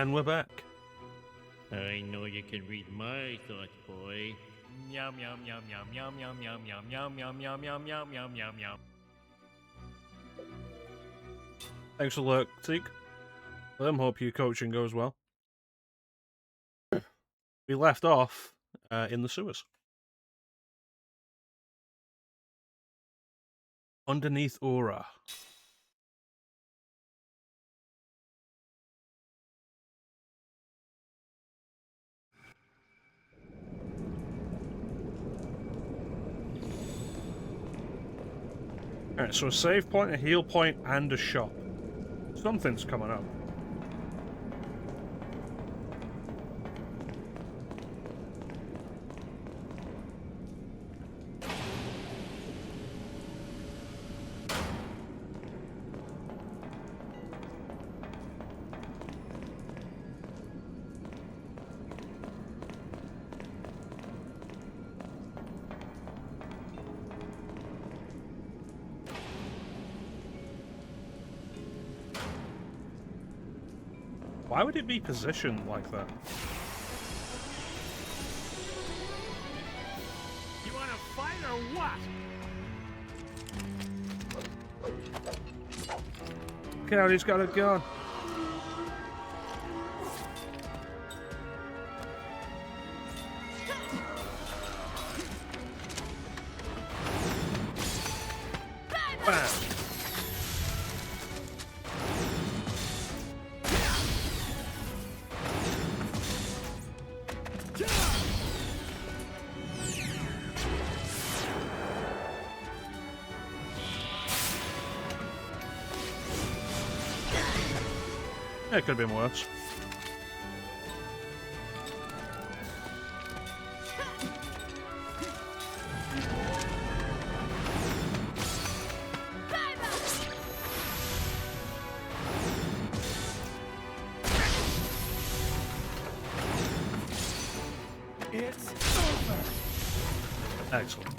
And we're back. I know you can read my thoughts, boy. Yum yum yum yum yum yum yum yum yum yum yum yum yum yum yum yum. Thanks for the lurk, Teak. Hope your coaching goes well. We left off in the sewers. Underneath Aura. Alright, so a save point, a heal point, and a shop. Something's coming up. Why would it be positioned like that? You wanna fight or what? Look out, he's got a gun. Bam! Yeah, it could have been worse. It's over. Excellent.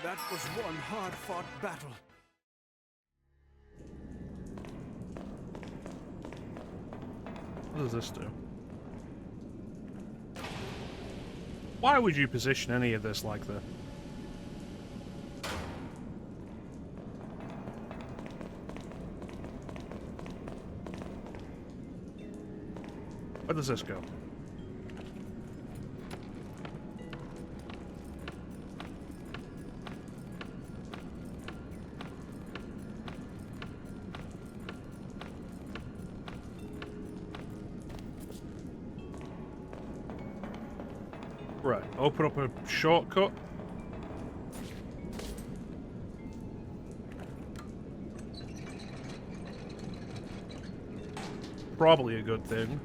That was one hard-fought battle. What does this do? Why would you position any of this like that? Where does this go? Right, open up a shortcut. Probably a good thing.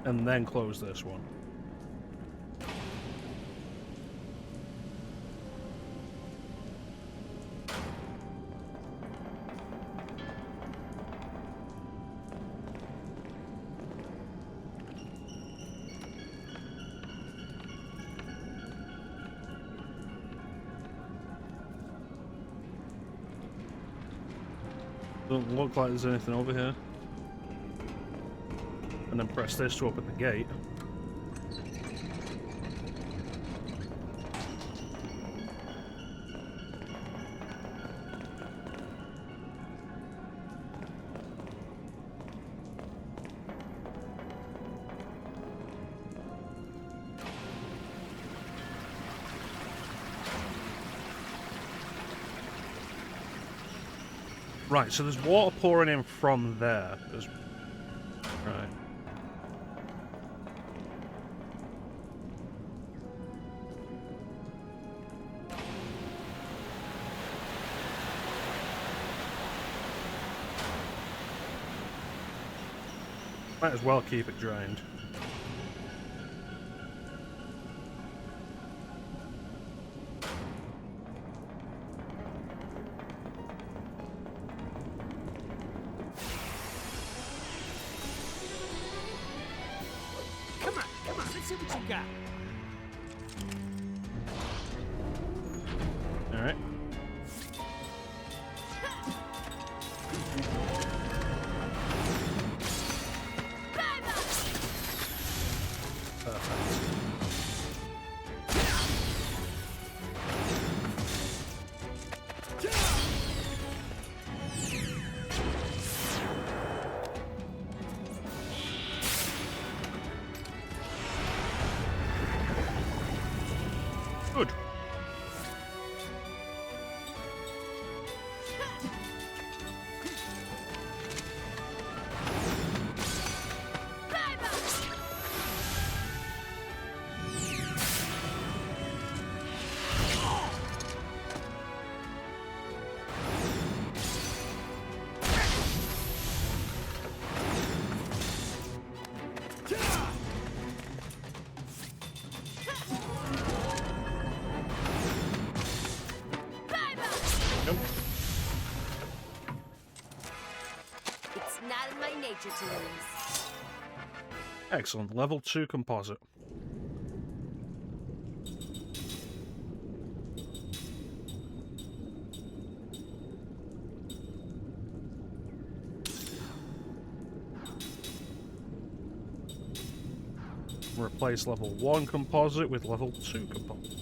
And then close this one. Doesn't look like there's anything over here. And then press this to open the gate. Right, so there's water pouring in from there. Right. Might as well keep it drained. Come on, let's see what you got. Alright. Good. It's not in my nature to lose. Excellent. Level 2 composite. Replace level 1 composite with level 2 composite.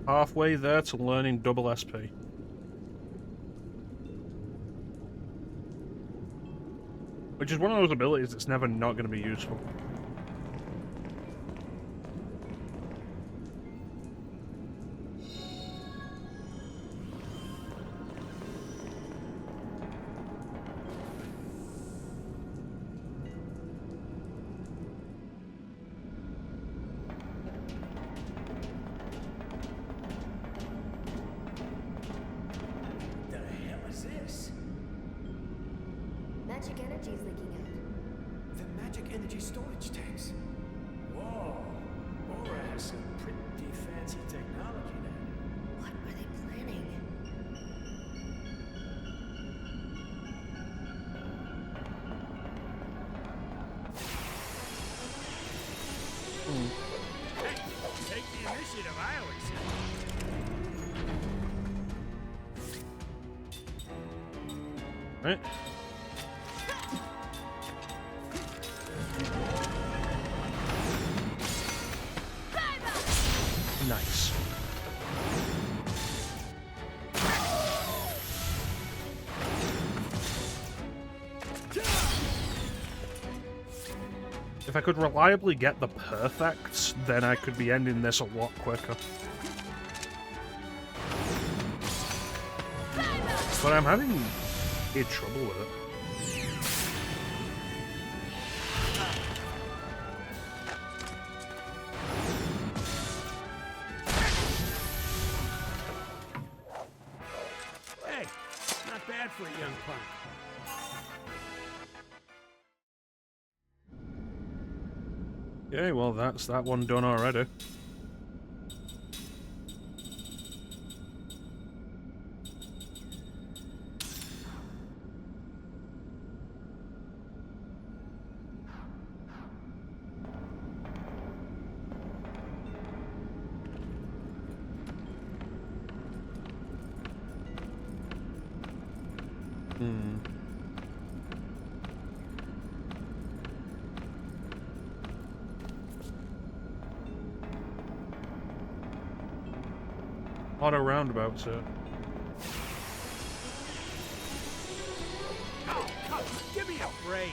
Halfway there to learning double SP. Which is one of those abilities that's never not going to be useful. Magic energy is leaking out. The magic energy storage tanks. Whoa. Aura has some pretty fancy technology there. What are they planning? Hey, take the initiative, I always say. Right? Nice. If I could reliably get the perfects, then I could be ending this a lot quicker. But I'm having trouble with it. Hey, not bad for a young punk. Okay, well that's that one done already. Lot of roundabouts here. Oh, come, give me a break.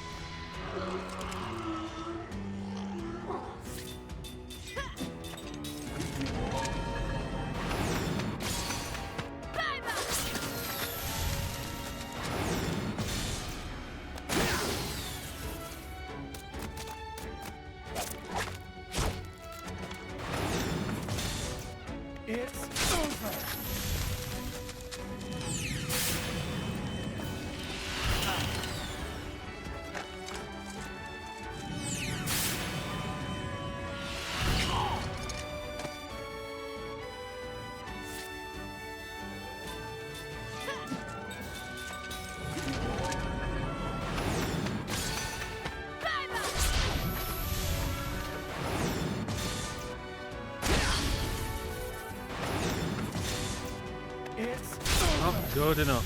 Good enough.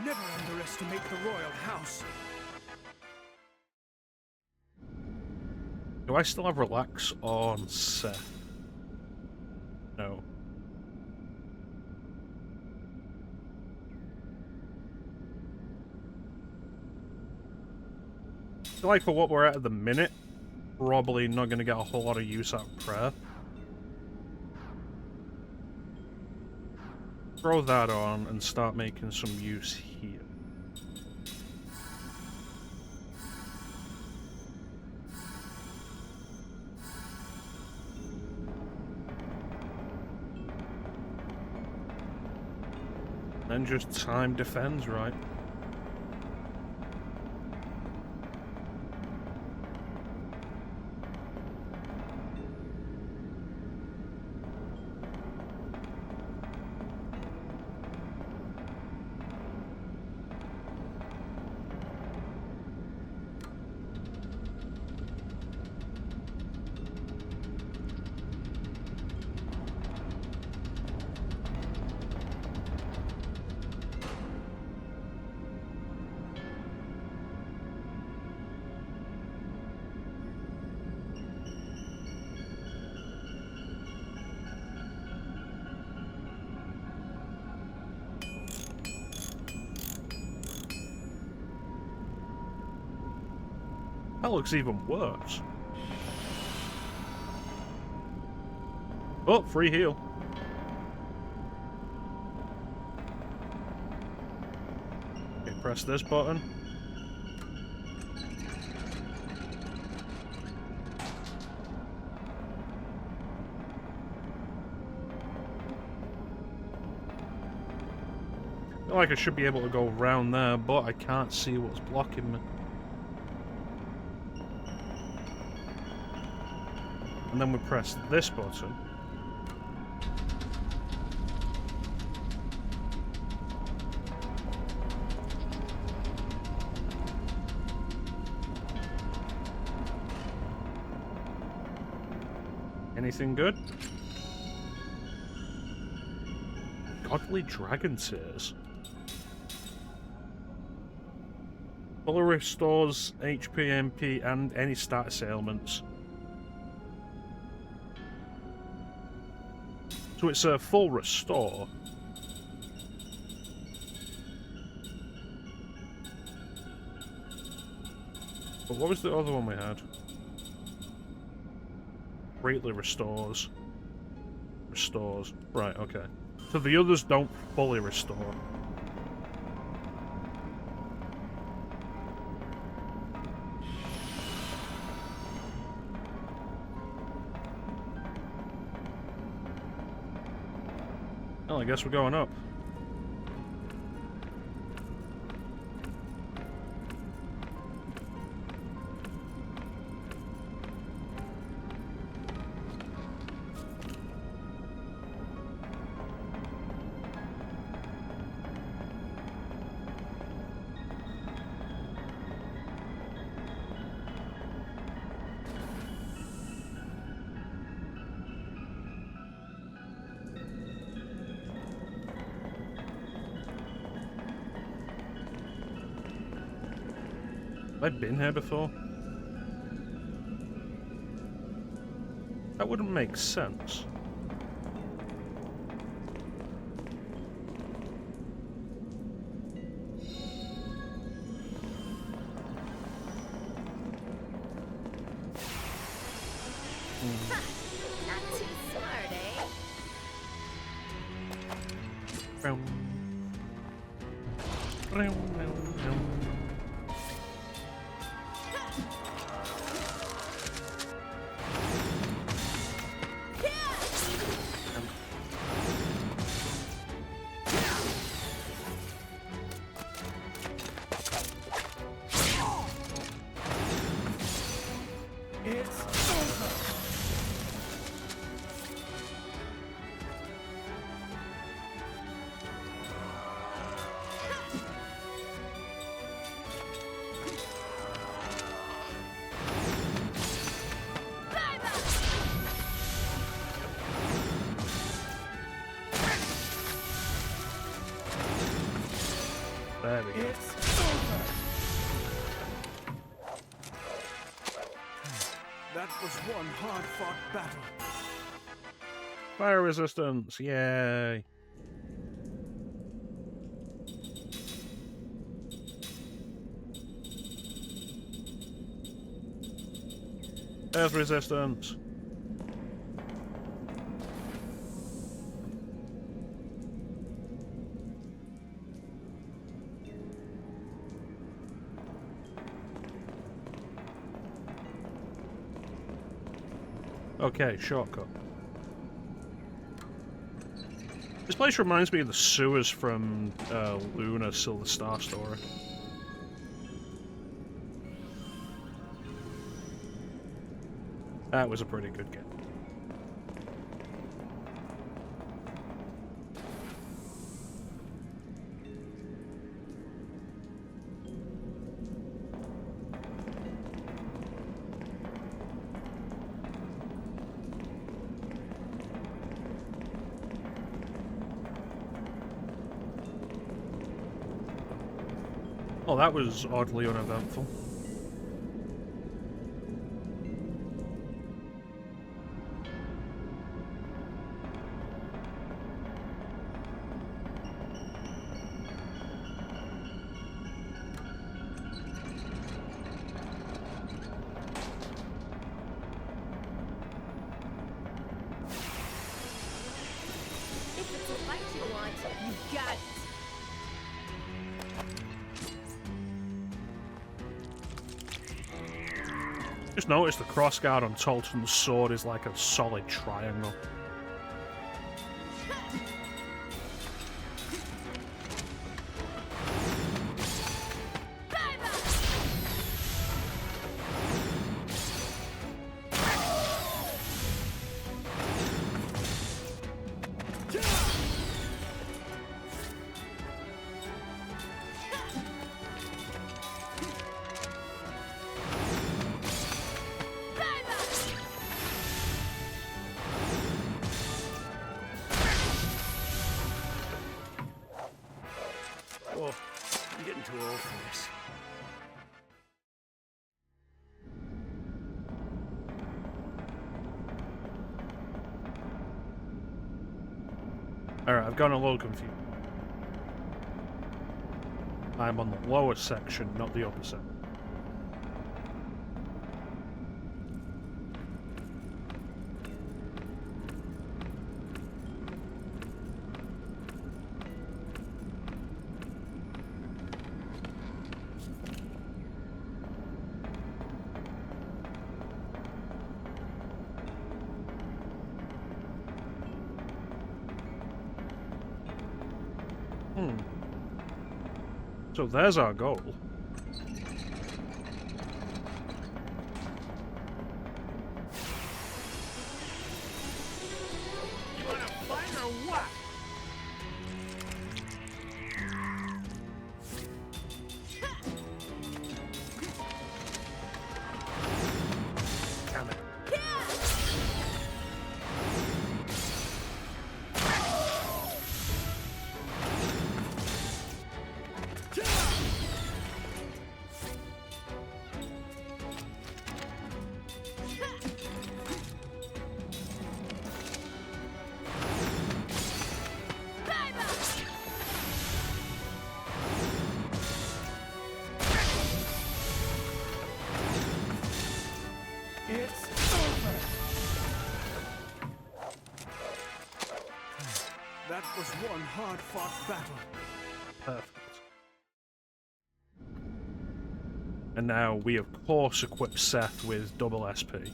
Never underestimate the royal house. Do I still have relax on Seth? No. I feel like for what we're at the minute, probably not going to get a whole lot of use out of prayer. Throw that on and start making some use here. Then just time defends, right? That looks even worse. Oh, free heal. Okay, press this button. I feel like I should be able to go around there, but I can't see what's blocking me. And then we press this button. Anything good? Godly dragon tears. Fully restores HP, MP, and any status ailments. So it's a full restore. But what was the other one we had? Greatly restores. Restores. Right, okay. So the others don't fully restore. Well, I guess we're going up. Have I been here before? That wouldn't make sense. Not too smart, eh? It's over. was one hard-fought battle. Fire resistance, yay! Earth resistance. Okay, shortcut. This place reminds me of the sewers from Luna, Silver Star Story. That was a pretty good game. Oh, that was oddly uneventful. If it's a fight you want, you got it. Just noticed the crossguard on Tolton's sword is like a solid triangle. Oh, I'm getting too old for this. Alright, I've gotten a little confused. I'm on the lower section, not the upper section. So there's our goal. You wanna fight or what? Damn it. It's over. That was one hard-fought battle. Perfect. And now we of course equip Seth with double SP.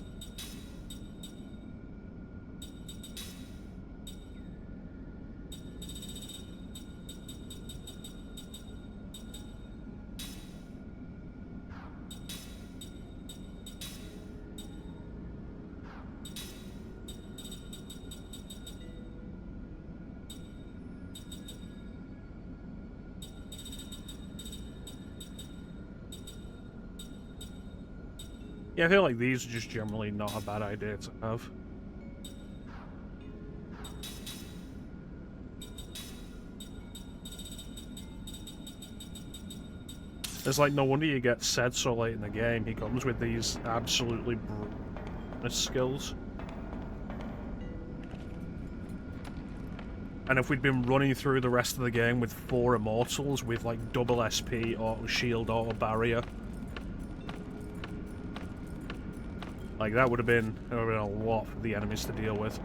Yeah, I feel like these are just generally not a bad idea to have. It's like no wonder you get Seth so late in the game. He comes with these absolutely sharpness skills. And if we'd been running through the rest of the game with 4 immortals with like double SP, auto shield, auto barrier, like that would have been a lot for the enemies to deal with.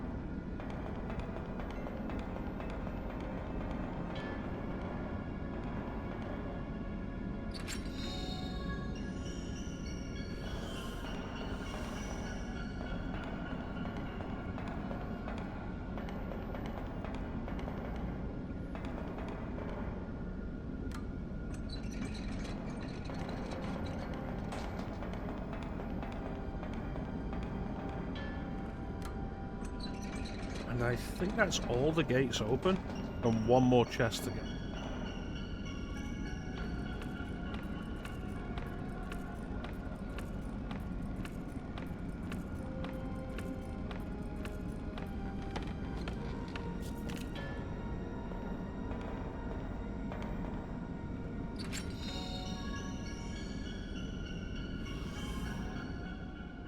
And I think that's all the gates open, and one more chest to get.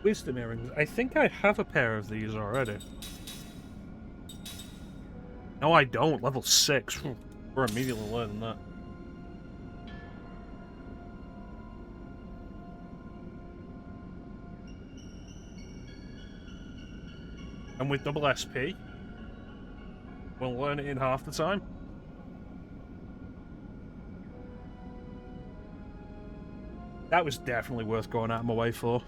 Wisdom earrings. I think I have a pair of these already. No, I don't. Level 6. We're immediately learning that. And with double SP, we'll learn it in half the time. That was definitely worth going out of my way for.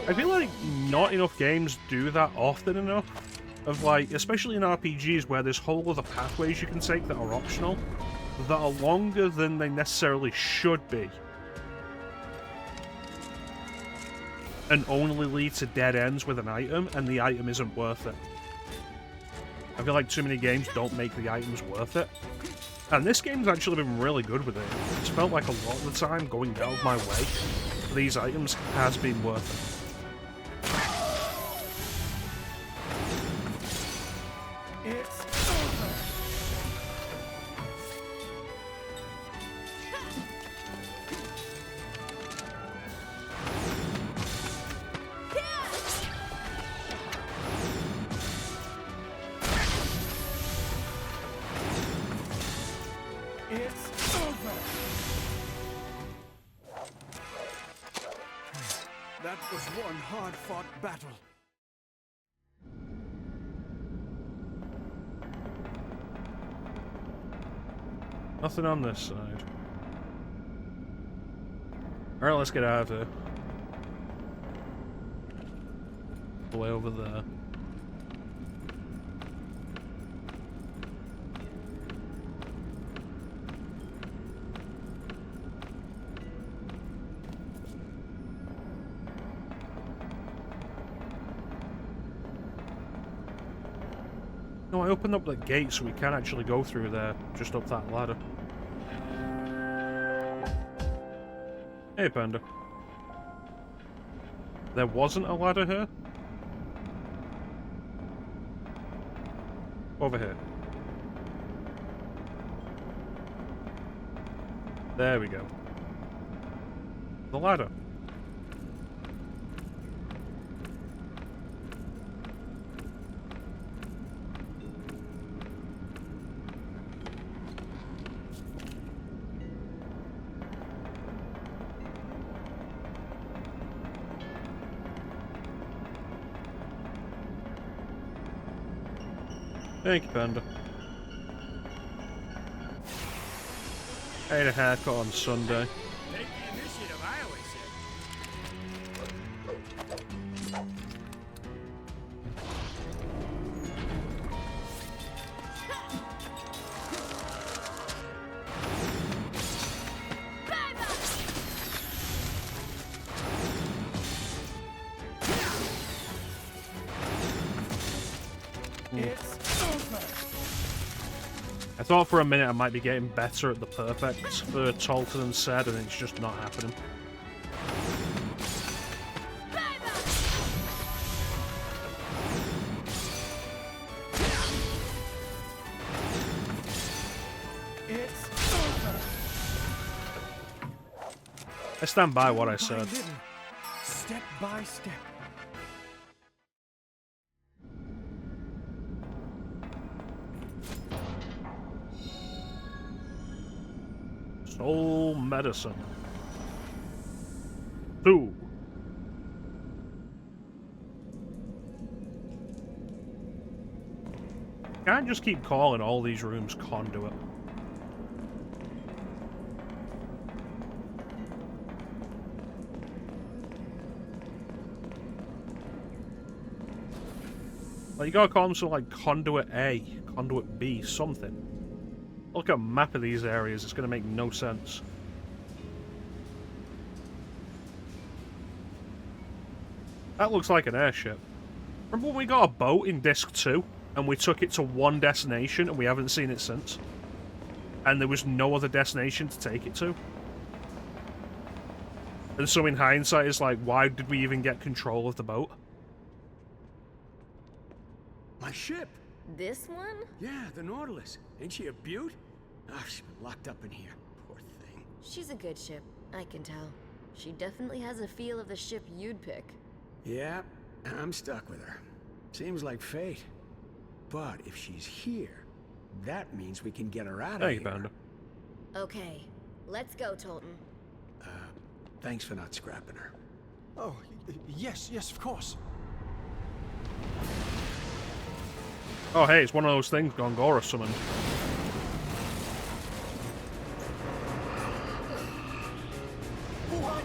I feel like not enough games do that often enough. Of like, especially in RPGs where there's whole other pathways you can take that are optional, that are longer than they necessarily should be. And only lead to dead ends with an item, and the item isn't worth it. I feel like too many games don't make the items worth it. And this game's actually been really good with it. It's felt like a lot of the time going out of my way for these items has been worth it. It's over. It's over. That was one hard-fought battle. Nothing on this side. Alright, let's get out of here. Way over there. No, I opened up the gate so we can actually go through there, just up that ladder. Hey, Panda. There wasn't a ladder here? Over here. There we go. The ladder. Thank you, Panda. I had a haircut on Sunday. Take the initiative, I always said. It's over. I thought for a minute I might be getting better at the perfects for Tolton and said, and it's just not happening. It's over. I stand by what I Little by said. little, step by step. Soul medicine. 2. Can't just keep calling all these rooms conduit. Like, you gotta call them something like Conduit A, Conduit B, something. Look at a map of these areas, it's gonna make no sense. That looks like an airship. Remember when we got a boat in Disc 2, and we took it to one destination, and we haven't seen it since? And there was no other destination to take it to? And so in hindsight, it's like, why did we even get control of the boat? My ship. This one? Yeah, the Nautilus. Ain't she a beaut? Ah, she's been locked up in here. Poor thing. She's a good ship, I can tell. She definitely has a feel of the ship you'd pick. Yeah, I'm stuck with her. Seems like fate. But if she's here, that means we can get her out of Hey, here. Panda. Okay, let's go, Tolton. Thanks for not scrapping her. Oh, yes, of course. Oh, hey, it's one of those things Gongora summoned. What?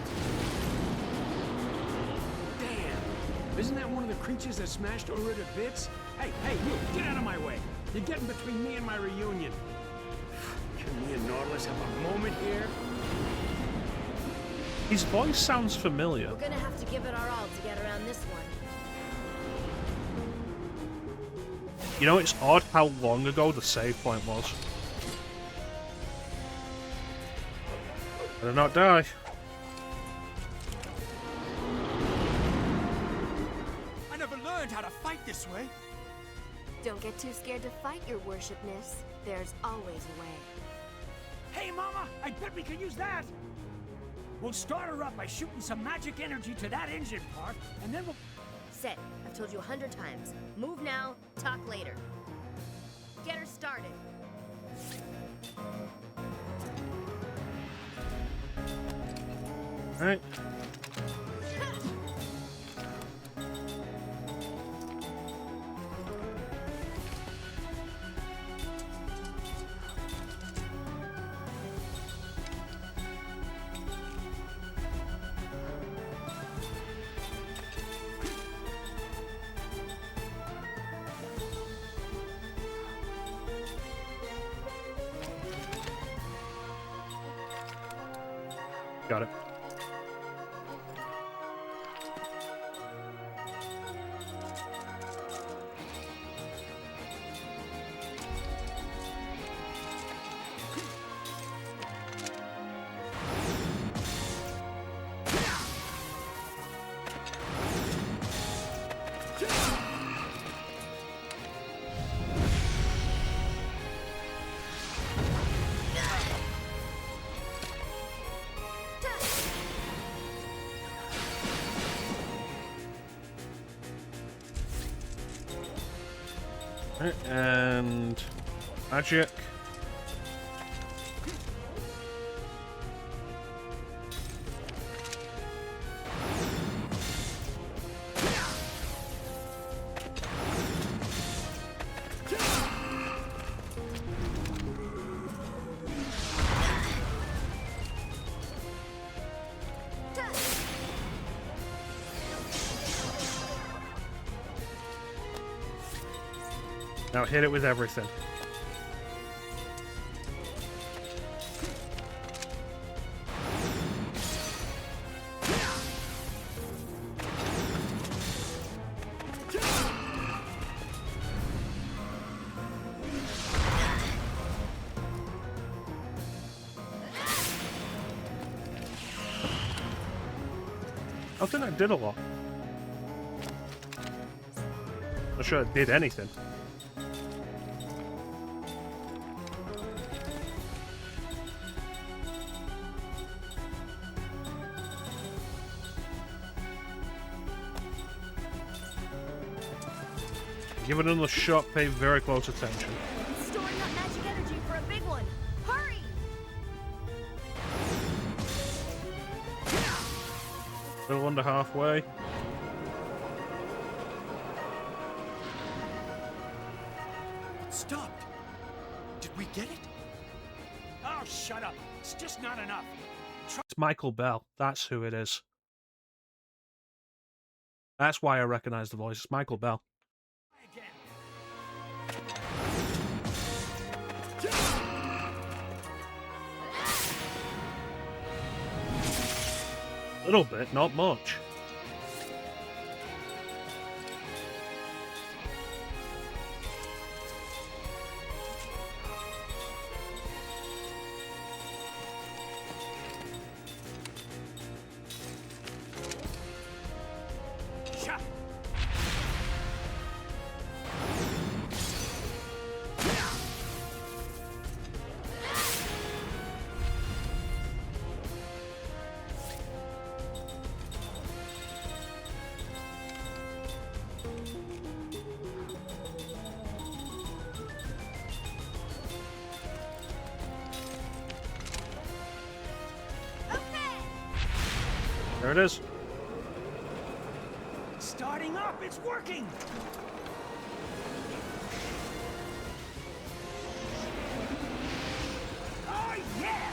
Damn! Isn't that one of the creatures that smashed Ura to bits? Hey, you, get out of my way! You're getting between me and my reunion. Can me and Nautilus have a moment here? His voice sounds familiar. We're gonna have to give it our all to get around this one. You know, it's odd how long ago the save point was. Better not die. I never learned how to fight this way. Don't get too scared to fight, your worshipness. There's always a way. Hey, Mama! I bet we can use that! We'll start her up by shooting some magic energy to that engine part, and then we'll... Set. I've told you 100 times. Move now, talk later. Get her started. Alright. Got it. Alright, and magic. Now hit it with everything. I think that did a lot. Not sure it did anything. Give it another shot, pay very close attention. It's storing up magic energy for a big one. Hurry! A little under halfway. It stopped. Did we get it? Oh, shut up. It's just not enough. It's Michael Bell. That's who it is. That's why I recognize the voice. It's Michael Bell. Again. A little bit, not much. Sha! There it is. Starting up. It's working. Oh, yeah!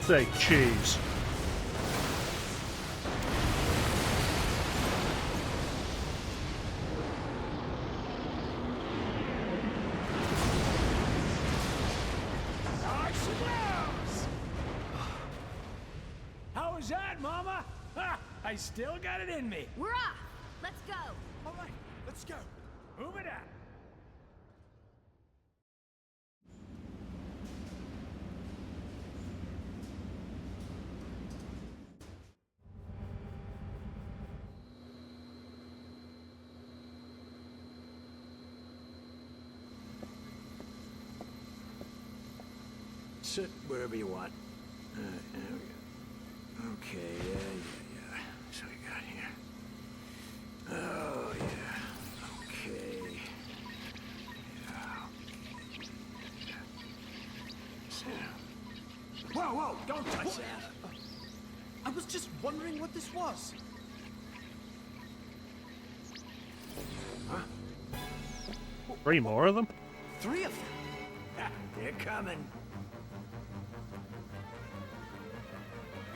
Say cheese. There she goes! How was that, Mama? Ha! I still got it in me. We're off! Let's go! All right, let's go. Move it up. Sit wherever you want. There we go. Okay, yeah. So we got here. Oh, yeah. Okay. Yeah. So. Whoa, don't touch that. I was just wondering what this was. 3 more of them? 3 of them. Ha, they're coming.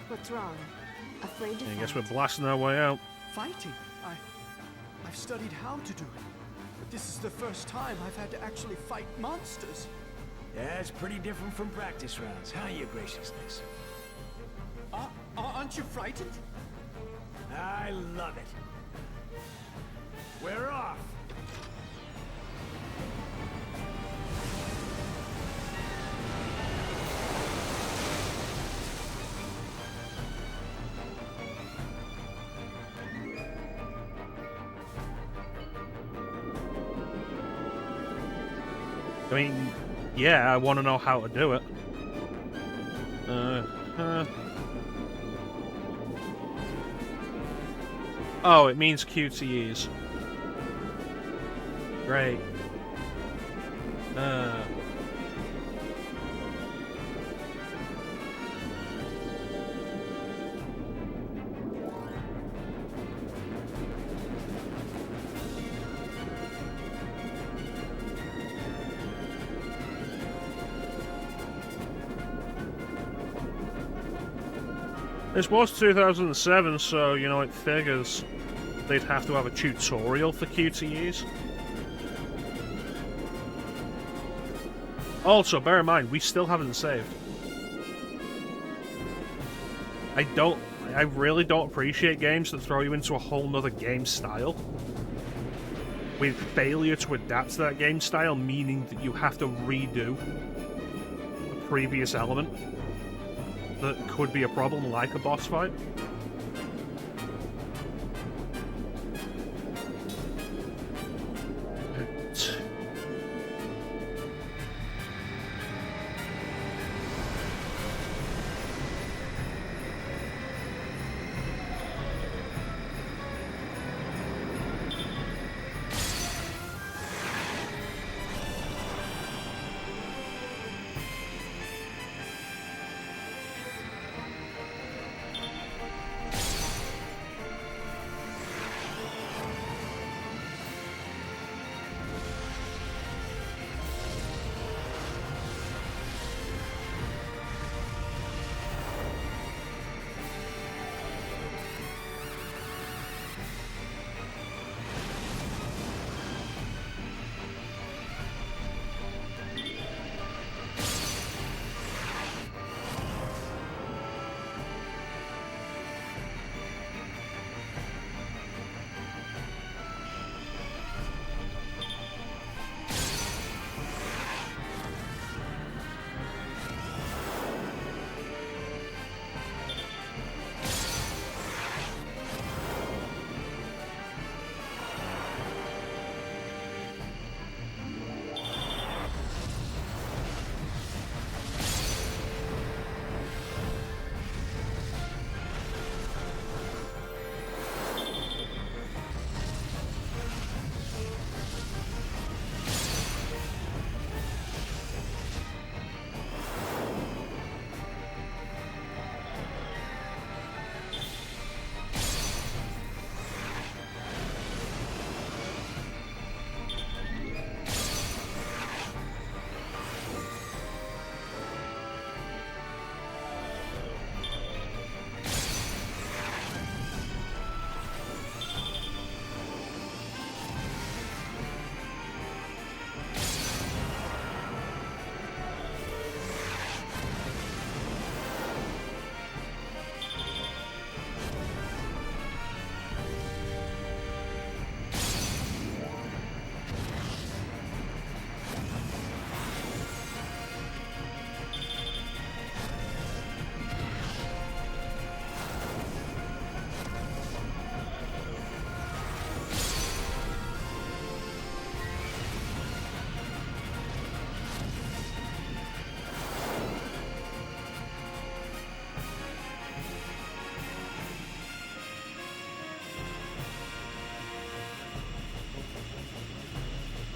What's wrong? Afraid to I guess fight? we're blasting our way out. Fighting. I've studied how to do it. But this is the first time I've had to actually fight monsters. That's pretty different from practice rounds, huh, your graciousness? Aren't you frightened? I love it. We're off. I mean, yeah, I want to know how to do it. Oh, it means QTEs. Great. This was 2007, so, you know, it figures they'd have to have a tutorial for QTEs. Also, bear in mind, we still haven't saved. I really don't appreciate games that throw you into a whole nother game style, with failure to adapt to that game style, meaning that you have to redo the previous element. That could be a problem, like a boss fight.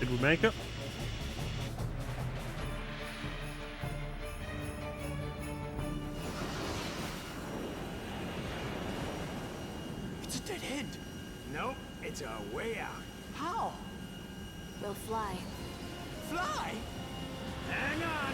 Did we make it? It's a dead end. Nope, it's a way out. How? We'll fly. Fly? Hang on.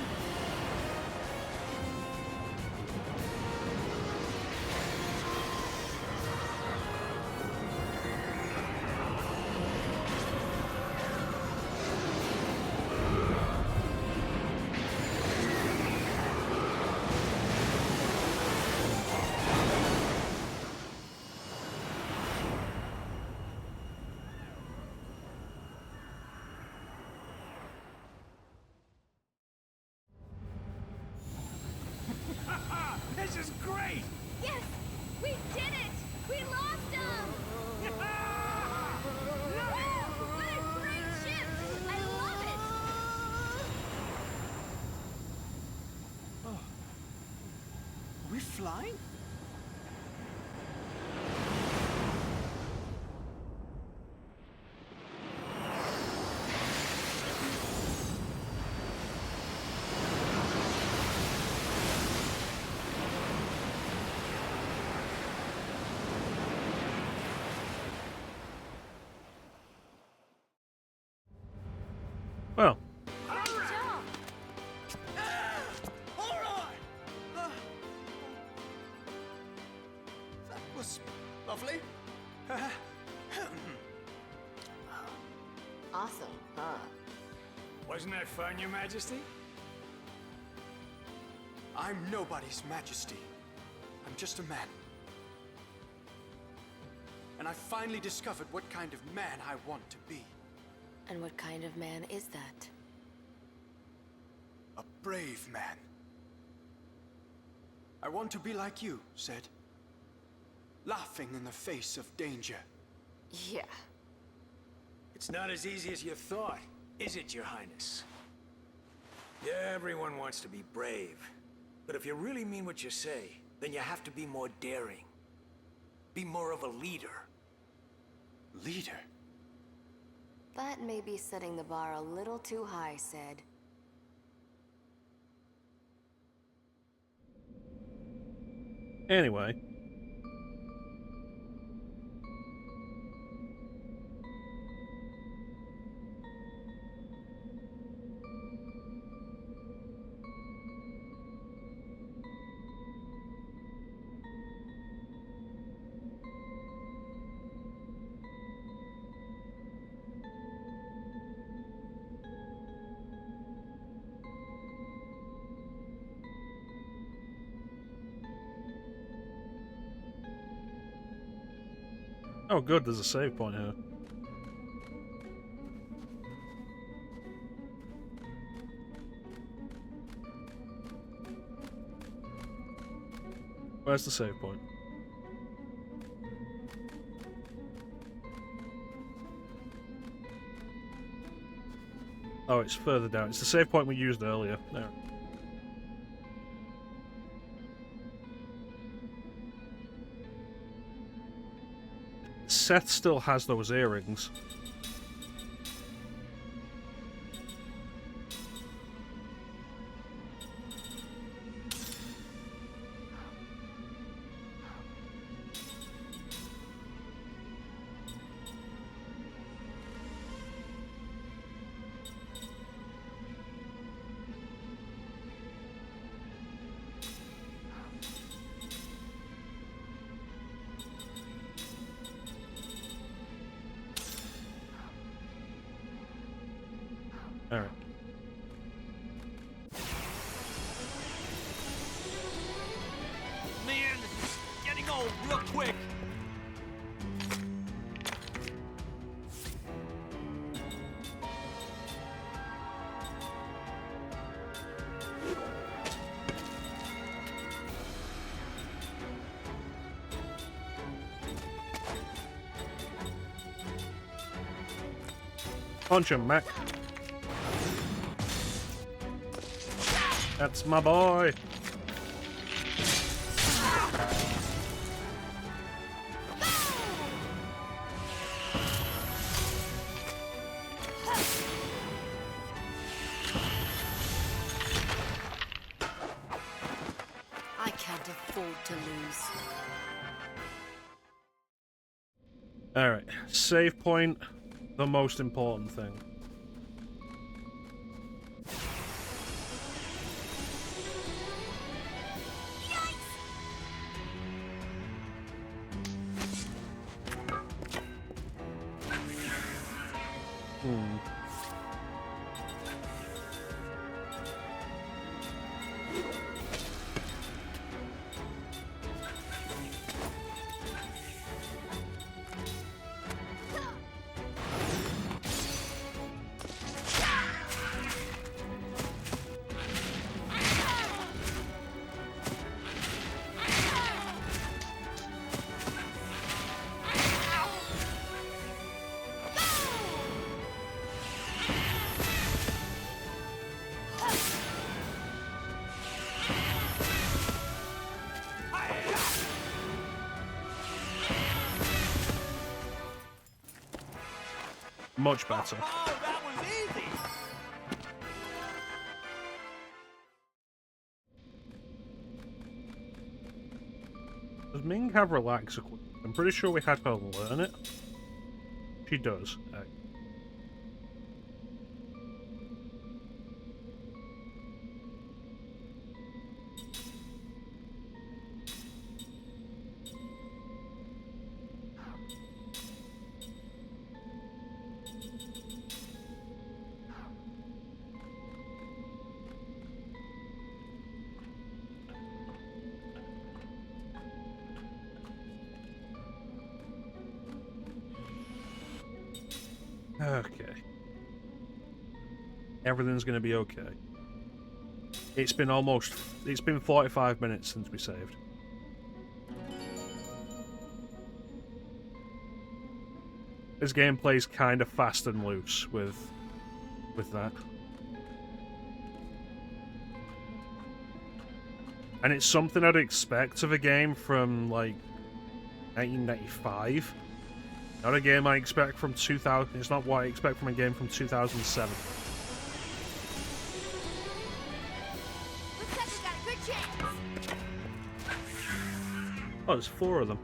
This is great! Yes! We did it! We lost him! Woo! What a great ship! I love it! Are we flying? Well, Great job! All right. That was lovely. Awesome, huh? Wasn't that fun, Your Majesty? I'm nobody's majesty. I'm just a man. And I finally discovered what kind of man I want to be. And what kind of man is that? A brave man. I want to be like you, said. Laughing in the face of danger. Yeah. It's not as easy as you thought, is it, Your Highness? Yeah, everyone wants to be brave. But if you really mean what you say, then you have to be more daring. Be more of a leader. Leader? That may be setting the bar a little too high, said. anyway. Oh good, there's a save point here. Where's the save point? Oh, it's further down. It's the save point we used earlier. There. Seth still has those earrings. Alright. Man, this is getting old real quick. Punch him, Mac. That's my boy. afford to lose. Alright, save point, the most important thing. Much better. Oh, that was easy! Does Ming have relax equipment? I'm pretty sure we had her learn it. She does. Okay. Everything's gonna be okay. It's been 45 minutes since we saved. This game plays kind of fast and loose with that. And it's something I'd expect of a game from, like, 1995. Not a game I expect from 2000. It's not what I expect from a game from 2007. Looks like we got a good chance. Oh, there's 4 of them.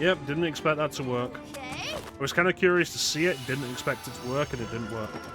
Yep, didn't expect that to work. Okay. I was kind of curious to see it, didn't expect it to work, and it didn't work. Okay.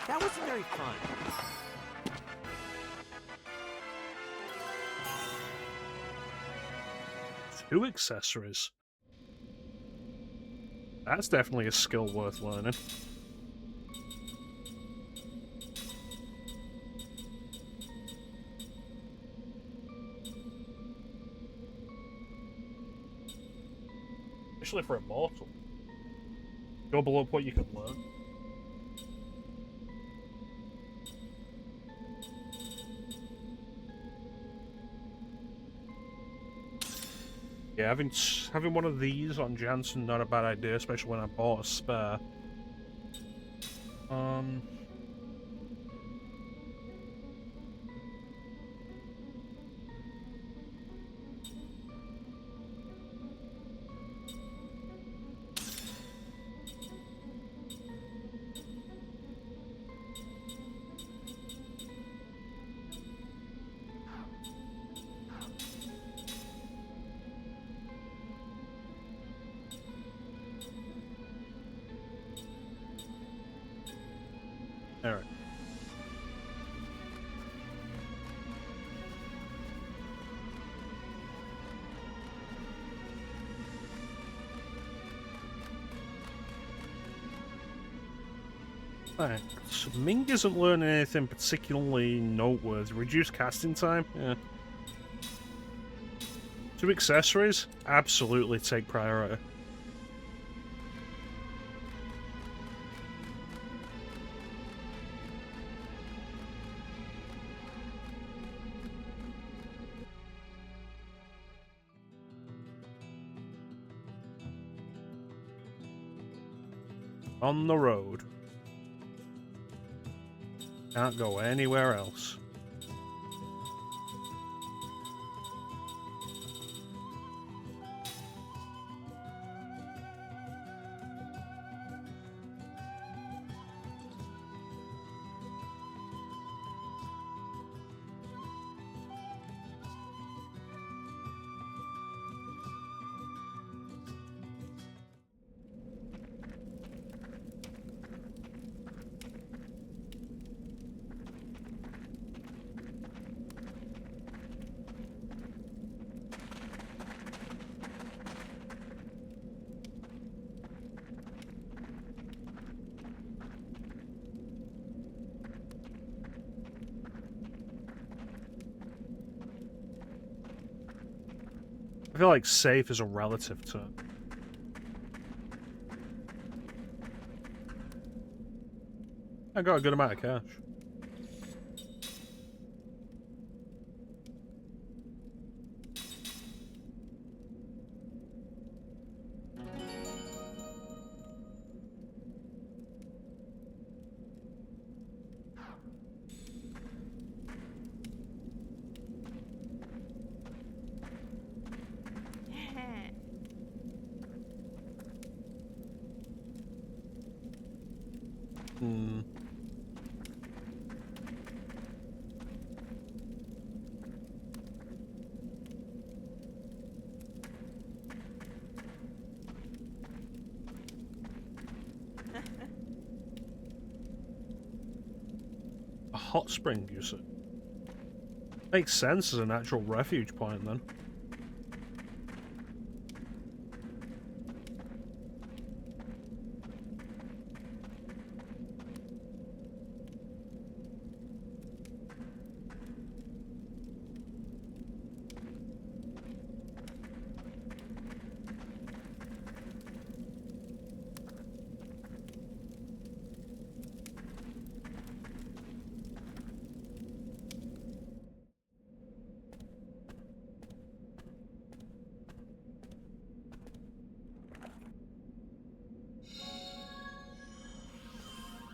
That wasn't very fun. 2 accessories. That's definitely a skill worth learning. especially for Immortal. Double up what you can learn. Yeah, having one of these on Jansen, not a bad idea, especially when I bought a spare. Alright. Right. So Ming isn't learning anything particularly noteworthy. Reduced casting time? Yeah. 2 accessories? Absolutely take priority. On the road. Can't go anywhere else. I feel like safe is a relative term. I got a good amount of cash. Hmm. A hot spring, you said? Makes sense as a natural refuge point, then.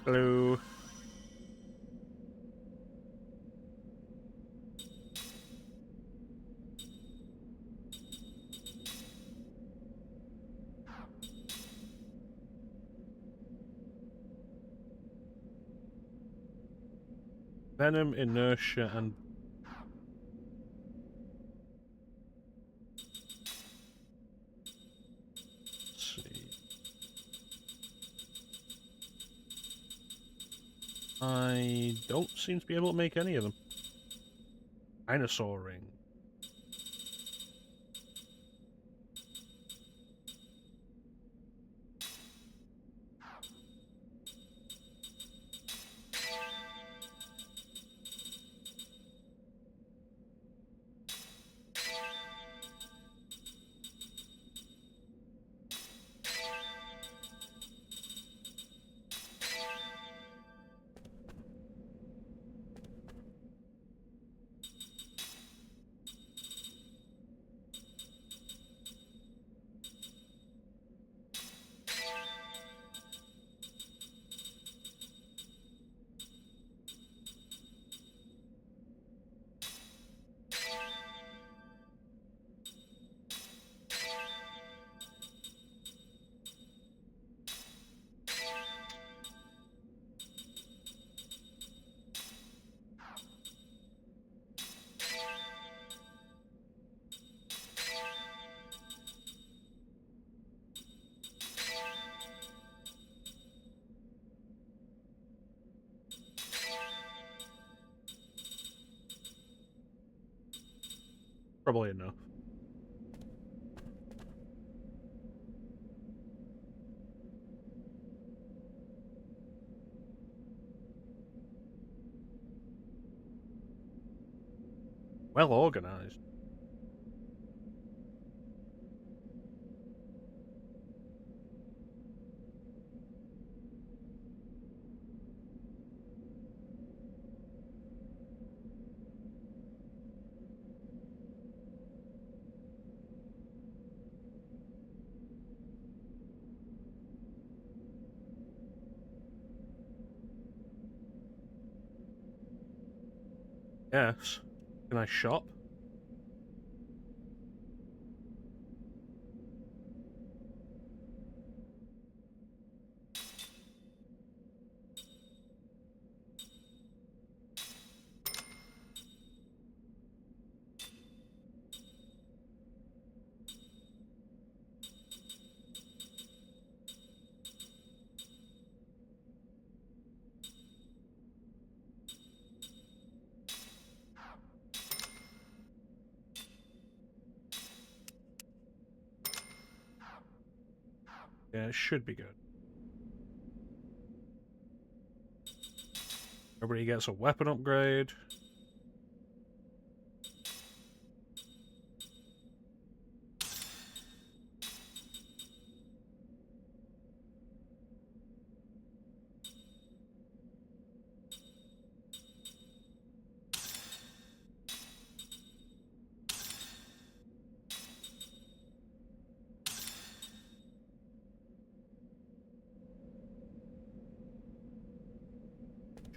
Hello. Venom, inertia, and let's see. I don't seem to be able to make any of them. Dinosaur ring. Probably enough. Well organized. Yes. Can I shop? Yeah, it should be good. Everybody gets a weapon upgrade.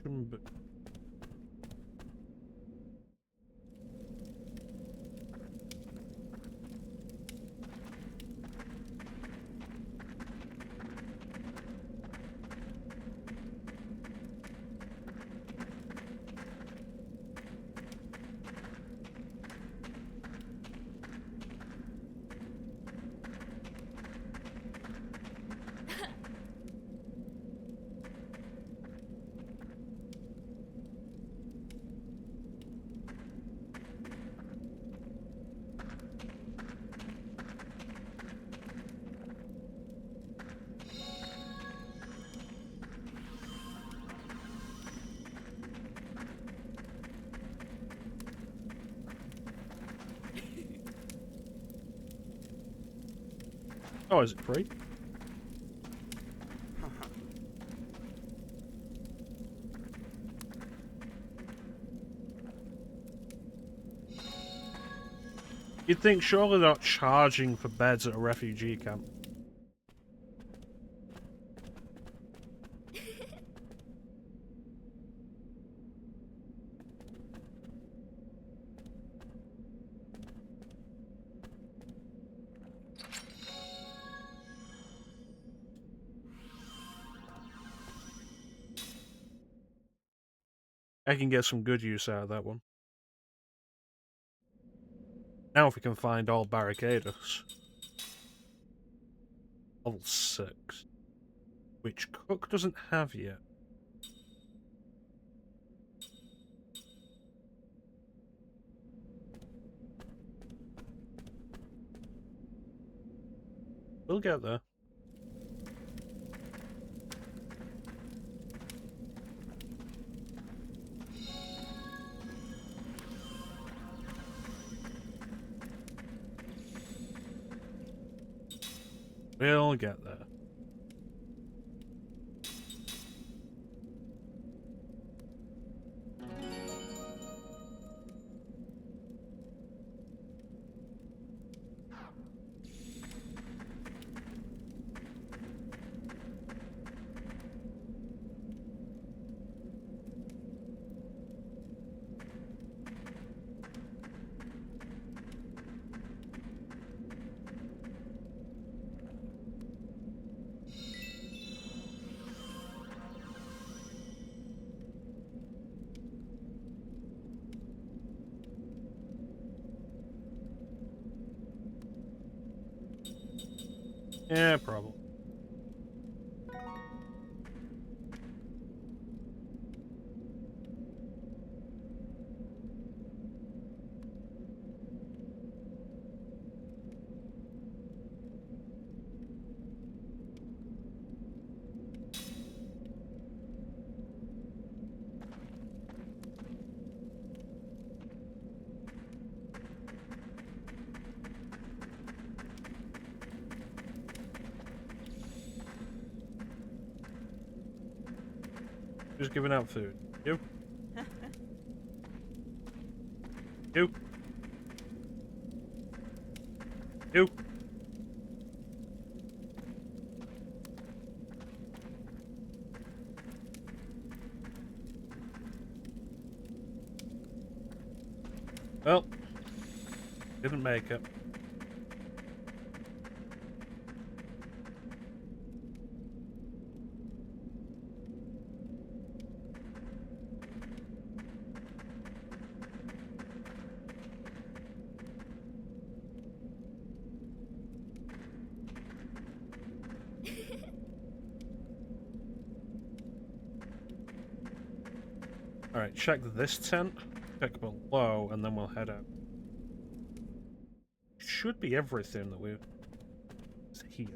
Shouldn't be- Oh, is it free? You'd think surely they're not charging for beds at a refugee camp. I can get some good use out of that one. Now if we can find all barricaders. Level 6. Which Cook doesn't have yet. We'll get there. We'll get there. Yeah, probably. Who's giving out food? You? You? You? Well, didn't make it. Alright, check this tent, check below, and then we'll head out. Should be everything that we're here.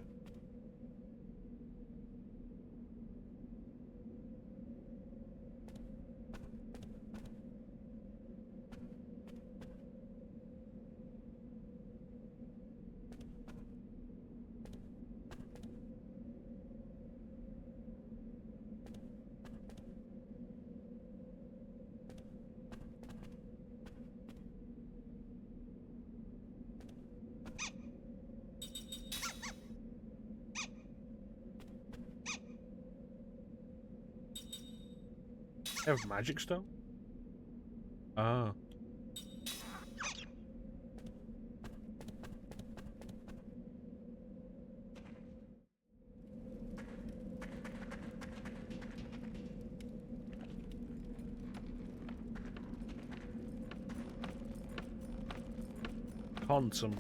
Have magic stone? Ah. Quantum.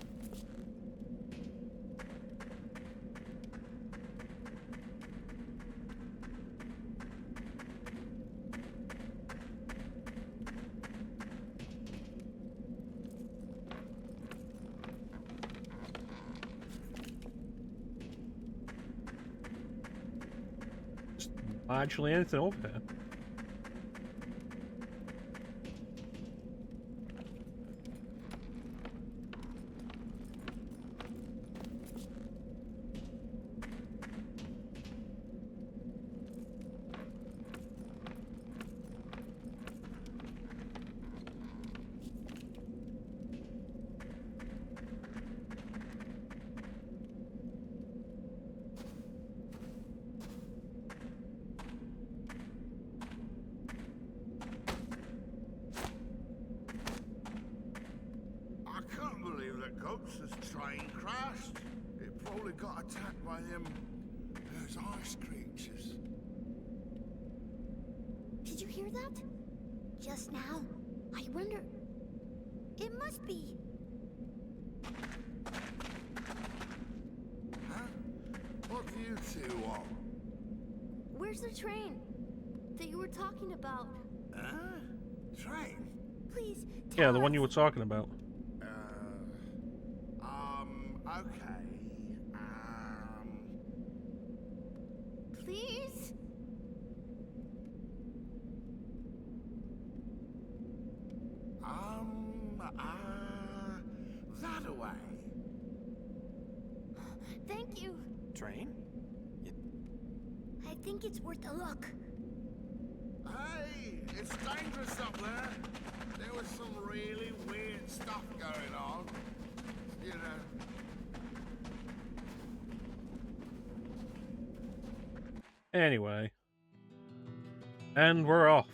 Actually, anything over here? I can't believe that Goats' train crashed. It probably got attacked by those ice creatures. Did you hear that? Just now. I wonder... It must be... Huh? What do you two want? Where's the train that you were talking about? Huh? Train? Please, Yeah, tell the one us. you were talking about. Okay. Please? That away. Thank you. Train? I think it's worth a look. Hey, it's dangerous up there. There was some really weird stuff going on. You know. Anyway. And we're off.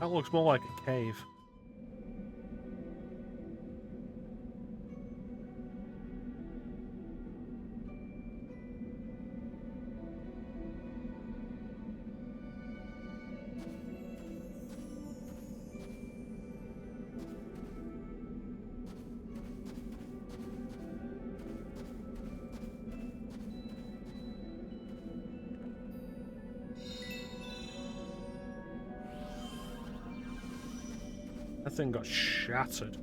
That looks more like a cave. That thing got shattered.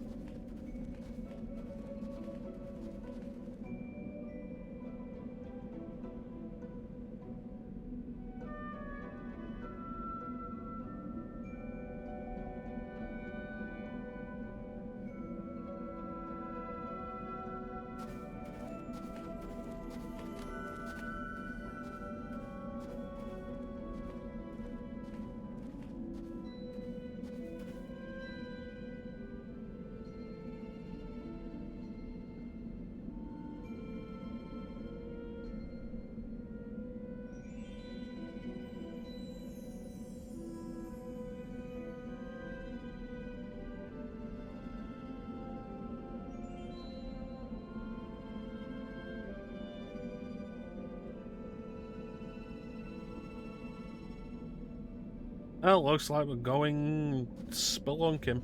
Well, looks like we're going spelunking.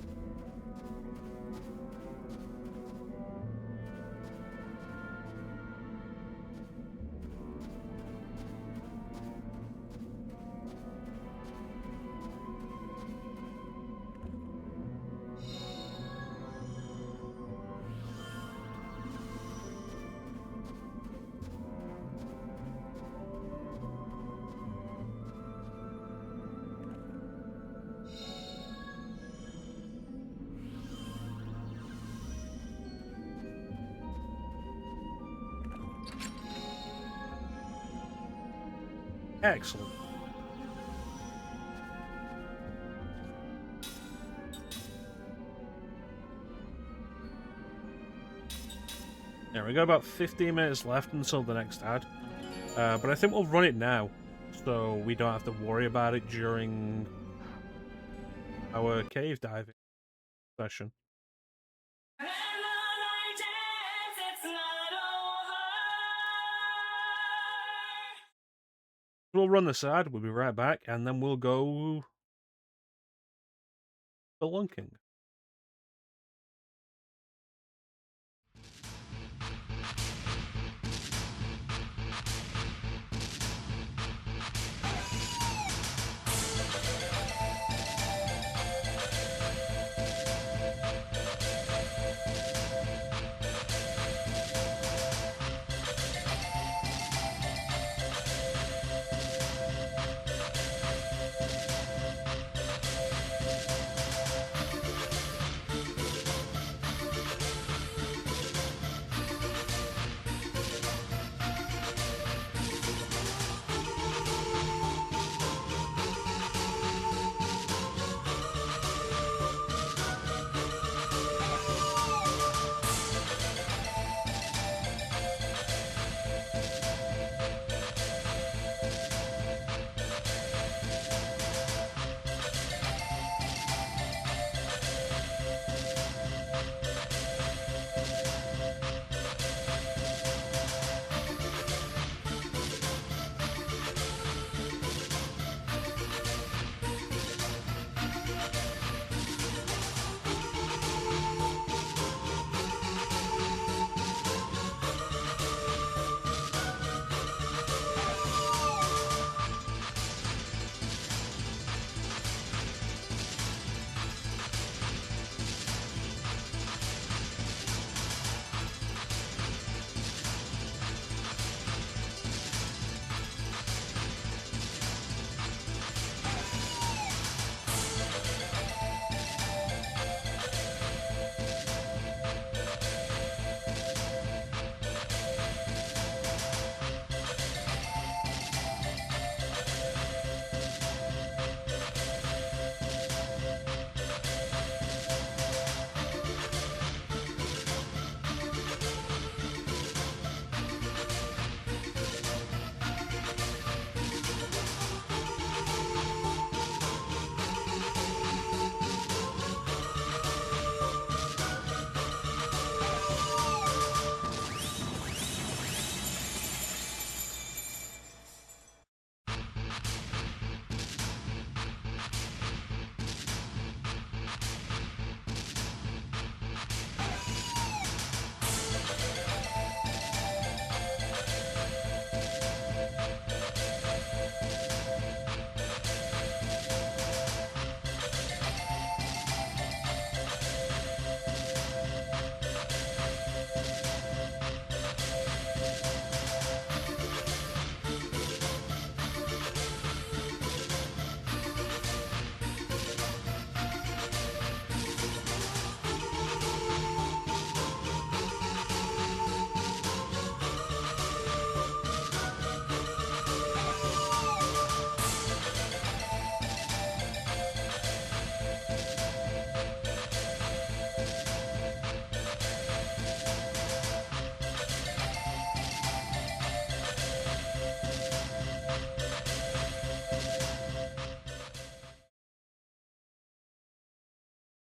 Excellent. There we go, about 15 minutes left until the next ad. But I think we'll run it now, so we don't have to worry about it during our cave diving session. We'll run this ad, we'll be right back, and then we'll go spelunking.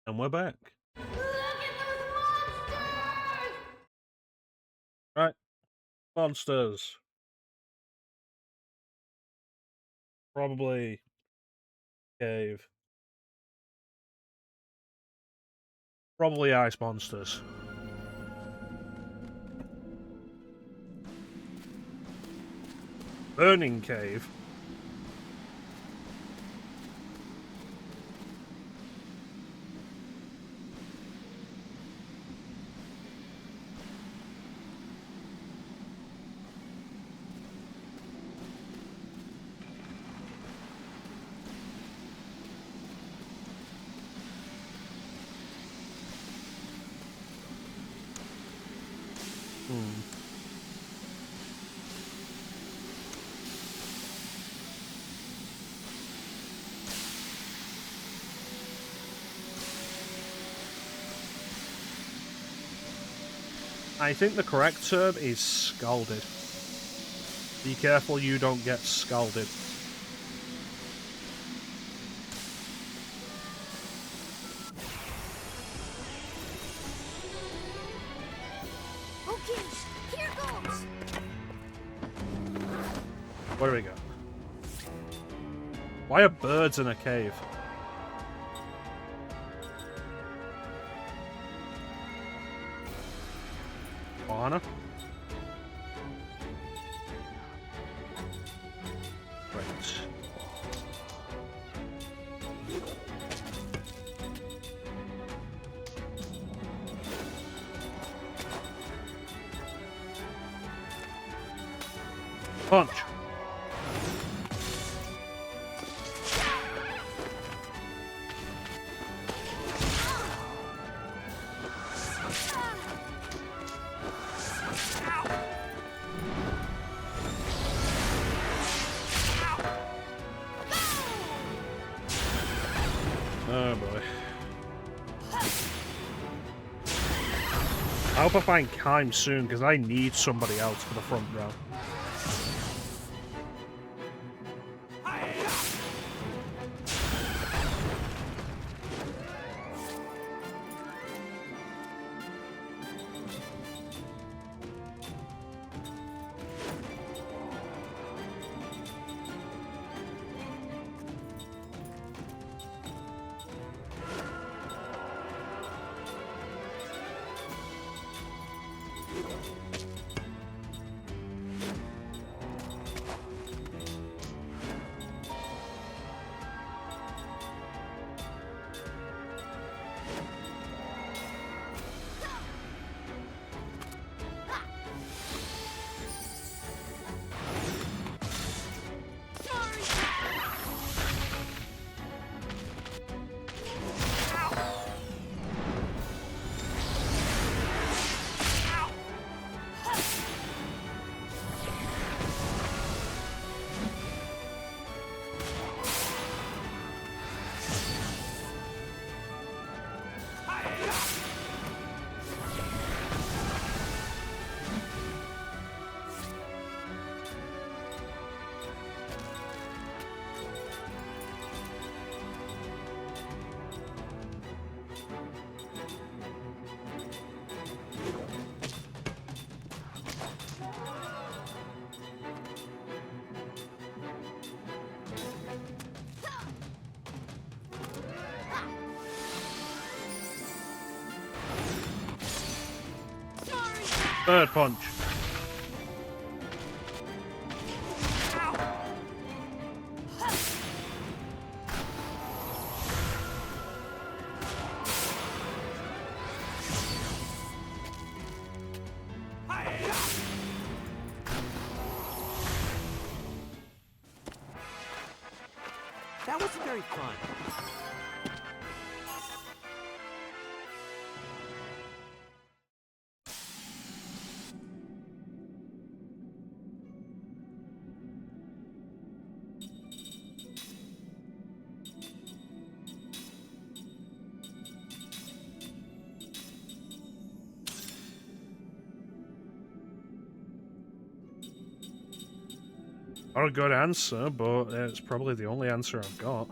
And we're back. Right, monsters. Probably Cave. Probably ice monsters. Burning cave. I think the correct term is scalded. Be careful you don't get scalded. Okay, here goes. Where do we go? Why are birds in a cave? Anna? Right. Punch. Oh boy. I hope I find Kaim soon, because I need somebody else for the front row. Bird punch. That wasn't very fun. Not a good answer, but it's probably the only answer I've got.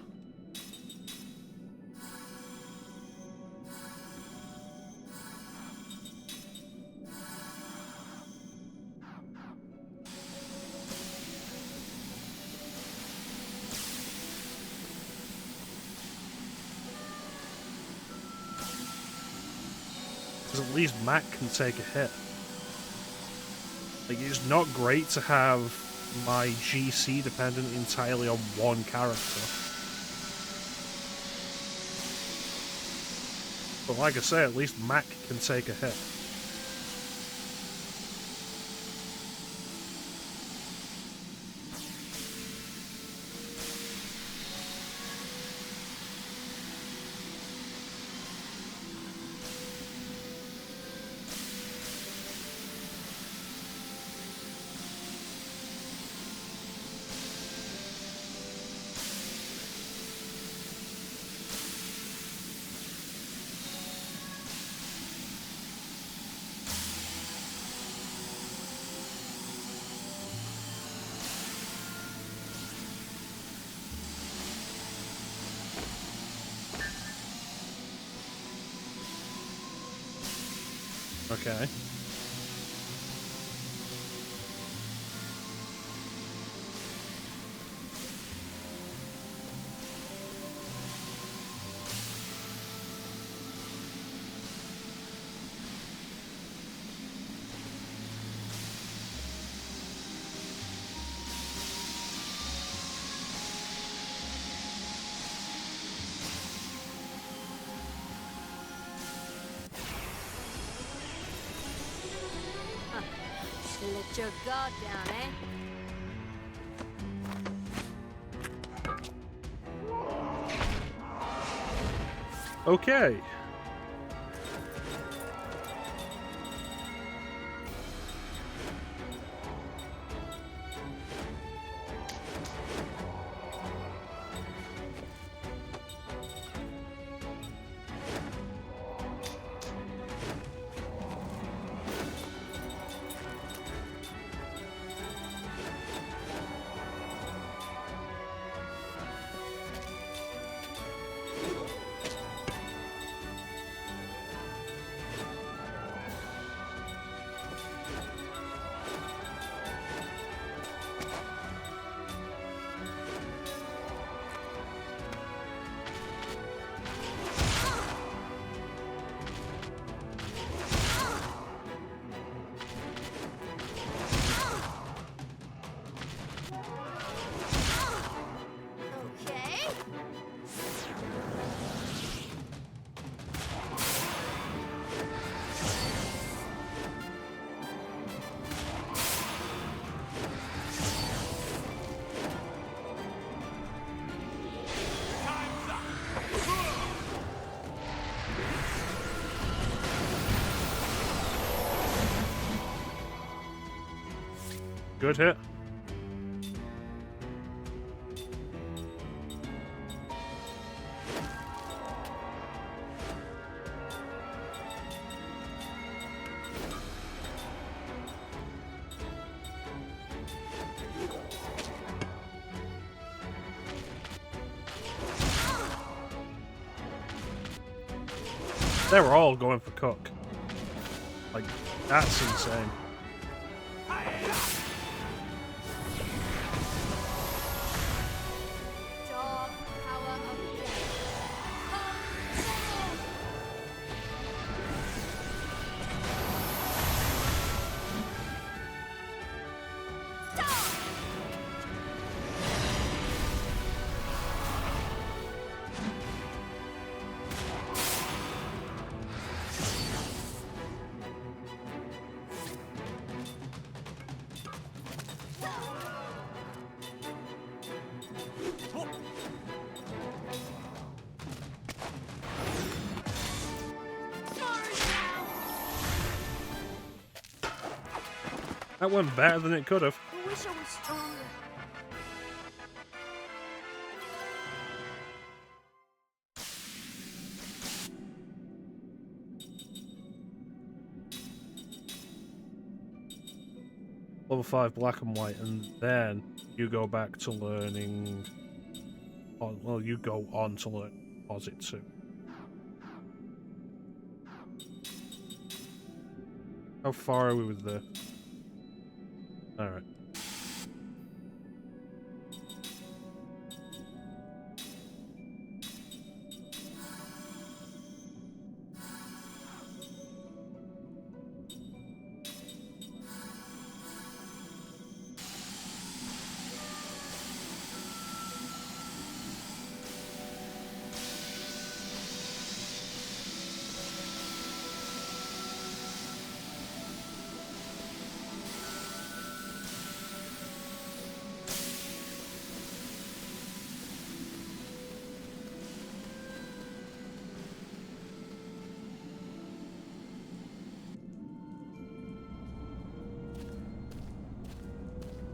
at least Mac can take a hit. Like, it's not great to have my GC dependent entirely on one character. But like I say, at least Mac can take a hit. Okay. Let your guard down, eh? Okay. Okay. Good hit. They were all going for Cook. Like, that's insane. Dog power of death. That went better than it could have. I wish I was stronger. Level 5 black and white, and then you go back to learning. Oh, well, you go on to learn Posit 2. How far are we with this? Alright.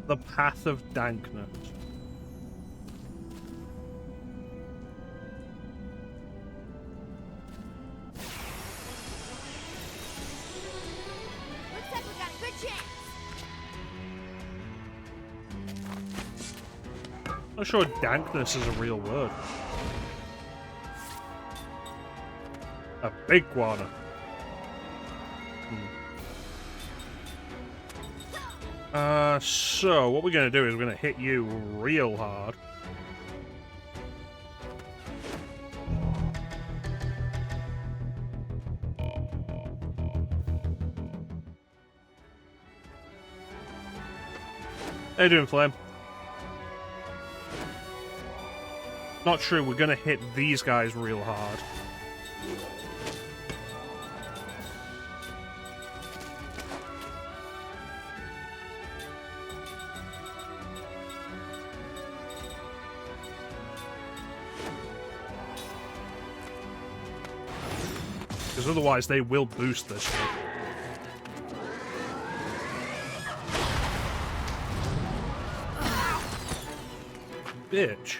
The Path of Dankness. Looks like we got a good chance. Not sure dankness is a real word. A big guana. So what we're gonna do is we're gonna hit you real hard. How you doing, Flame? Not true, we're gonna hit these guys real hard. Because otherwise they will boost this one. Bitch.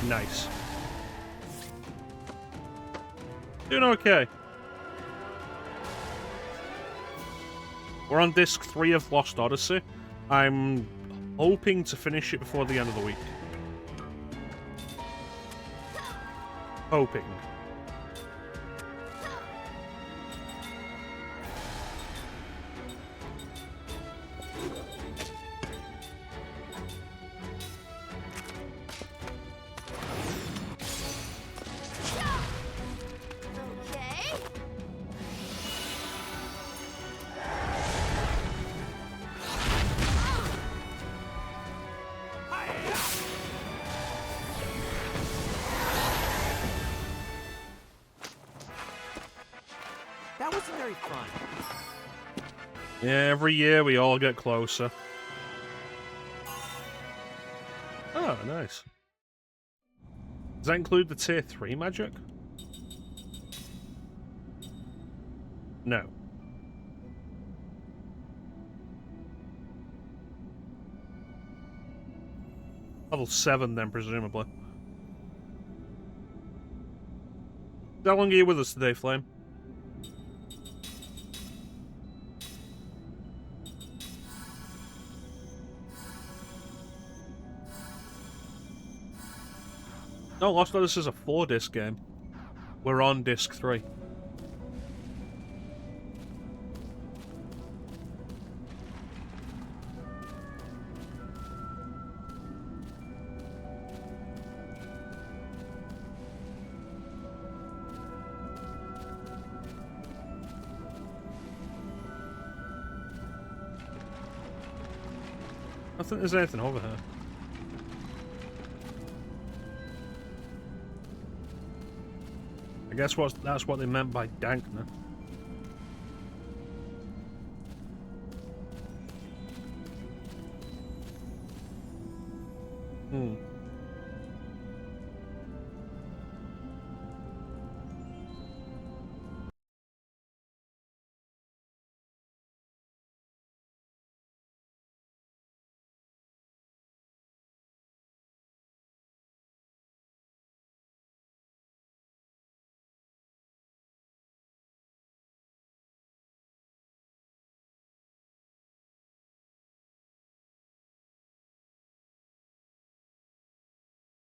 Nice. Doing okay. We're on disc 3 of Lost Odyssey. I'm hoping to finish it before the end of the week. Hoping. Okay. That wasn't very fun. Yeah, every year we all get closer. Oh, nice. Does that include the tier 3 magic? No. Level 7 then, presumably. How long are you with us today, Flame? No, Lost Odyssey is a 4-disc game. We're on disc 3. I don't think there's anything over here. I guess that's what they meant by dankness.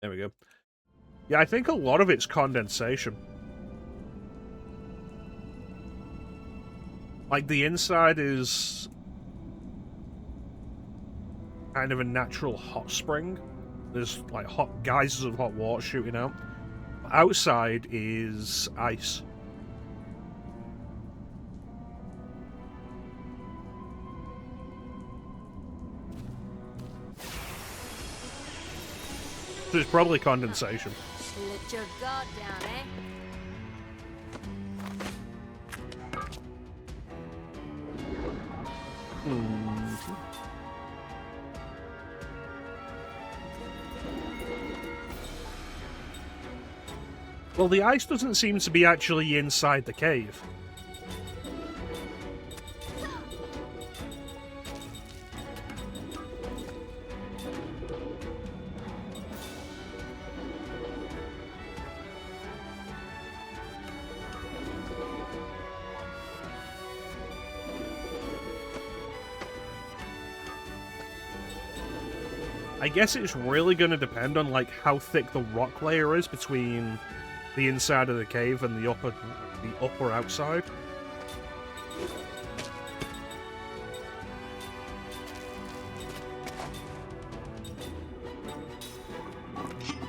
There we go. Yeah, I think a lot of it's condensation. Like, the inside is kind of a natural hot spring. There's, like, hot geysers of hot water shooting out. Outside is ice. So it's probably condensation. Let your guard down, eh? Well, the ice doesn't seem to be actually inside the cave. I guess it's really going to depend on like how thick the rock layer is between the inside of the cave and the upper outside.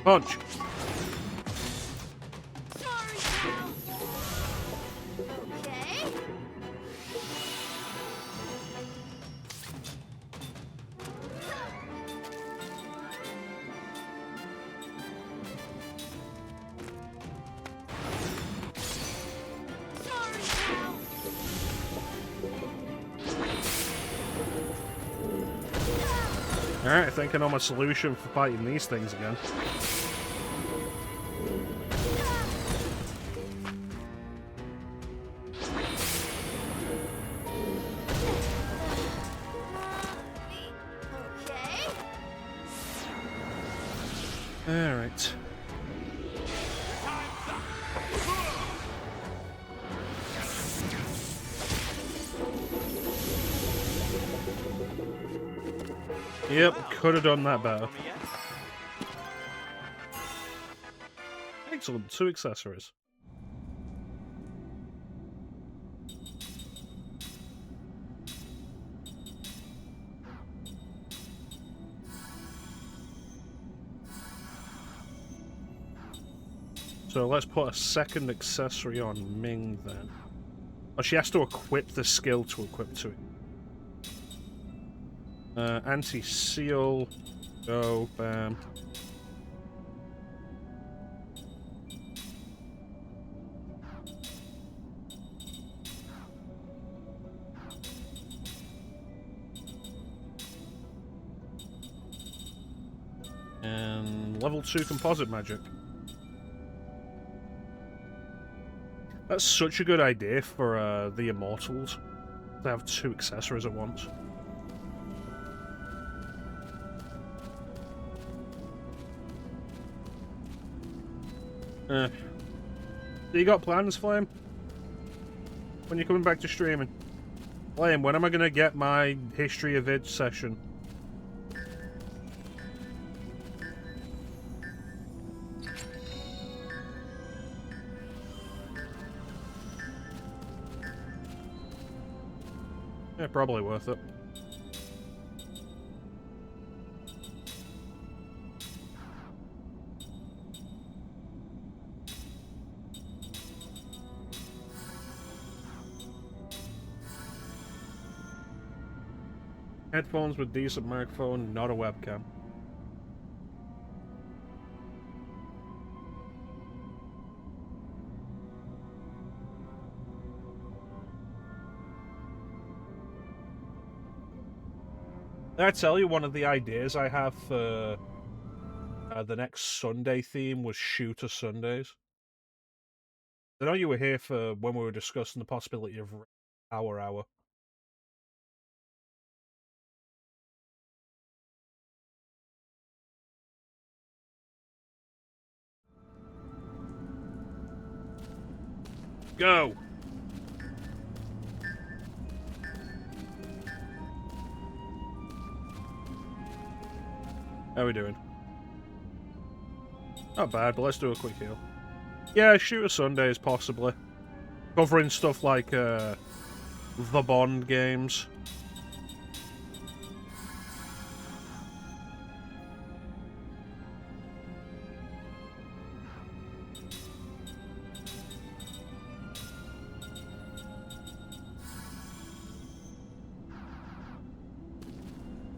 Punch. Sorry, pal. Okay. Sorry, pal. Alright, I think I know my solution for fighting these things again. Okay. Alright. Yep, could have done that better. Excellent, 2 accessories. So let's put a second accessory on Ming then. Oh, she has to equip the skill to equip to it. Anti-seal. Go, bam. And level 2 composite magic. That's such a good idea for the Immortals, to have 2 accessories at once. So you got plans, Flame? When you're coming back to streaming? Flame, when am I gonna get my History of Id session? Yeah, probably worth it. Headphones with decent microphone, not a webcam. Did I tell you one of the ideas I have for the next Sunday theme was Shooter Sundays? I know you were here for when we were discussing the possibility of Hour Hour. Go! How are we doing? Not bad, but let's do a quick heal. Yeah, Shooter Sundays, possibly. Covering stuff like, the Bond games.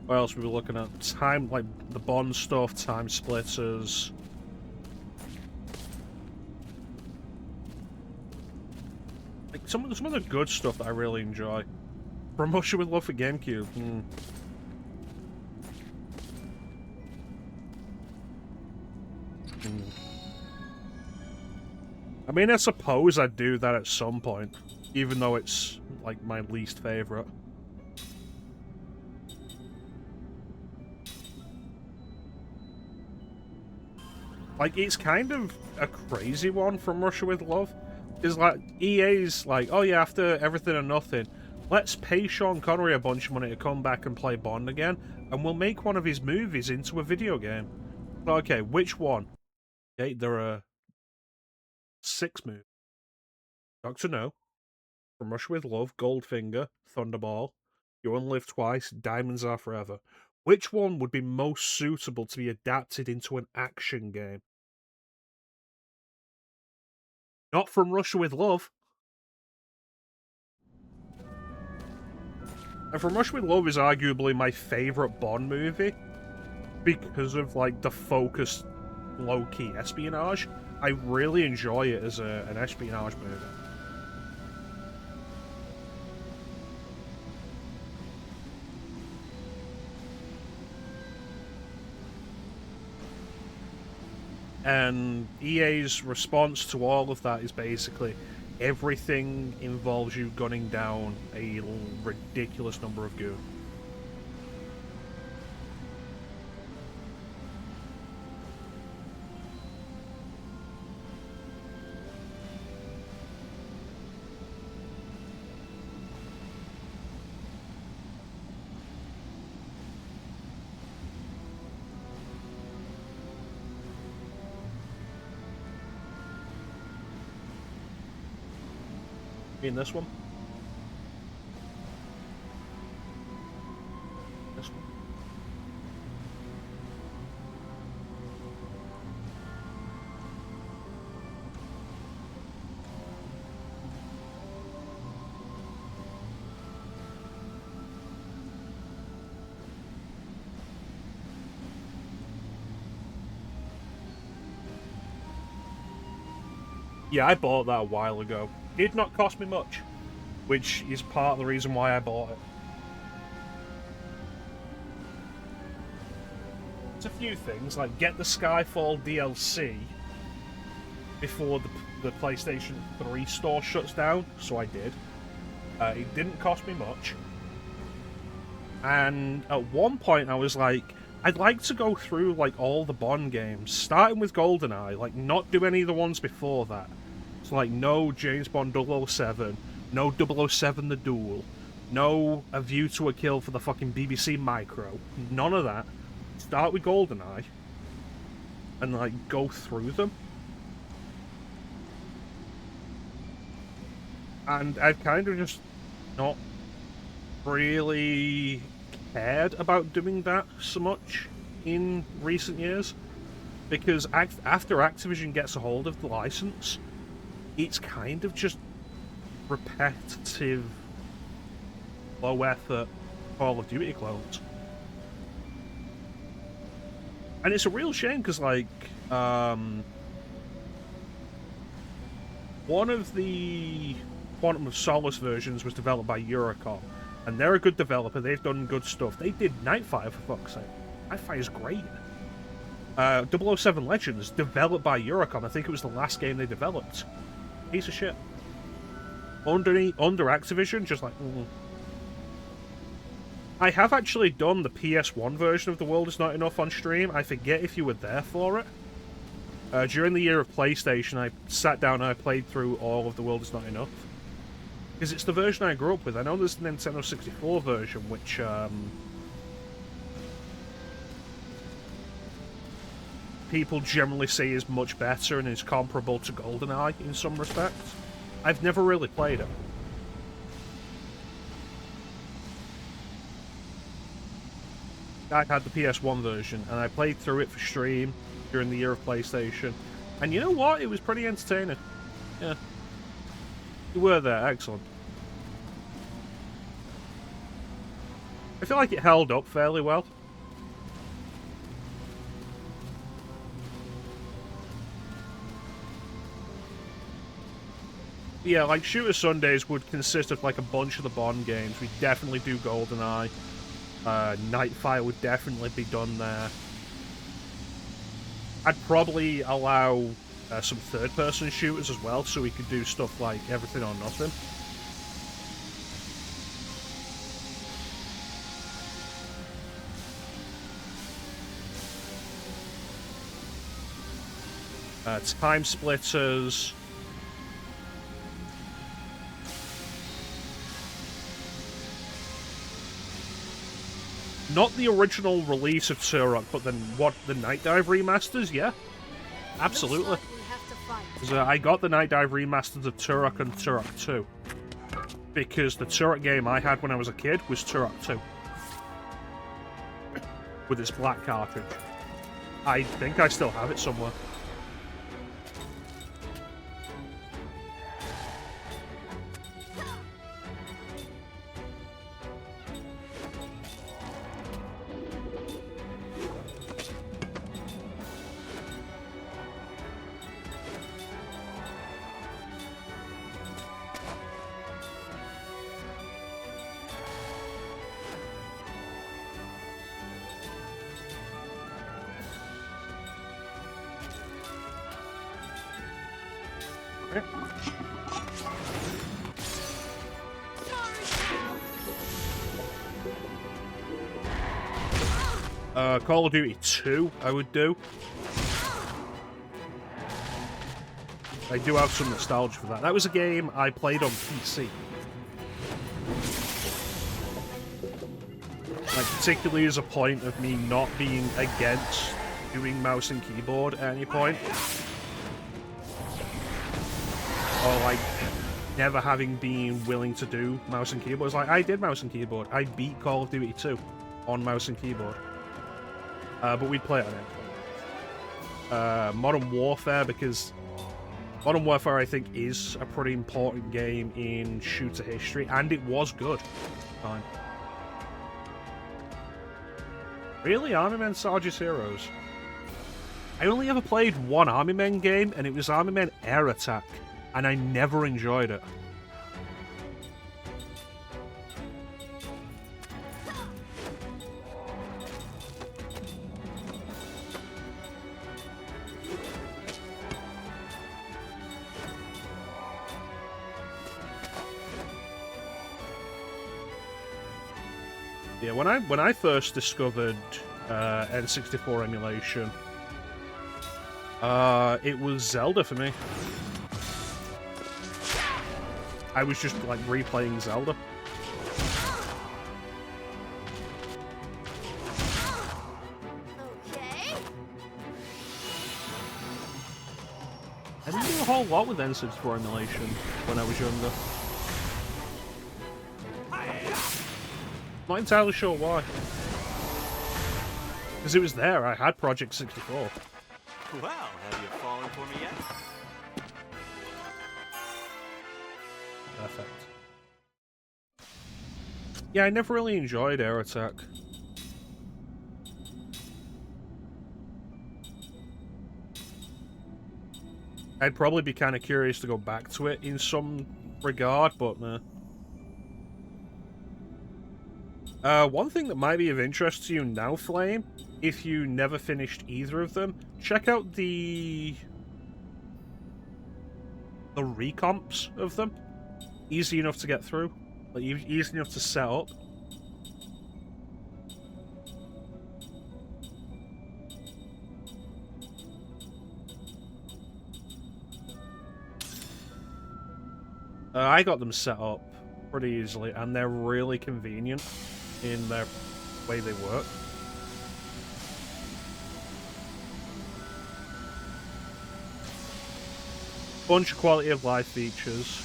What else were we looking at? Time, like, the Bond stuff, Time Splitters. Like, some of the good stuff that I really enjoy. From Russia with Love for GameCube. I mean, I suppose I'd do that at some point, even though it's, like, my least favorite. Like, it's kind of a crazy one from Russia with Love. Because, like, EA's like, oh yeah, after Everything and Nothing, let's pay Sean Connery a bunch of money to come back and play Bond again, and we'll make one of his movies into a video game. Okay, which one? Okay, there are 6 movies. Dr. No, From Russia with Love, Goldfinger, Thunderball, You Only Live Twice, Diamonds Are Forever. Which one would be most suitable to be adapted into an action game? Not From Russia with Love. And From Russia with Love is arguably my favourite Bond movie because of, like, the focused, low-key espionage. I really enjoy it as an espionage movie. And EA's response to all of that is basically everything involves you gunning down a ridiculous number of goons. In this one. This one. Yeah, I bought that a while ago. Did not cost me much, which is part of the reason why I bought it. It's a few things, like get the Skyfall DLC before the PlayStation 3 store shuts down, so I did. It didn't cost me much. And at one point I was like, I'd like to go through like all the Bond games, starting with GoldenEye, like not do any of the ones before that. So like no James Bond 007, no 007 The Duel, no A View to a Kill for the fucking BBC Micro, none of that. Start with GoldenEye and like go through them. And I've kind of just not really cared about doing that so much in recent years, because after Activision gets a hold of the license, it's kind of just repetitive, low effort Call of Duty clones. And it's a real shame because, like, one of the Quantum of Solace versions was developed by Eurocom, and they're a good developer, they've done good stuff. They did Nightfire, for fuck's sake. Nightfire's great. 007 Legends, developed by Eurocom, I think it was the last game they developed. Piece of shit. Under Activision, just like... I have actually done the PS1 version of The World Is Not Enough on stream. I forget if you were there for it. During the year of PlayStation, I sat down and I played through all of The World Is Not Enough. Because it's the version I grew up with. I know there's the Nintendo 64 version, which... people generally say is much better and is comparable to GoldenEye in some respects. I've never really played it. I had the PS1 version, and I played through it for stream during the year of PlayStation. And you know what? It was pretty entertaining. Yeah. You were there. Excellent. I feel like it held up fairly well. Yeah, like Shooter Sundays would consist of like a bunch of the Bond games. We'd definitely do GoldenEye. Nightfire would definitely be done there. I'd probably allow some third-person shooters as well, so we could do stuff like everything or nothing. Time splitters. Not the original release of Turok, but then what, the Night Dive remasters? Yeah, absolutely. Looks like we have to fight. 'Cause, I got the Night Dive remasters of Turok and Turok 2. Because the Turok game I had when I was a kid was Turok 2. With its black cartridge. I think I still have it somewhere. Call of Duty 2, I would do. I do have some nostalgia for that. That was a game I played on PC. Like, particularly as a point of me not being against doing mouse and keyboard at any point. Or, like, never having been willing to do mouse and keyboard. It's like, I did mouse and keyboard. I beat Call of Duty 2 on mouse and keyboard. But we'd play it on it. Modern Warfare, because Modern Warfare, I think, is a pretty important game in shooter history, and it was good. Fine. Really? Army Men Sarge's Heroes? I only ever played one Army Men game, and it was Army Men Air Attack, and I never enjoyed it. Yeah, when I first discovered N64 emulation, it was Zelda for me. I was just like replaying Zelda. Okay. I didn't do a whole lot with N64 emulation when I was younger. Not entirely sure why. Because it was there, I had Project 64. Well, have you fallen for me yet? Perfect. Yeah, I never really enjoyed Air Attack. I'd probably be kind of curious to go back to it in some regard, but nah. One thing that might be of interest to you now, Flame, if you never finished either of them, check out the recomps of them. Easy enough to get through, like easy enough to set up. I got them set up pretty easily, and they're really convenient in their way they work. Bunch of quality of life features.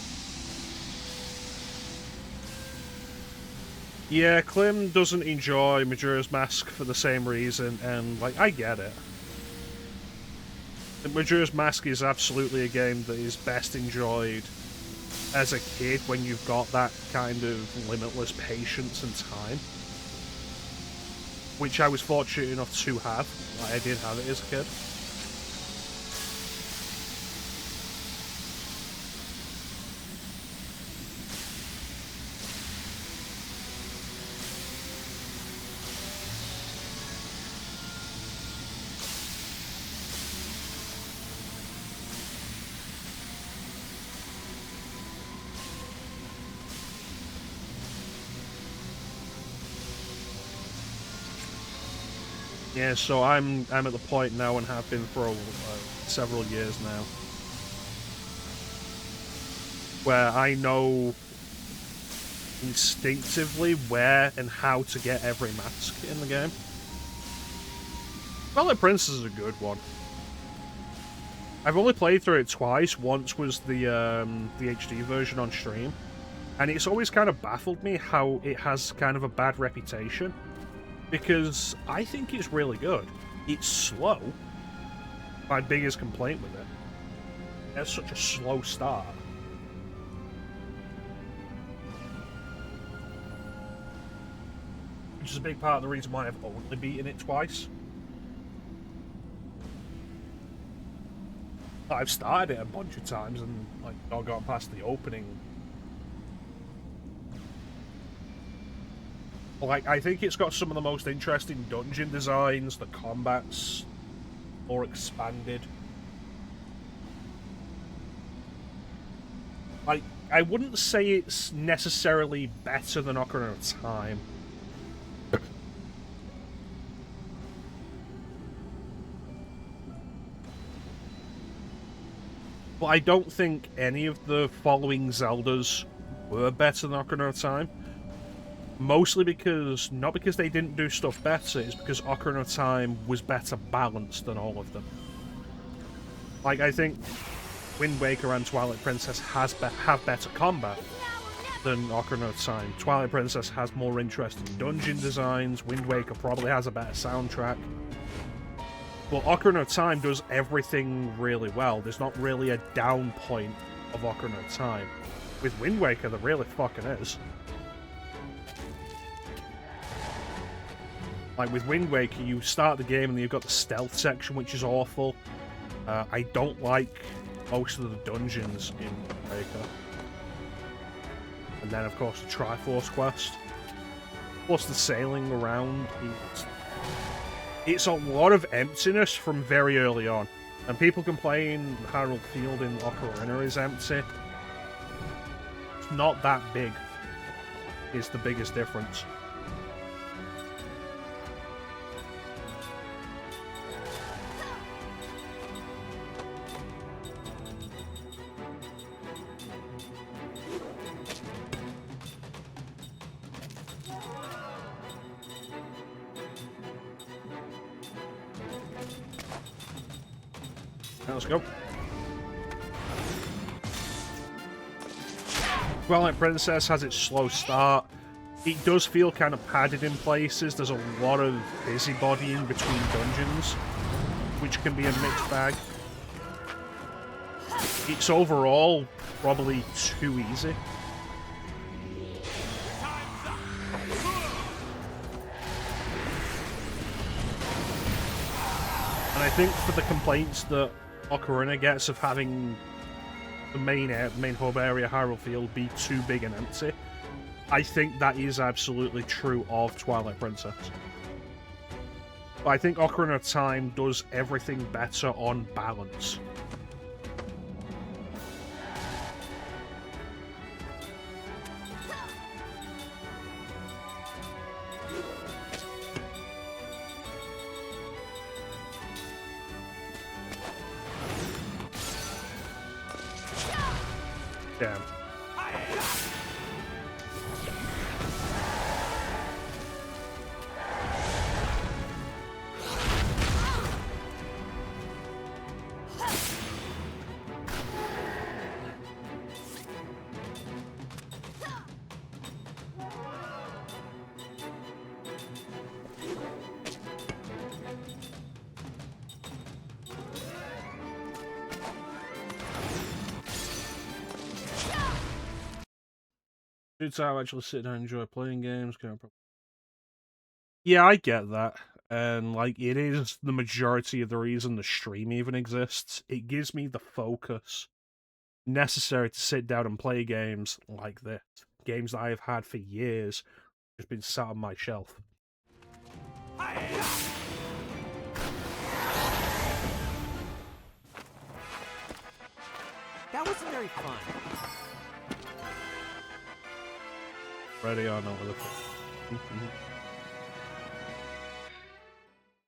Yeah, Klim doesn't enjoy Majora's Mask for the same reason, and like, I get it. Majora's Mask is absolutely a game that is best enjoyed as a kid when you've got that kind of limitless patience and time. Which I was fortunate enough to have. Like, I did have it as a kid. Yeah, so I'm at the point now and have been for several years now where I know instinctively where and how to get every mask in the game. Twilight Princess is a good one. I've only played through it twice. Once was the HD version on stream, and it's always kind of baffled me how it has kind of a bad reputation, because I think it's really good. It's slow. My biggest complaint with it. It has such a slow start. Which is a big part of the reason why I've only beaten it twice. I've started it a bunch of times and like not gotten past the opening. Like, I think it's got some of the most interesting dungeon designs, the combat's more expanded. Like, I wouldn't say it's necessarily better than Ocarina of Time. But I don't think any of the following Zeldas were better than Ocarina of Time. Mostly because, not because they didn't do stuff better, it's because Ocarina of Time was better balanced than all of them. Like, I think Wind Waker and Twilight Princess have better combat than Ocarina of Time. Twilight Princess has more interesting dungeon designs, Wind Waker probably has a better soundtrack. But Ocarina of Time does everything really well. There's not really a down point of Ocarina of Time. With Wind Waker, there really fucking is. Like, with Wind Waker, you start the game and you've got the stealth section, which is awful. I don't like most of the dungeons in Wind Waker. And then, of course, the Triforce quest. Plus, the sailing around. It's a lot of emptiness from very early on. And people complain Hyrule Field in Ocarina is empty. It's not that big. It's the biggest difference. Let's go. Twilight Princess has its slow start. It does feel kind of padded in places. There's a lot of busybodying between dungeons, which can be a mixed bag. It's overall probably too easy. And I think for the complaints that Ocarina gets of having the main hub area, Hyrule Field, be too big and empty, I think that is absolutely true of Twilight Princess. But I think Ocarina of Time does everything better on balance. Damn. Dudes, I actually sit down and enjoy playing games. Yeah, I get that. And, like, it is the majority of the reason the stream even exists. It gives me the focus necessary to sit down and play games like this. Games that I have had for years, just been sat on my shelf. That wasn't very fun. Ready on over the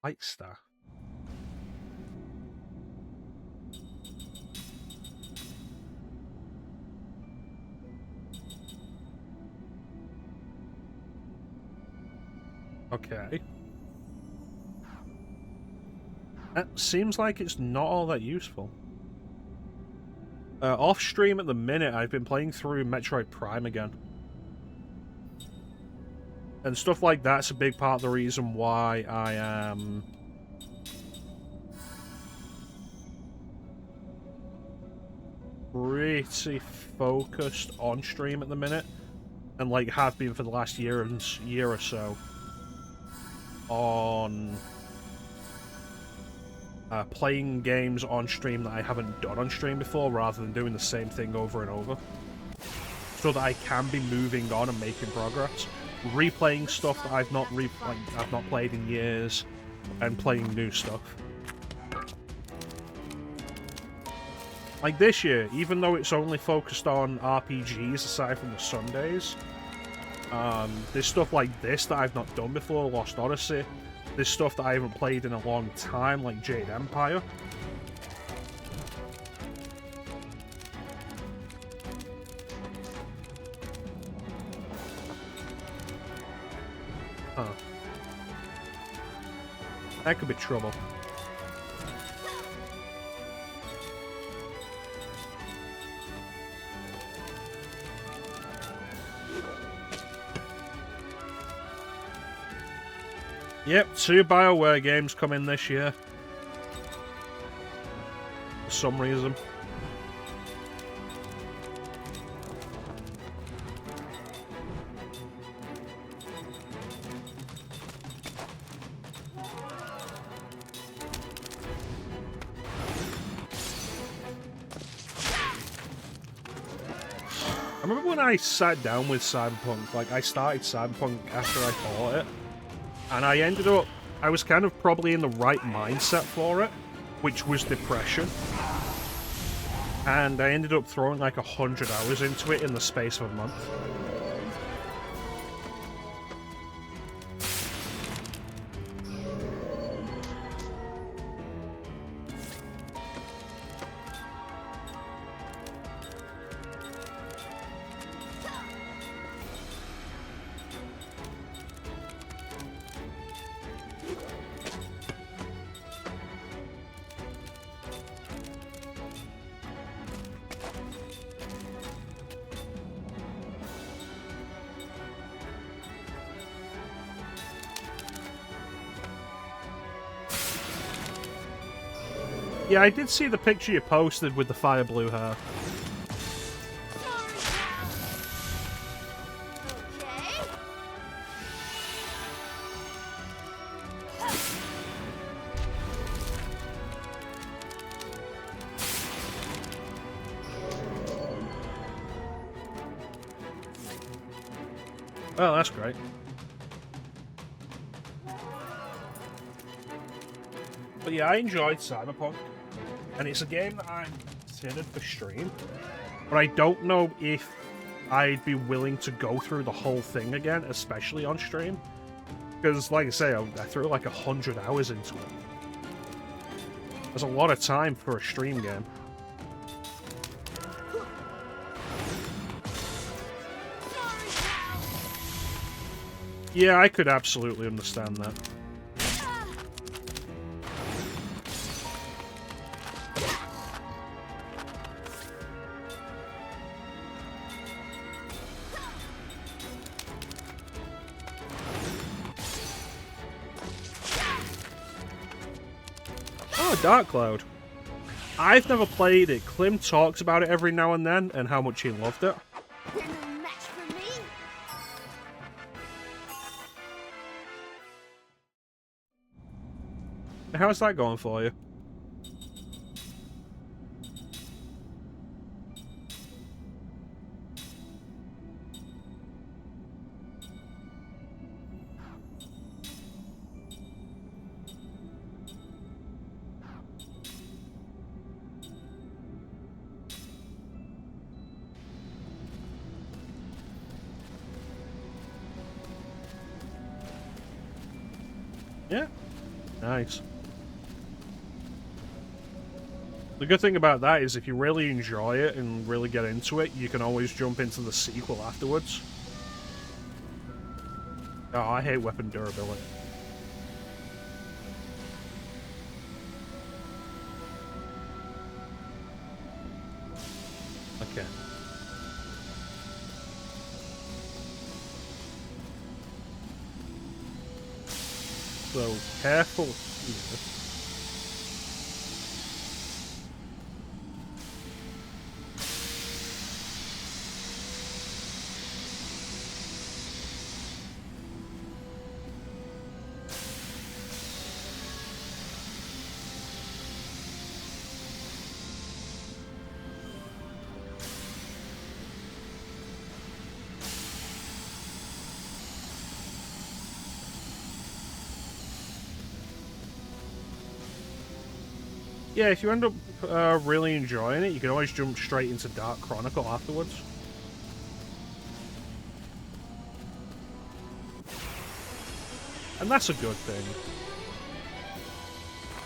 Light Star. Okay. It seems like it's not all that useful. Off stream at the minute, I've been playing through Metroid Prime again. And stuff like that's a big part of the reason why I am pretty focused on stream at the minute, and like have been for the last year or so on playing games on stream that I haven't done on stream before, rather than doing the same thing over and over, so that I can be moving on and making progress. Replaying stuff that I've not played in years, and playing new stuff. Like this year, even though it's only focused on RPGs aside from the Sundays, there's stuff like this that I've not done before, Lost Odyssey. There's stuff that I haven't played in a long time, like Jade Empire. Huh. That could be trouble. Yep, 2 BioWare games come in this year. For some reason. I remember when I sat down with Cyberpunk, like I started Cyberpunk after I bought it. And I was kind of probably in the right mindset for it, which was depression. And I ended up throwing like 100 hours into it in the space of a month. Yeah, I did see the picture you posted with the fire blue hair. Oh, that's great. But yeah, I enjoyed Cyberpunk, and it's a game that I'm considered for stream, but I don't know if I'd be willing to go through the whole thing again, especially on stream, because like I say, I threw like 100 hours into it. There's a lot of time for a stream game. Yeah, I could absolutely understand that. Oh, Dark Cloud. I've never played it. Klim talks about it every now and then, and how much he loved it. You're no match for me. How's that going for you? Yeah. Nice. The good thing about that is if you really enjoy it and really get into it, you can always jump into the sequel afterwards. Oh, I hate weapon durability. Okay. So, careful here. Yeah, if you end up really enjoying it, you can always jump straight into Dark Chronicle afterwards. And that's a good thing.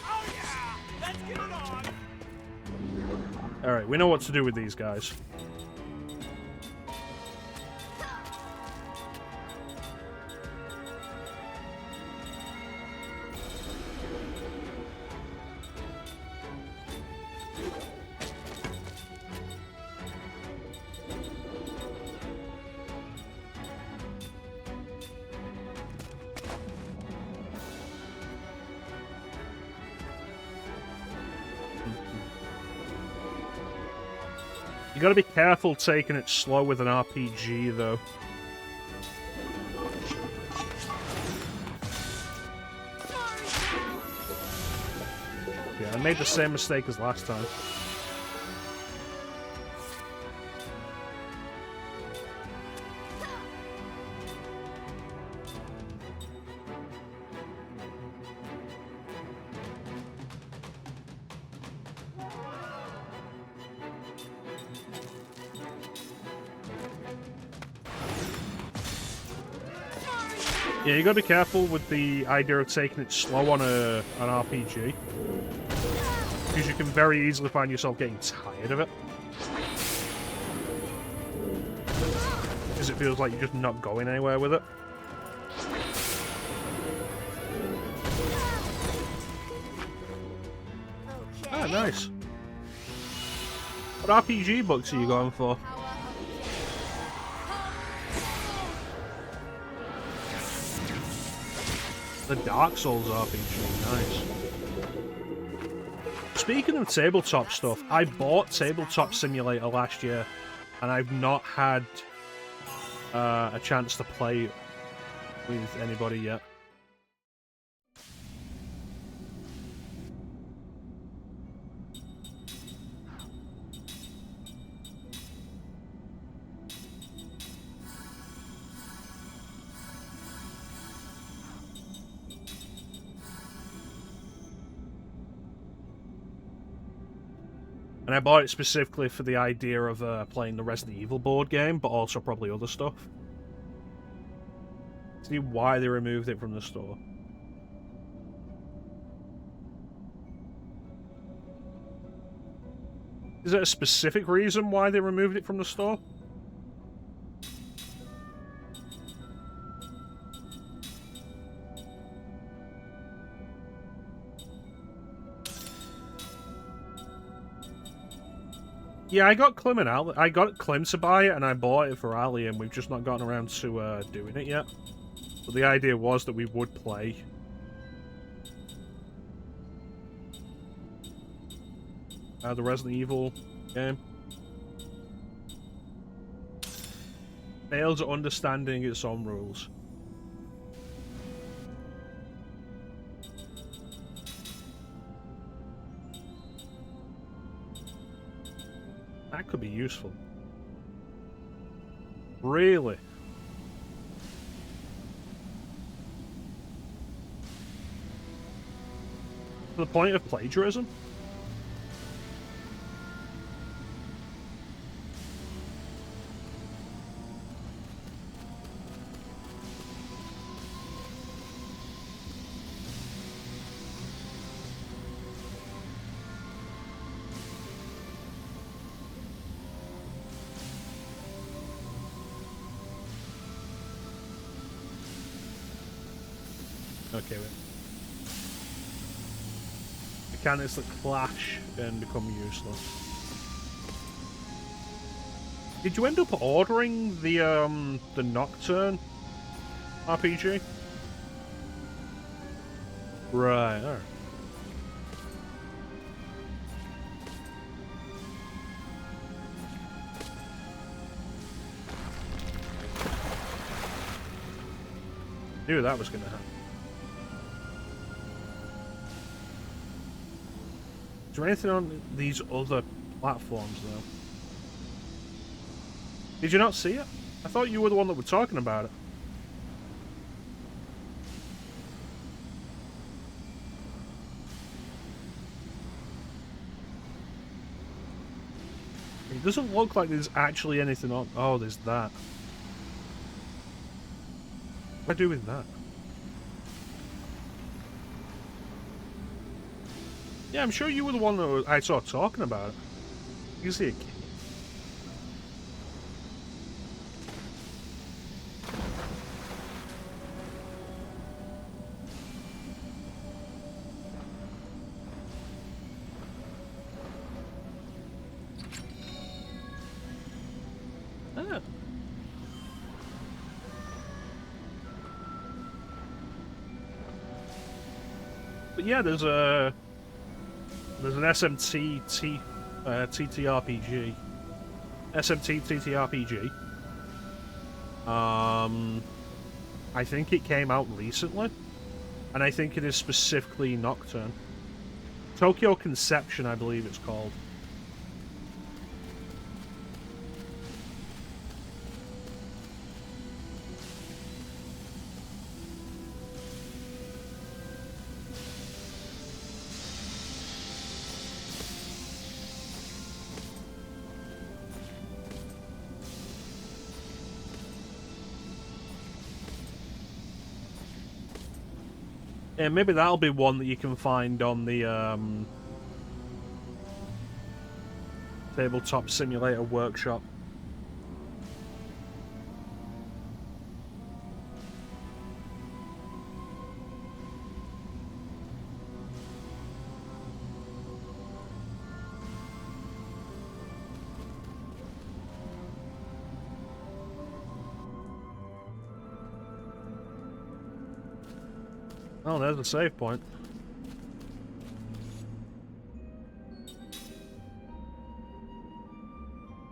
Oh yeah! Let's get it on! Alright, we know what to do with these guys. You gotta be careful taking it slow with an RPG, though. Yeah, I made the same mistake as last time. Yeah, you gotta be careful with the idea of taking it slow on an RPG. Because you can very easily find yourself getting tired of it. Because it feels like you're just not going anywhere with it. Okay. Ah, nice. What RPG books are you going for? The Dark Souls RPG, nice. Speaking of tabletop stuff, I bought Tabletop Simulator last year, and I've not had a chance to play with anybody yet. And I bought it specifically for the idea of playing the Resident Evil board game, but also probably other stuff. See why they removed it from the store. Is there a specific reason why they removed it from the store? Yeah, I got Clem and Ali. I got Clem to buy it, and I bought it for Ali, and we've just not gotten around to doing it yet. But the idea was that we would play. The Resident Evil game. Fails at understanding its own rules. That could be useful. Really? To the point of plagiarism? Okay, wait. Mechanics that clash and become useless. Did you end up ordering the Nocturne RPG? Right, alright. Knew that was gonna happen. Is there anything on these other platforms though? Did you not see it? I thought you were the one that was talking about it. It doesn't look like there's actually anything on. Oh, there's that. What do I do with that? Yeah, I'm sure you were the one that I saw talking about it. You can see a key. Ah. But yeah, there's an SMT TTRPG. SMT TTRPG. I think it came out recently, and I think it is specifically Nocturne. Tokyo Conception, I believe it's called. Yeah, maybe that'll be one that you can find on the Tabletop Simulator Workshop. Oh, there's a save point.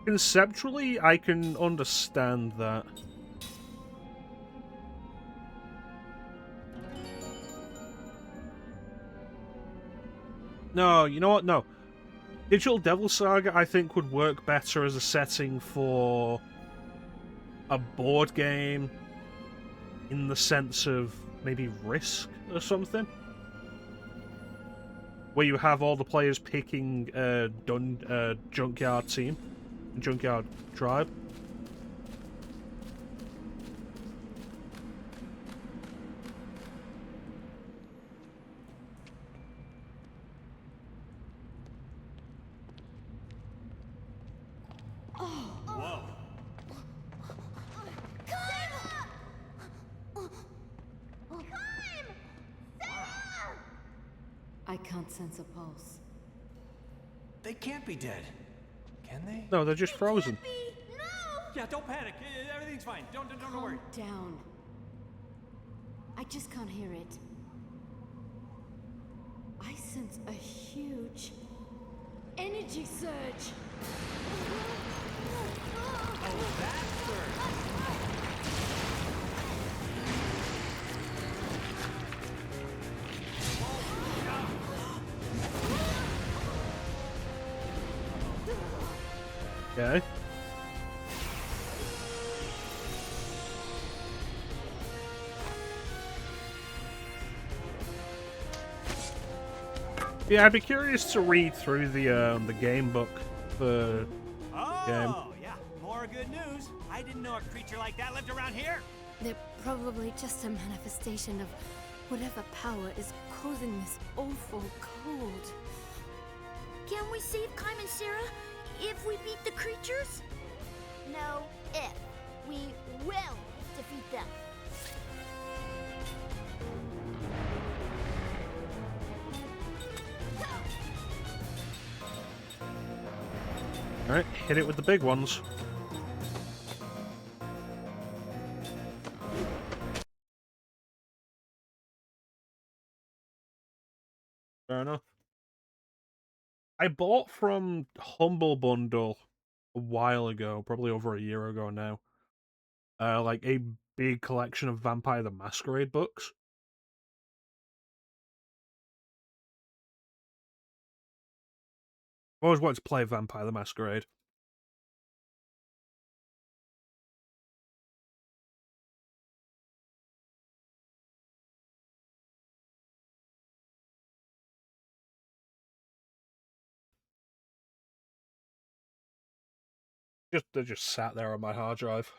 Conceptually, I can understand that. No, you know what? No. Digital Devil Saga, I think, would work better as a setting for a board game in the sense of maybe Risk or something, where you have all the players picking Junkyard team, Junkyard tribe. Whoa. I can't sense a pulse. They can't be dead, can they? No, they're just frozen. Yeah, don't panic. Everything's fine. Don't worry. Calm down. I just can't hear it. I sense a huge energy surge. Oh, that's good. Okay. Yeah, I'd be curious to read through the game book for game. Oh, yeah. More good news. I didn't know a creature like that lived around here. They're probably just a manifestation of whatever power is causing this awful cold. Can we save Kaim and Sarah if we beat the creatures? No, if. We will defeat them. Alright, hit it with the big ones. Fair enough. I bought from Humble Bundle a while ago, probably over a year ago now. Like a big collection of Vampire the Masquerade books. I've always wanted to play Vampire the Masquerade. They're just sat there on my hard drive.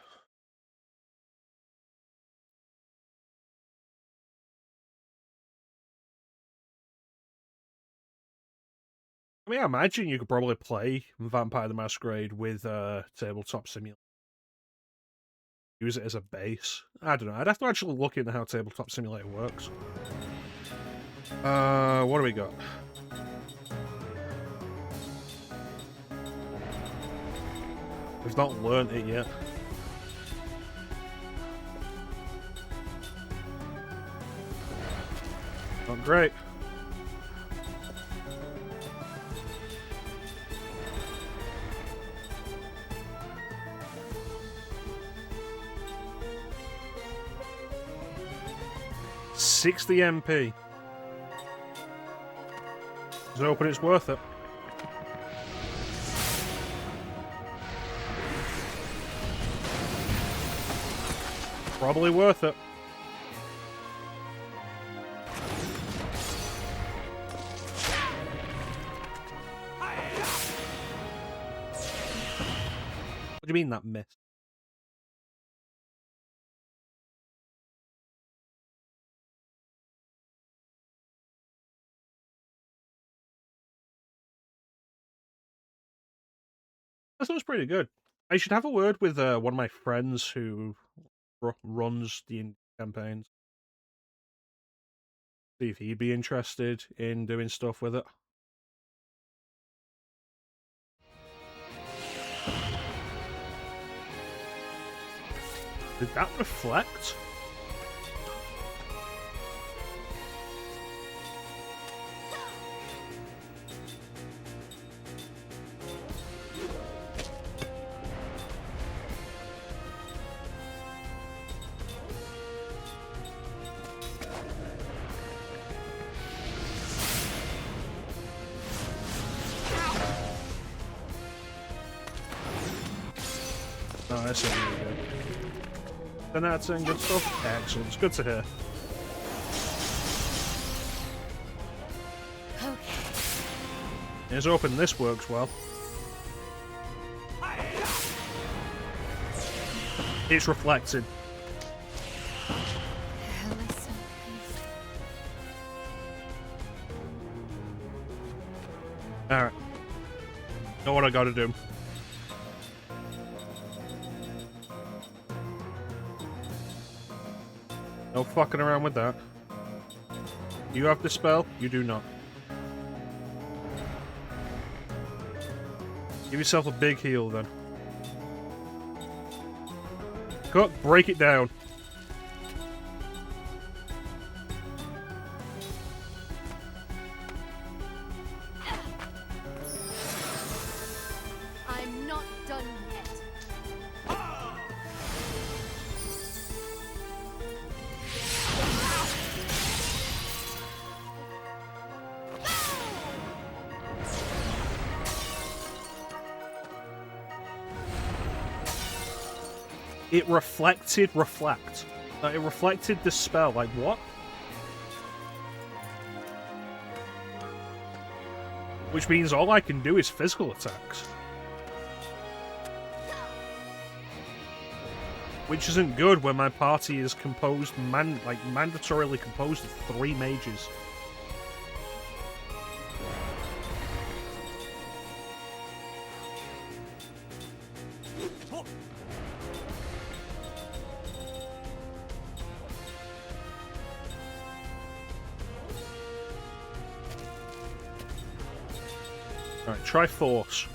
I mean, I imagine you could probably play Vampire the Masquerade with Tabletop Simulator. Use it as a base. I don't know. I'd have to actually look into how Tabletop Simulator works. What do we got? We've not learnt it yet. Not great. $60 MP. Just hoping it's worth it. Probably worth it. What do you mean that missed? That sounds pretty good. I should have a word with one of my friends who runs the indie campaigns. See if he'd be interested in doing stuff with it. Did that reflect? Oh, that's really good. Then that's saying good stuff. Excellent. It's good to hear. Okay. Here's hoping this works well. It's reflected. Alright. Know what I gotta do. No fucking around with that. You have the spell, you do not. Give yourself a big heal then. Cut, break it down. I'm not done yet. It reflected reflect. It reflected the spell. Like, what? Which means all I can do is physical attacks. Which isn't good when my party is composed, mandatorily composed of 3 mages. Alright, try force.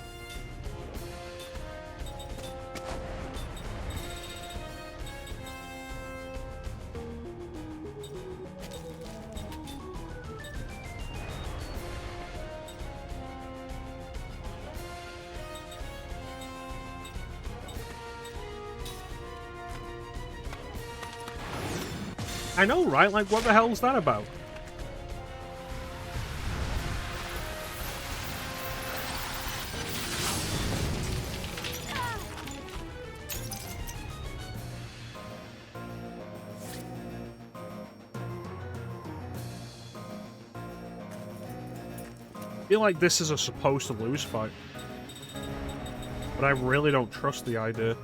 I know, right? Like, what the hell's that about? I feel like this is a supposed to lose fight. But I really don't trust the idea.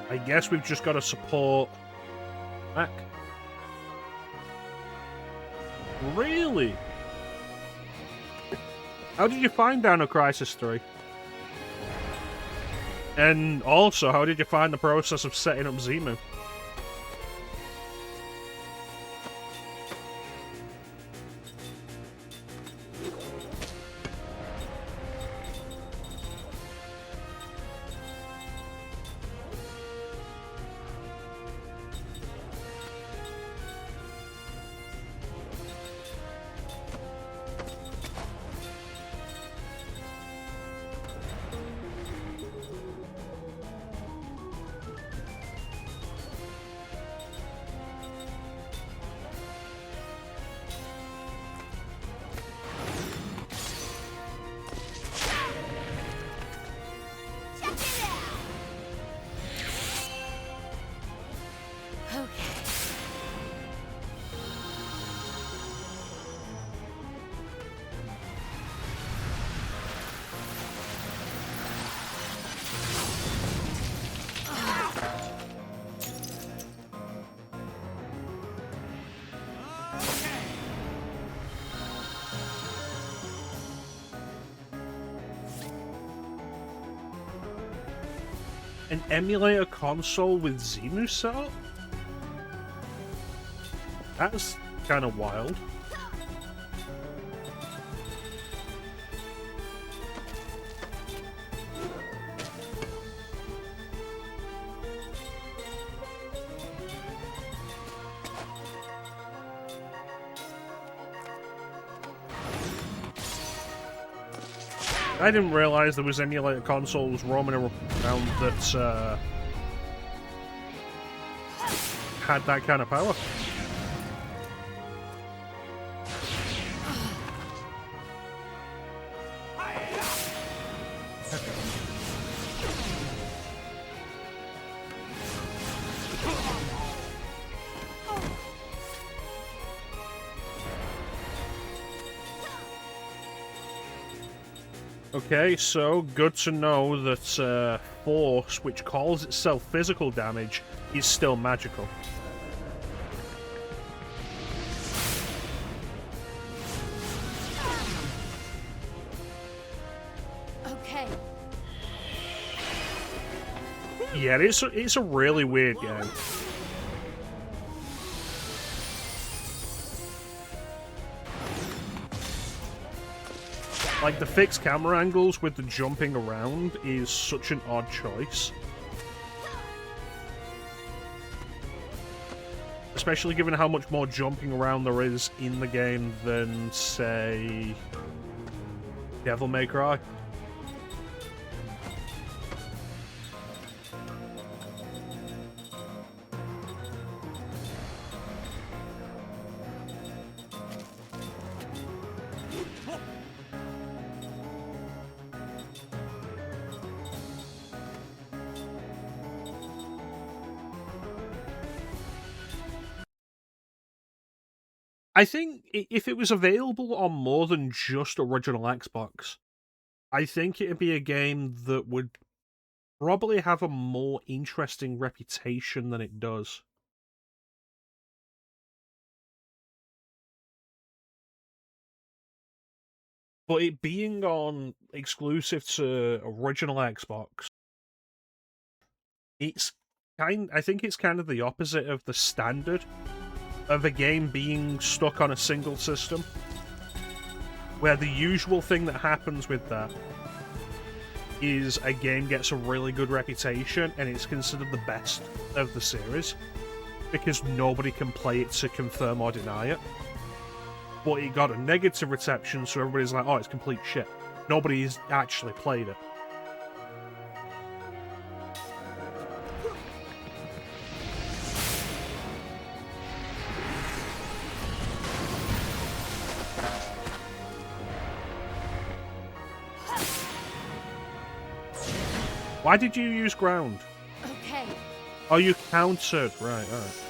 I guess we've just got to support Mac. Really? How did you find Dino Crisis 3? And also, how did you find the process of setting up Zemu? An emulator console with Zemu set up? That's kind of wild. I didn't realize there was emulator consoles roaming around that had that kind of power. Okay, so good to know that Force, which calls itself physical damage, is still magical. Okay. Yeah, it's a really weird game. Like, the fixed camera angles with the jumping around is such an odd choice. Especially given how much more jumping around there is in the game than, say, Devil May Cry. I think if it was available on more than just original Xbox, I think it'd be a game that would probably have a more interesting reputation than it does. But it being on exclusive to original Xbox, I think it's kind of the opposite of the standard of a game being stuck on a single system, where the usual thing that happens with that is a game gets a really good reputation and it's considered the best of the series because nobody can play it to confirm or deny it. But it got a negative reception, so everybody's like, oh, it's complete shit. Nobody's actually played it. Why did you use ground? Okay. Oh, you countered. Right, alright.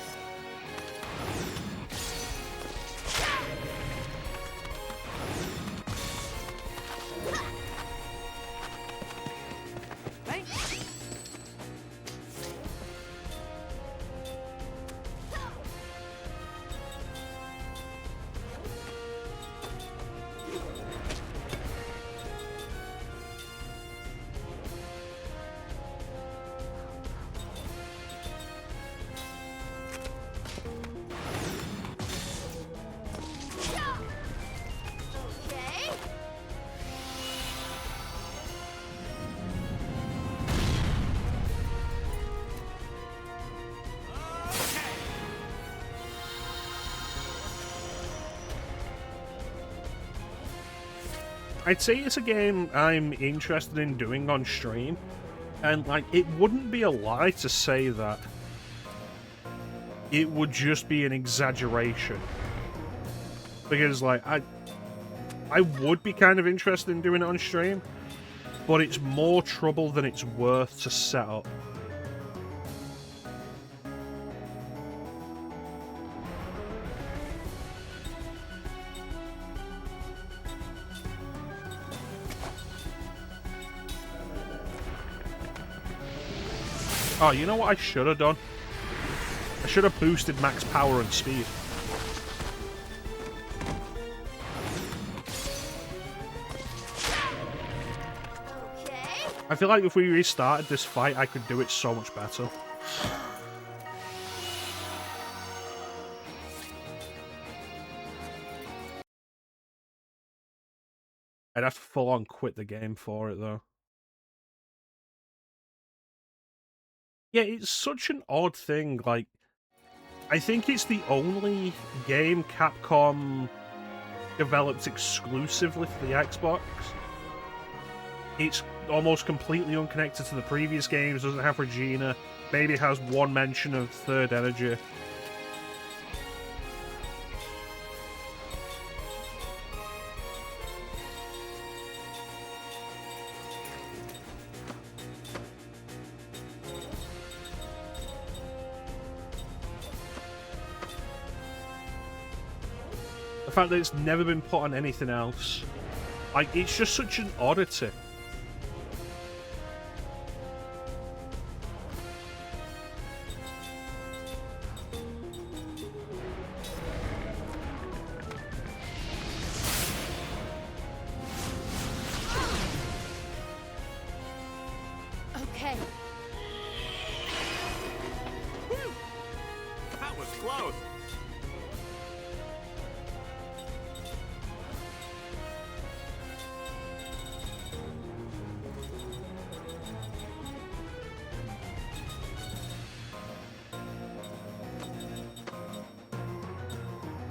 I'd say it's a game I'm interested in doing on stream, and like it wouldn't be a lie to say that it would just be an exaggeration, because like I would be kind of interested in doing it on stream, but it's more trouble than it's worth to set up. Oh, you know what I should have done? I should have boosted max power and speed. Okay. I feel like if we restarted this fight, I could do it so much better. I'd have to full on quit the game for it, though. Yeah, it's such an odd thing, like, I think it's the only game Capcom developed exclusively for the Xbox. It's almost completely unconnected to the previous games, doesn't have Regina, maybe it has one mention of Third Energy. The fact that it's never been put on anything else. Like, it's just such an oddity. Okay. That was close.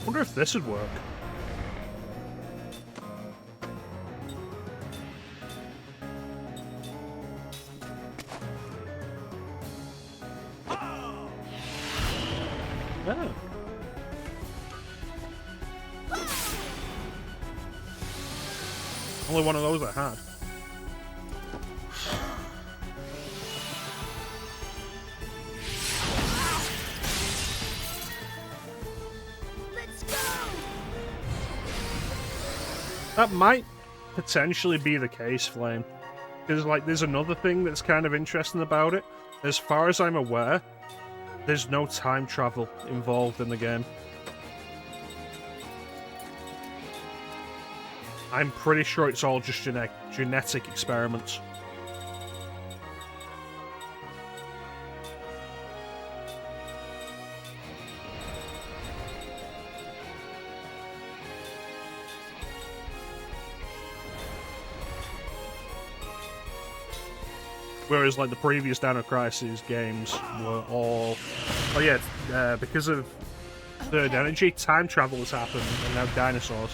I wonder if this would work. Oh. Only one of those I had. Let's go. That might potentially be the case, Flame. Because, like, there's another thing that's kind of interesting about it. As far as I'm aware, there's no time travel involved in the game. I'm pretty sure it's all just genetic experiments. Whereas, like, the previous Dino Crisis games were all... Oh, yeah, because of third energy, time travel has happened, and now dinosaurs.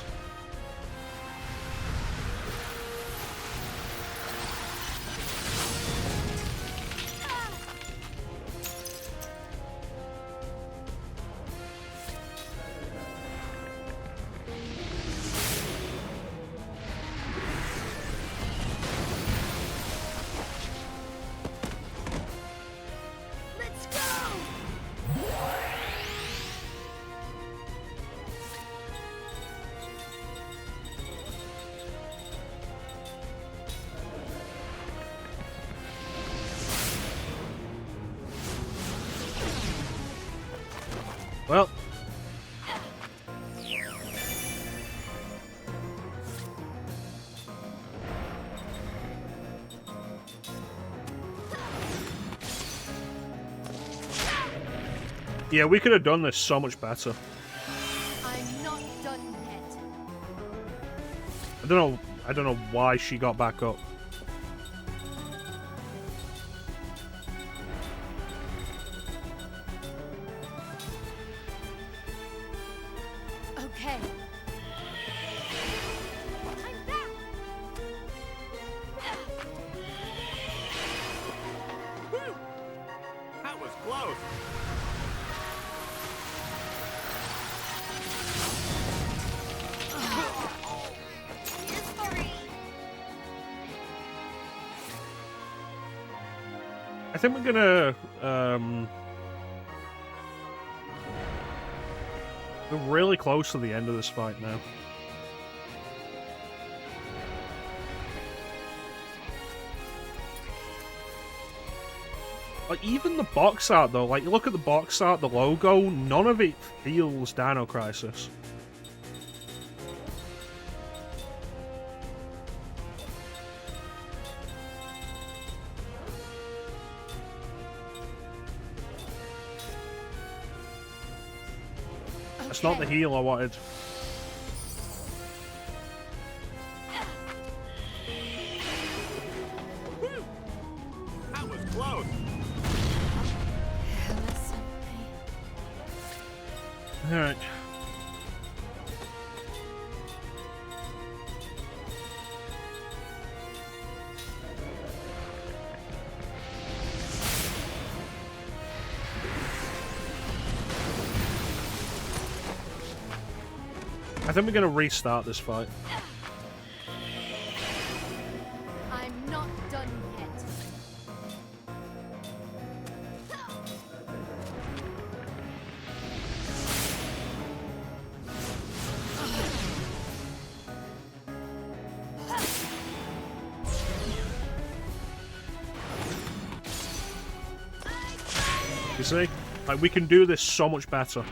Well. Yeah, we could have done this so much better. I'm not done yet. I don't know why she got back up. Okay. I'm back. That was close. I think we're gonna we're really close to the end of this fight now. Like, even the box art though, like, you look at the box art, the logo, none of it feels Dino Crisis. It's not the heal I wanted. That was close. Alright. I think we're gonna restart this fight. I'm not done yet. You see? Like, we can do this so much better.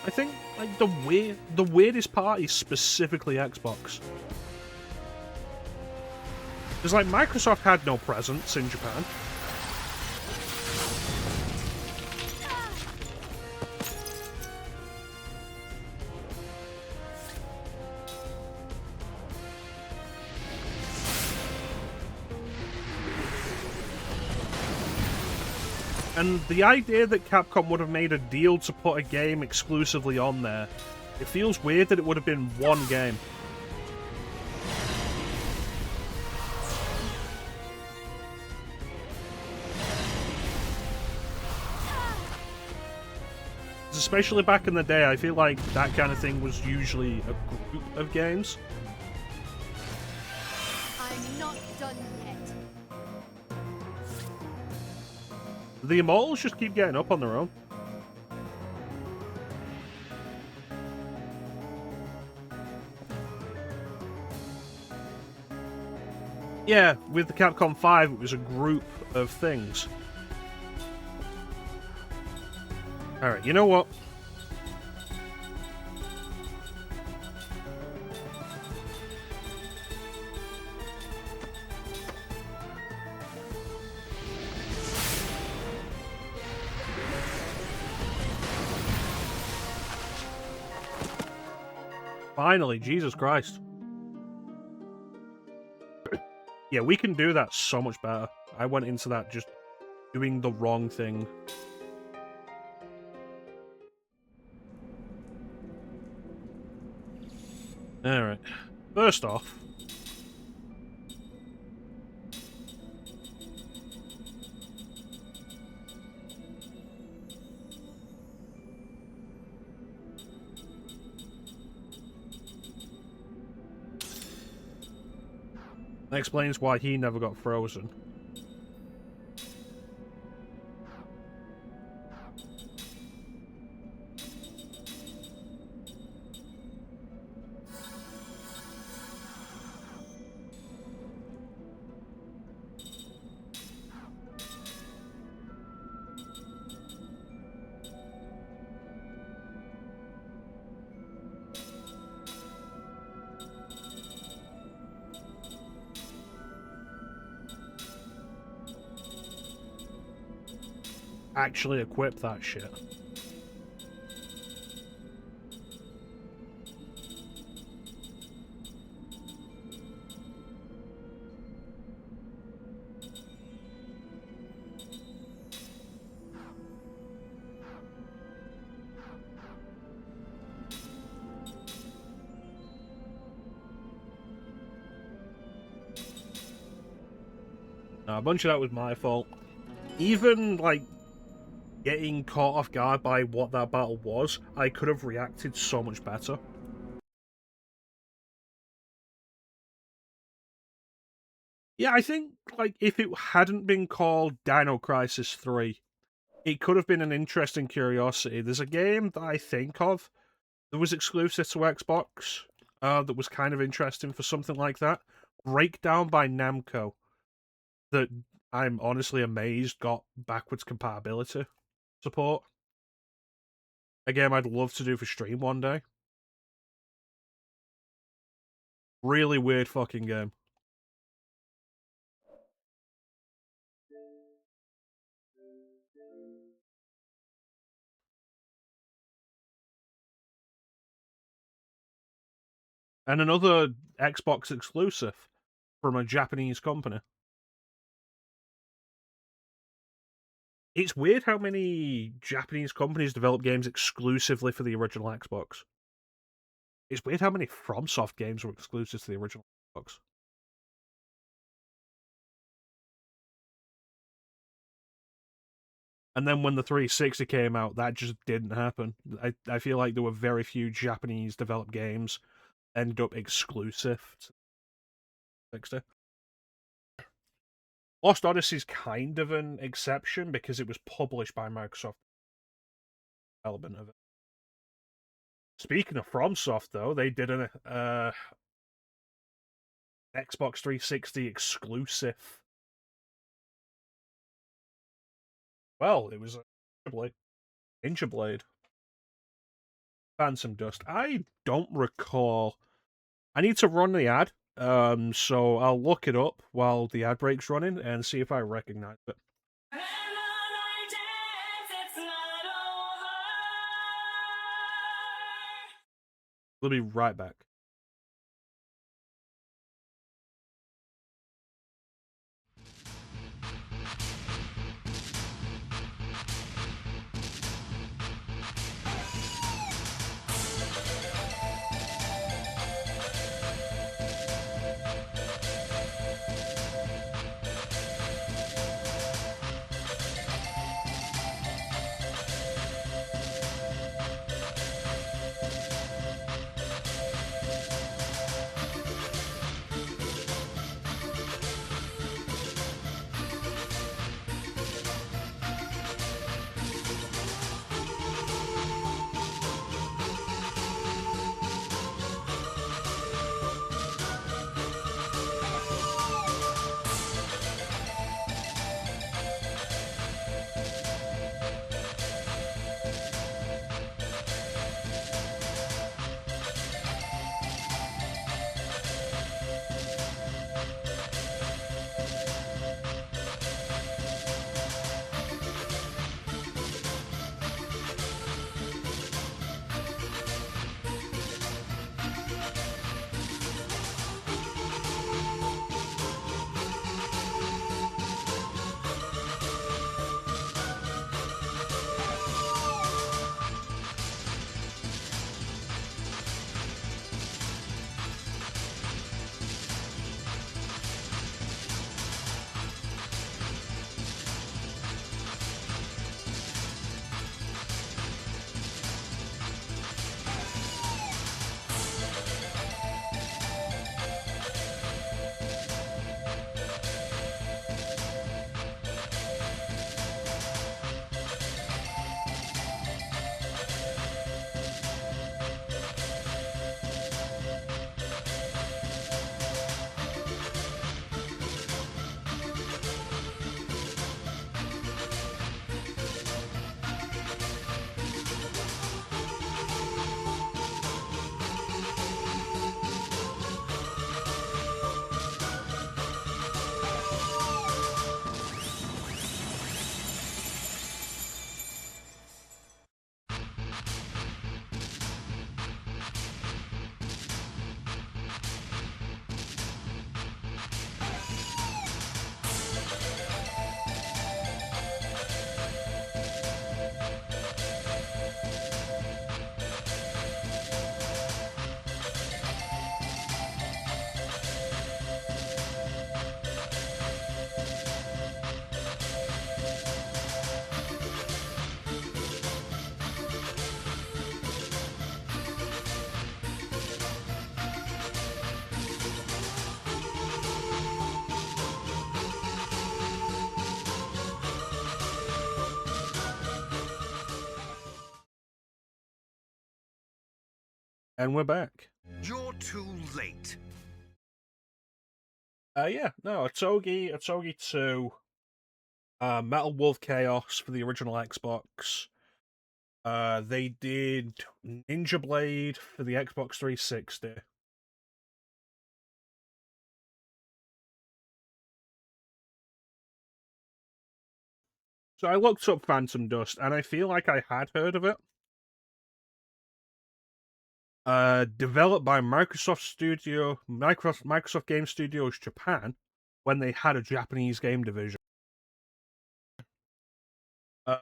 I think, like, the weirdest part is specifically Xbox. Because, like, Microsoft had no presence in Japan. And the idea that Capcom would have made a deal to put a game exclusively on there It feels weird that it would have been one game. Especially back in the day, I feel like that kind of thing was usually a group of games. I'm not done yet. The Immortals just keep getting up on their own. Yeah, with the Capcom 5, it was a group of things. Alright, you know what? Finally, Jesus Christ. Yeah, we can do that so much better. I went into that just doing the wrong thing. Alright. First off... that explains why he never got frozen. Actually equip that shit. No, a bunch of that was my fault. Even, like, getting caught off guard by what that battle was, I could have reacted so much better. Yeah, I think, like, if it hadn't been called Dino Crisis 3, it could have been an interesting curiosity. There's a game that I think of that was exclusive to Xbox that was kind of interesting for something like that. Breakdown by Namco. That I'm honestly amazed got backwards compatibility support. A game I'd love to do for stream one day. Really weird fucking game. And another Xbox exclusive from a Japanese company. It's weird how many Japanese companies develop games exclusively for the original Xbox. It's weird how many FromSoft games were exclusive to the original Xbox. And then when the 360 came out, that just didn't happen. I feel like there were very few Japanese developed games ended up exclusive to 360. Lost Odyssey is kind of an exception because it was published by Microsoft. Development of it. Speaking of FromSoft, though, they did an Xbox 360 exclusive. Well, it was a Ninja Blade. Phantom Dust. I don't recall. I need to run the ad, so I'll look it up while the ad break's running and see if I recognize it. We'll be right back. And we're back. You're too late. Yeah, no, Otogi 2, Metal Wolf Chaos for the original Xbox. They did Ninja Blade for the Xbox 360. So I looked up Phantom Dust, and I feel like I had heard of it. Developed by Microsoft Game Studios Japan, when they had a Japanese game division.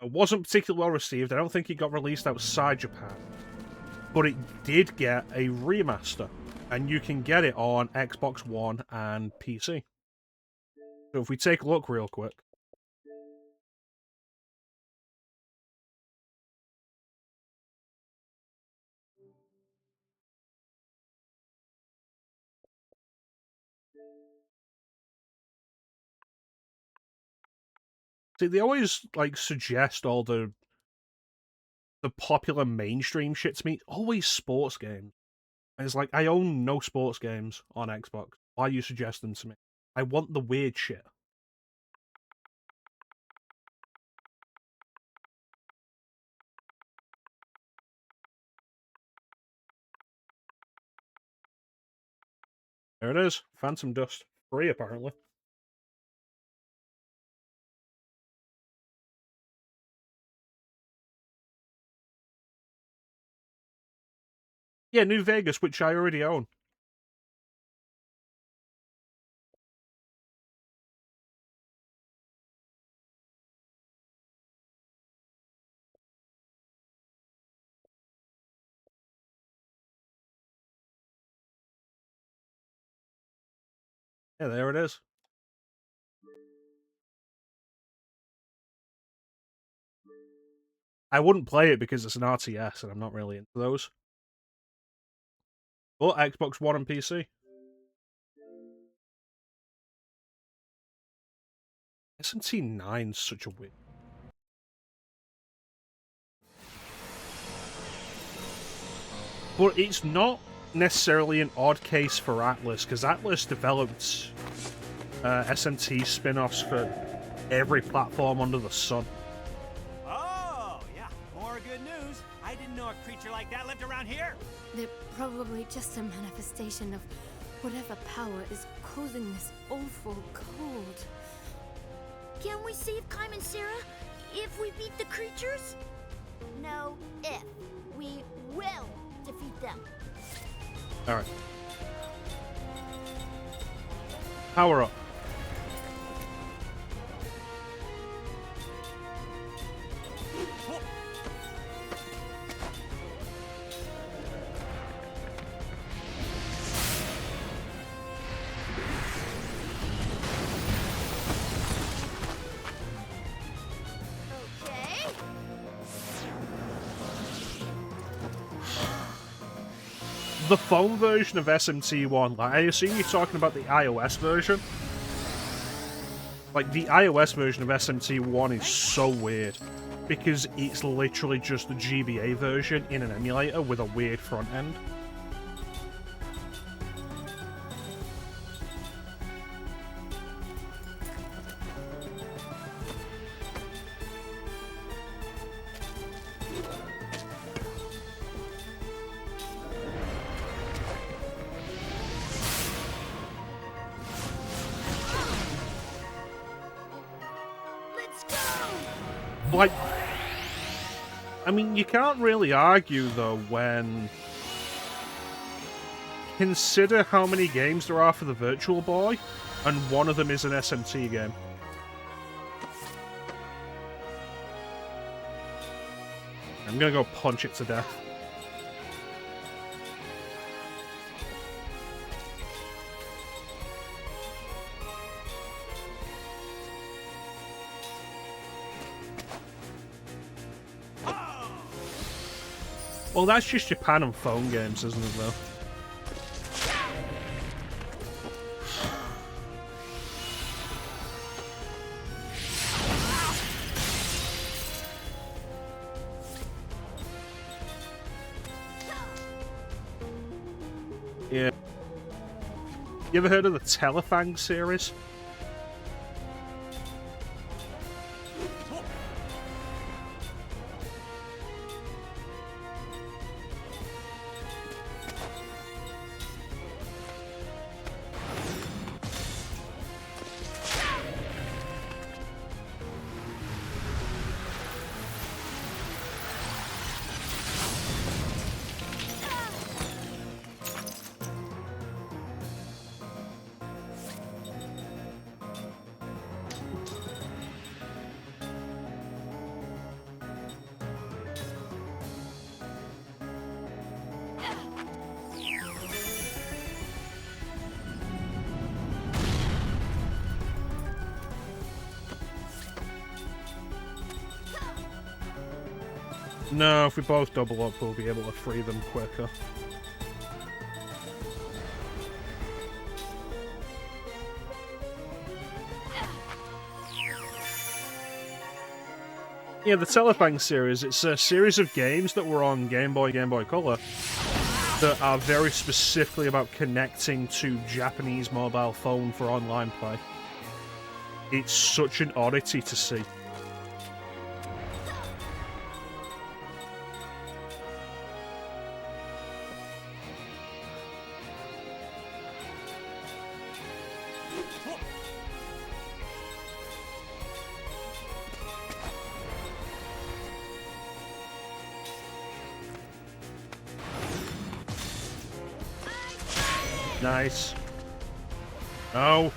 Wasn't particularly well received. I don't think it got released outside Japan. But it did get a remaster, and you can get it on Xbox One and PC. So if we take a look real quick. See, they always like suggest all the popular mainstream shit to me. Always sports games. And it's like, I own no sports games on Xbox. Why are you suggesting to me? I want the weird shit. There it is. Phantom Dust. Free, apparently. Yeah, New Vegas, which I already own. Yeah, there it is. I wouldn't play it because it's an RTS, and I'm not really into those. But Xbox One and PC. SMT9's such a weird... But it's not necessarily an odd case for Atlas, because Atlas developed SMT spin-offs for every platform under the sun. Oh, yeah. More good news. I didn't know a creature like that lived around here. They're probably just a manifestation of whatever power is causing this awful cold. Can we save Kaim and Sarah if we beat the creatures? No, if. We will defeat them. Alright. Power up. Okay. The phone version of SMT1, like, I assume you're talking about the iOS version. Like, the iOS version of SMT1 is so weird, because it's literally just the GBA version in an emulator with a weird front end. Let's go. Like, I mean, you can't really argue, though, when... Consider how many games there are for the Virtual Boy, and one of them is an SMT game. I'm gonna go punch it to death. Well, that's just Japan and phone games, isn't it, though? You ever heard of the Telefang series? No, if we both double up, we'll be able to free them quicker. Yeah, the Telefang series, it's a series of games that were on Game Boy, Game Boy Color that are very specifically about connecting to Japanese mobile phone for online play. It's such an oddity to see. Nice. No.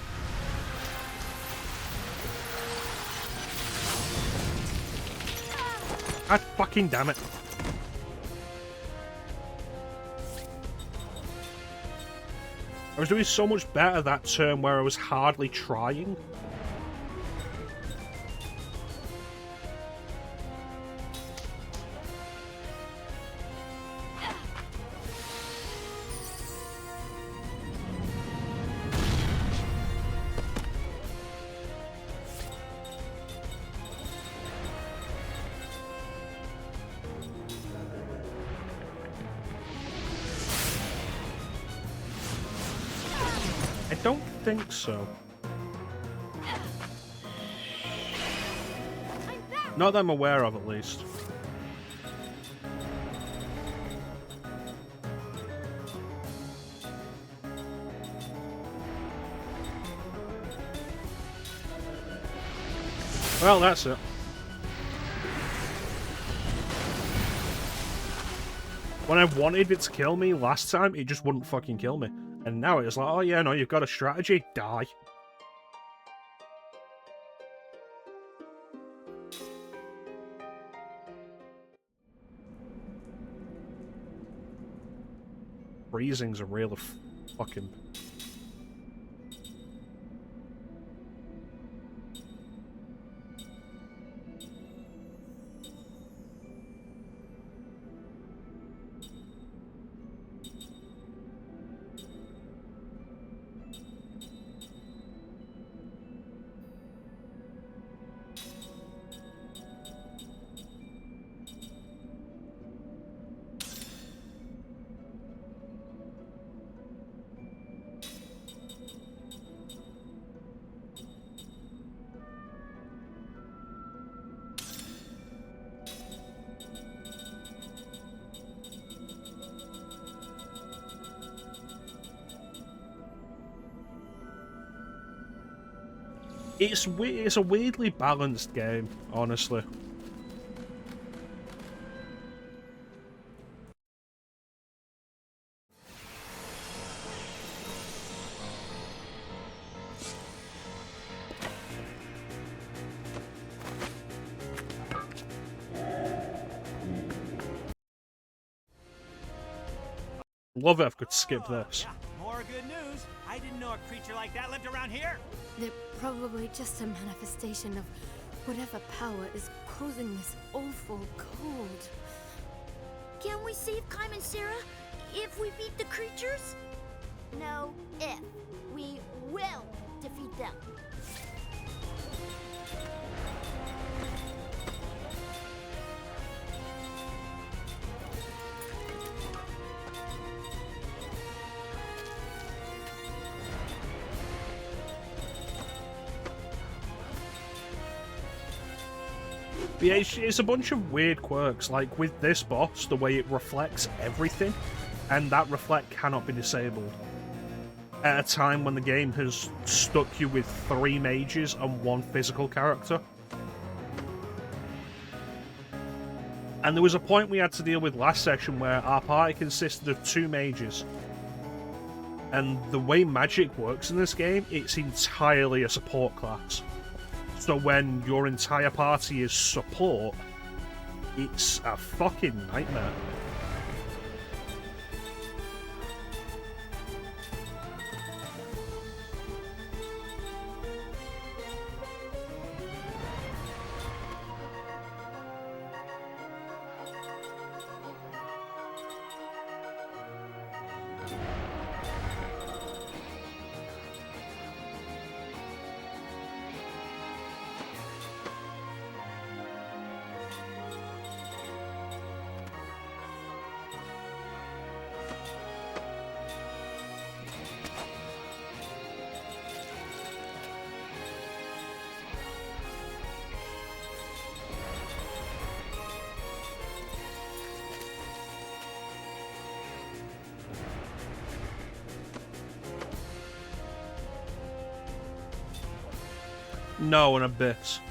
God fucking damn it. I was doing so much better that turn where I was hardly trying. I don't think so. Not that I'm aware of, at least. Well, that's it. When I wanted it to kill me last time, it just wouldn't fucking kill me. And now it's like, oh yeah, no, you've got a strategy. Die. Freezing's a real fucking... It's a weirdly balanced game, honestly. Love it if I could skip this. Yeah, more good news. I didn't know a creature like that lived around here. They're probably just a manifestation of whatever power is causing this awful cold. Can we save Kaim and Sarah if we beat the creatures? No, if. We will defeat them. But yeah, it's a bunch of weird quirks, like with this boss, the way it reflects everything, and that reflect cannot be disabled. At a time when the game has stuck you with 3 mages and 1 physical character. And there was a point we had to deal with last session where our party consisted of 2 mages. And the way magic works in this game, it's entirely a support class. So when your entire party is support, it's a fucking nightmare. No, an abyss.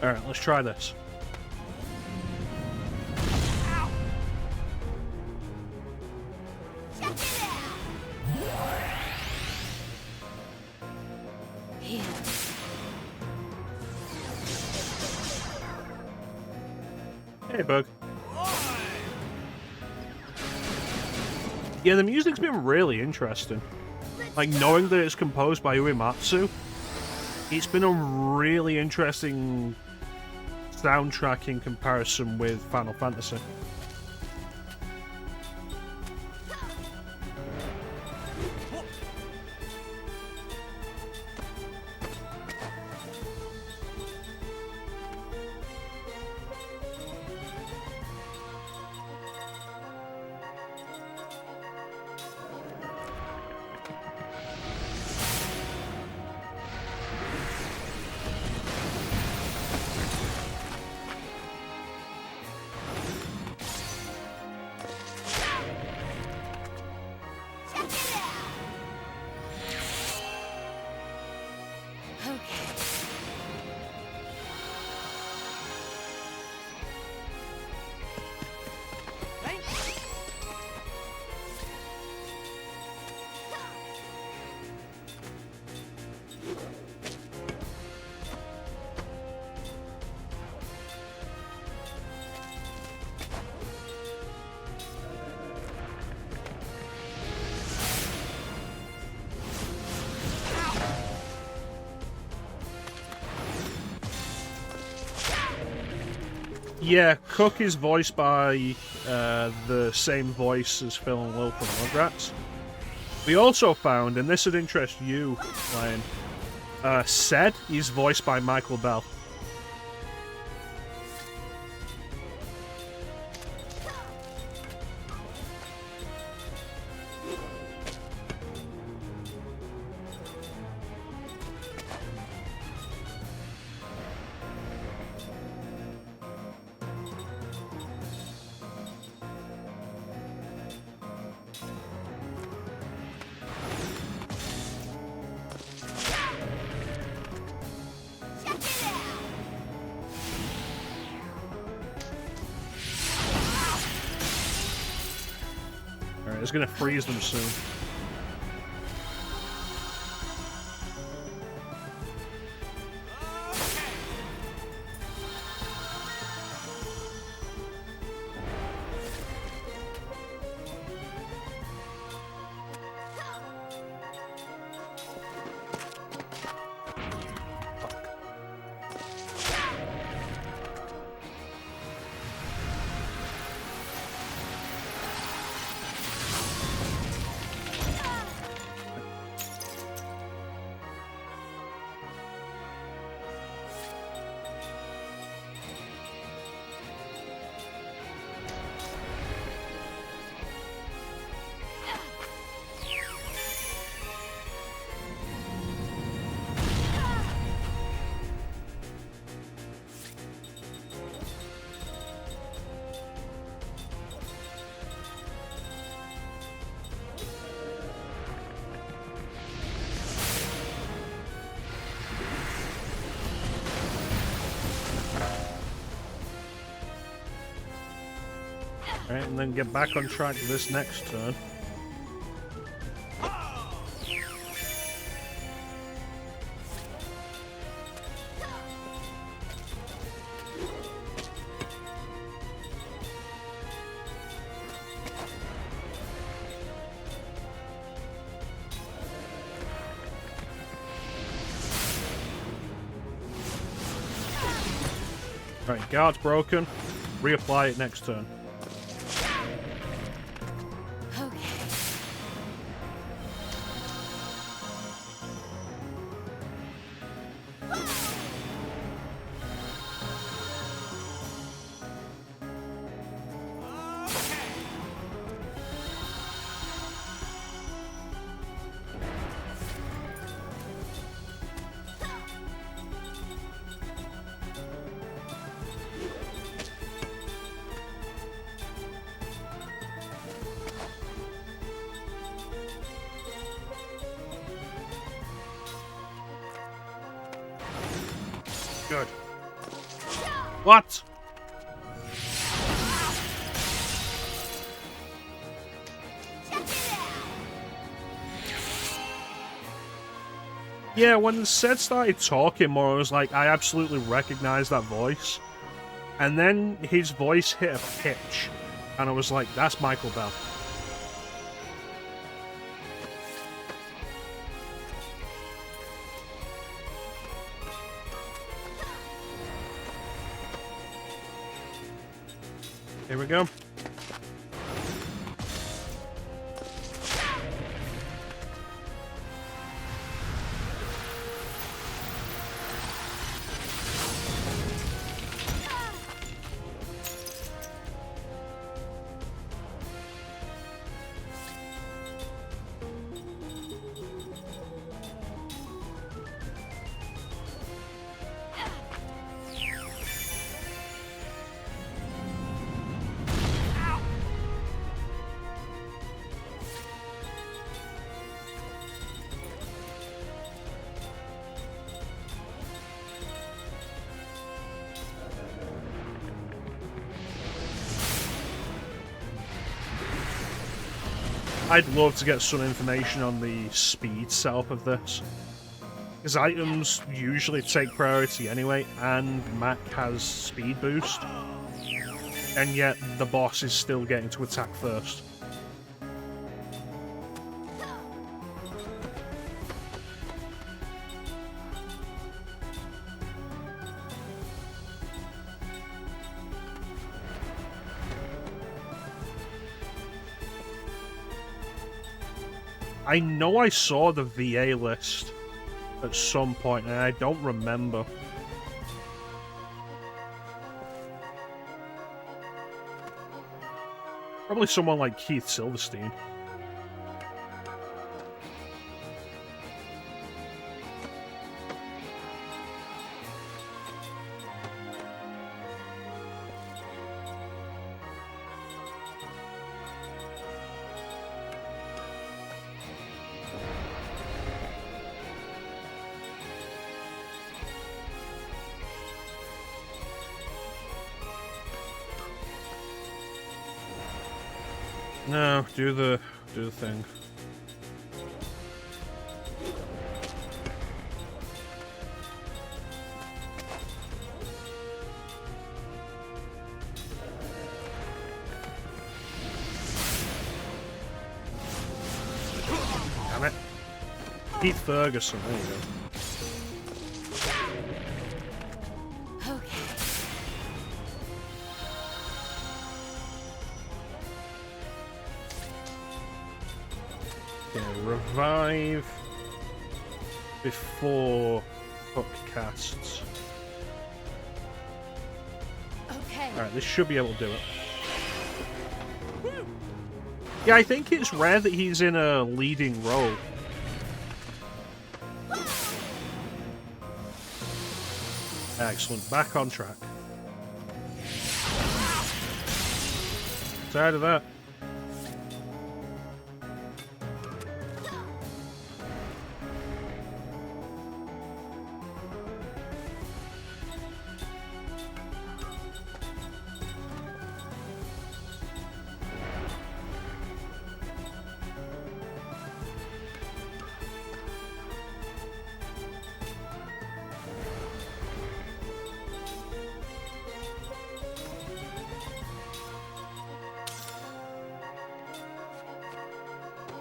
Alright, let's try this. Ow. Check it out. Here. Hey, Bug. Yeah, the music's been really interesting. Like, knowing that it's composed by Uematsu, it's been a really interesting soundtrack in comparison with Final Fantasy. Yeah, Cook is voiced by the same voice as Phil and Lil from Rugrats. We also found, and this would interest you, Ryan, Ced is voiced by Michael Bell. It's gonna freeze them soon. Right, and then get back on track this next turn. Right, guard's broken. Reapply it next turn. Good. What? Yeah, when Seth started talking more, I was like, I absolutely recognize that voice. And then his voice hit a pitch, and I was like, that's Michael Bell. Here we go. I'd love to get some information on the speed setup of this. Because items usually take priority anyway, and Mac has speed boost. And yet the boss is still getting to attack first. I know I saw the VA list at some point, and I don't remember. Probably someone like Keith Silverstein. No, do the thing. Damn it. Keith Ferguson, there you go. Revive before hook casts. Okay. Alright, this should be able to do it. Yeah, I think it's rare that he's in a leading role. Excellent. Back on track. Tired of that.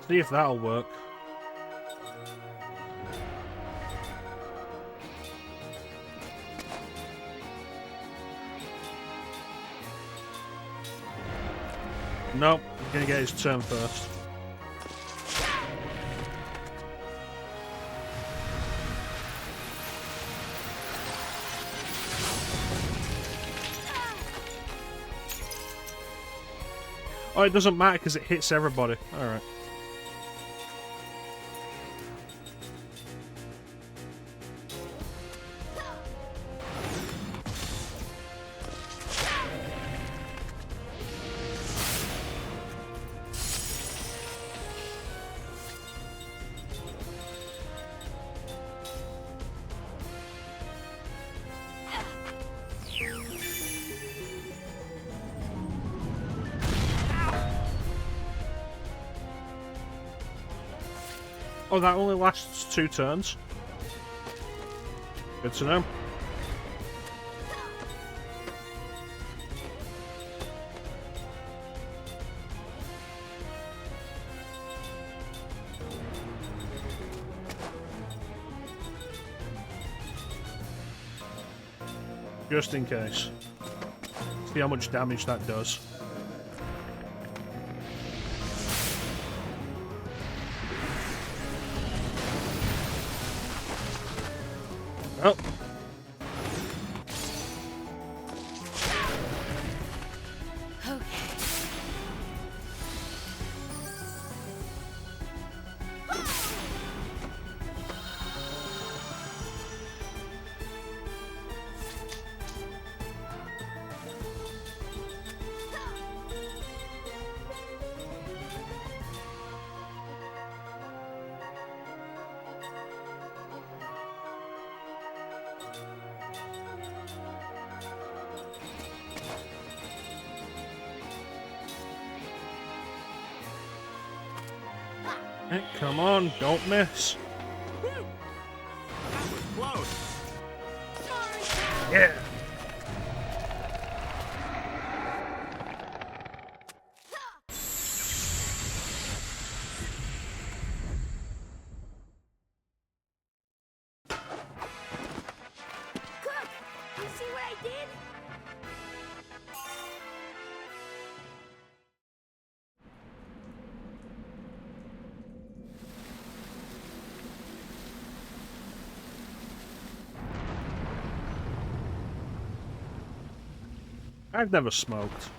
See if that'll work. Nope, I'm gonna get his turn first. Oh, it doesn't matter because it hits everybody. Alright. Oh, that only lasts 2 turns. Good to know. Just in case. See how much damage that does. Oh. Hey, come on, don't miss. That was close. Yeah. Cook, you see what I did? I've never smoked.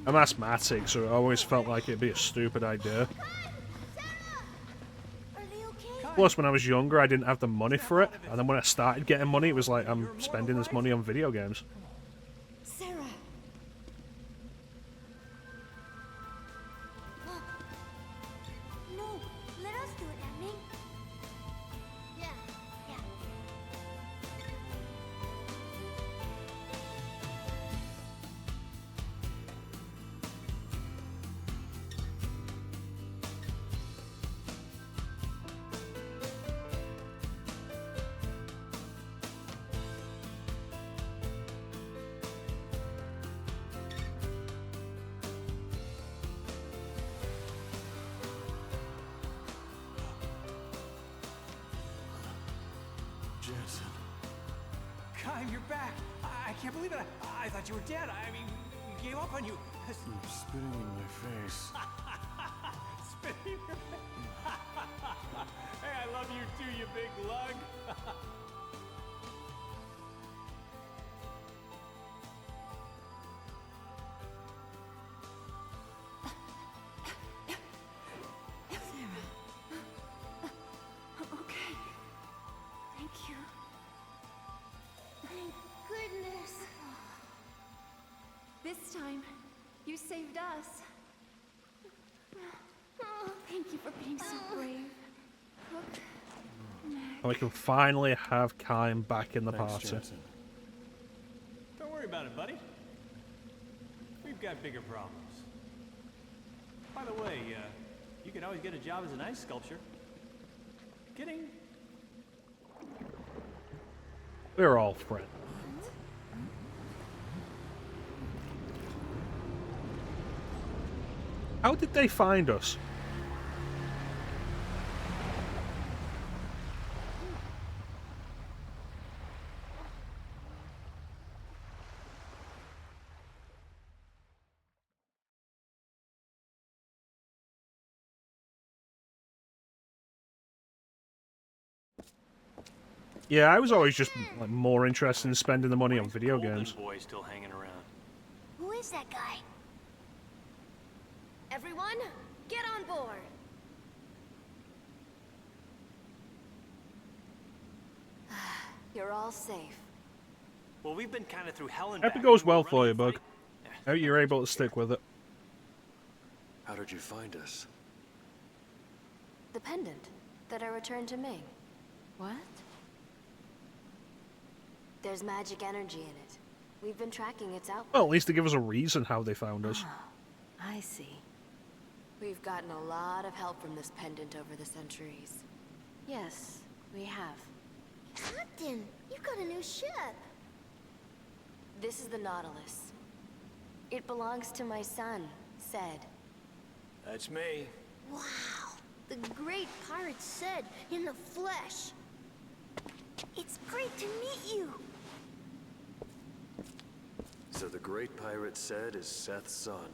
I'm asthmatic, so it always felt like it'd be a stupid idea. Plus, when I was younger, I didn't have the money for it, and then when I started getting money, it was like, I'm spending this money on video games. Sarah! No, let us do it, Emmy. Yeah, yeah. Jensen. Kaim, you're back. I can't believe it. I thought you were dead. I mean, we gave up on you. You're spitting in my face. Spitting in your face. Hey, I love you too, you big lug. I'm okay. Thank you. Thank goodness. This time, you saved us. Thank you for being so brave. Look, And we can finally have Kaim back in the Thanks, party. Jensen. Don't worry about it, buddy. We've got bigger problems. By the way, you can always get a job as an ice sculptor. Kidding. We're all friends. How did they find us? Yeah, I was always just like more interested in spending the money on video games. Boy still hanging around. Who is that guy? Everyone, get on board. You're all safe. Well, we've been kind of through hell and Hope back. it goes and we're well for running you, a Bug. fight. Hope you're able to stick with it. How did you find us? The pendant that I returned to Ming. What? There's magic energy in it. We've been tracking its output. Well, at least they give us a reason how they found us. I see. We've gotten a lot of help from this pendant over the centuries. Yes, we have. Captain, you've got a new ship. This is the Nautilus. It belongs to my son, Ced. That's me. Wow, the great pirate said in the flesh. It's great to meet you. So the great pirate said is Seth's son.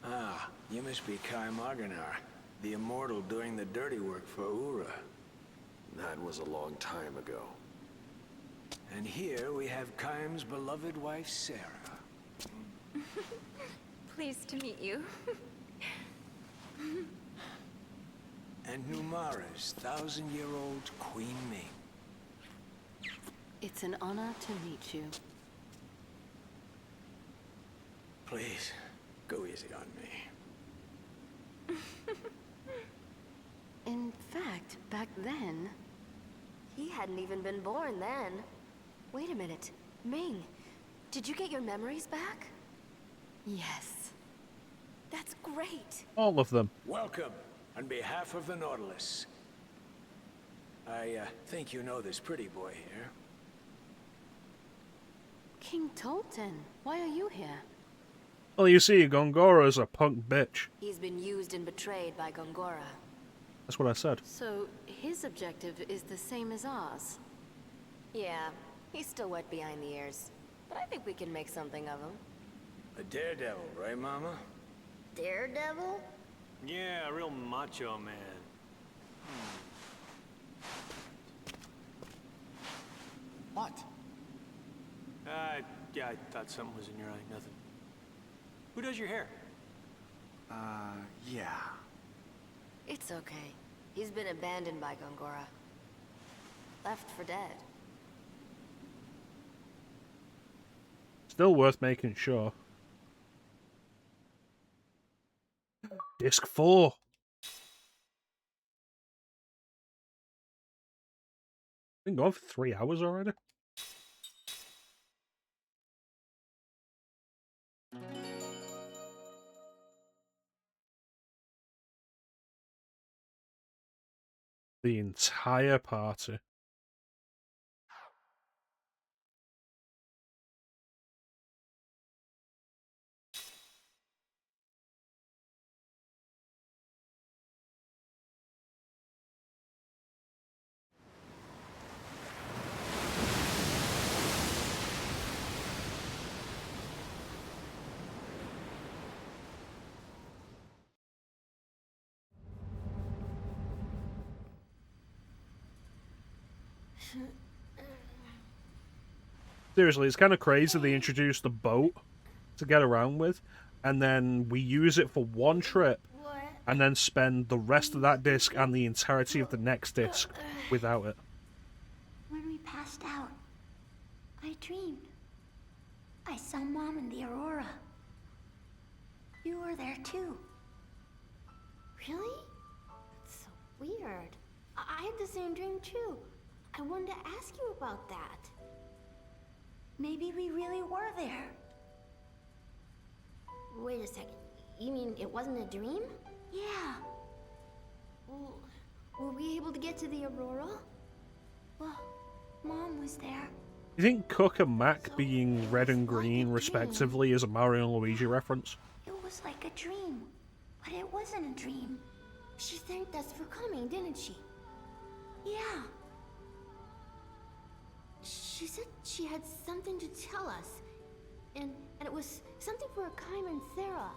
Ah, you must be Kaim and Sarah, the immortal doing the dirty work for Ura. That was a long time ago. And here we have Kaim's beloved wife, Sarah. Pleased to meet you. And Numara's 1,000-year-old Queen Ming. It's an honor to meet you. Please, go easy on me. In fact, back then, he hadn't even been born then. Wait a minute. Ming, did you get your memories back? Yes. That's great. All of them. Welcome, on behalf of the Nautilus. I think you know this pretty boy here. King Tolton, why are you here? Well, you see, Gongora's a punk bitch. He's been used and betrayed by Gongora. That's what I said. So, his objective is the same as ours? Yeah, he's still wet behind the ears. But I think we can make something of him. A daredevil, right, Mama? Daredevil? Yeah, a real macho man. What? Yeah, I thought something was in your eye. Nothing. Who does your hair? Yeah. It's okay. He's been abandoned by Gongora. Left for dead. Still worth making sure. Disc 4. Been going for 3 hours already. The entire party. Seriously, it's kind of crazy they introduced the boat to get around with, and then we use it for one trip, and then spend the rest of that disc and the entirety of the next disc without it. When we passed out, I dreamed. I saw Mom in the Aurora. You were there too. Really? That's so weird. I had the same dream too. I wanted to ask you about that. Maybe we really were there. Wait a second. You mean it wasn't a dream? Yeah. Well, were we able to get to the Aurora? Well, Mom was there. You think Cook and Mac being red and green, respectively, is a Mario and Luigi reference? It was like a dream, but it wasn't a dream. She thanked us for coming, didn't she? Yeah. She said she had something to tell us. And it was something for Kaim and Sarah.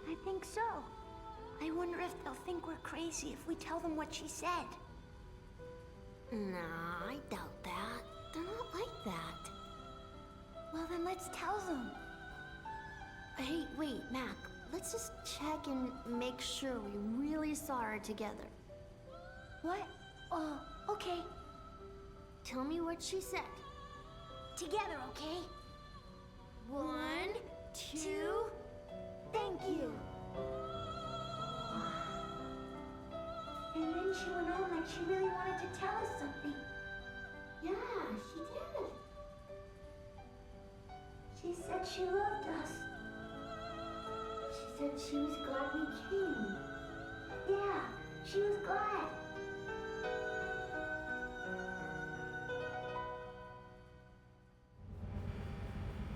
I think so. I wonder if they'll think we're crazy if we tell them what she said. Nah, I doubt that. They're not like that. Well, then let's tell them. Hey, wait, Mac. Let's just check and make sure we really saw her together. What? Oh, okay. Tell me what she said. Together, okay? 1, 2... Thank you. And then she went on like she really wanted to tell us something. Yeah, she did. She said she loved us. She said she was glad we came. Yeah, she was glad.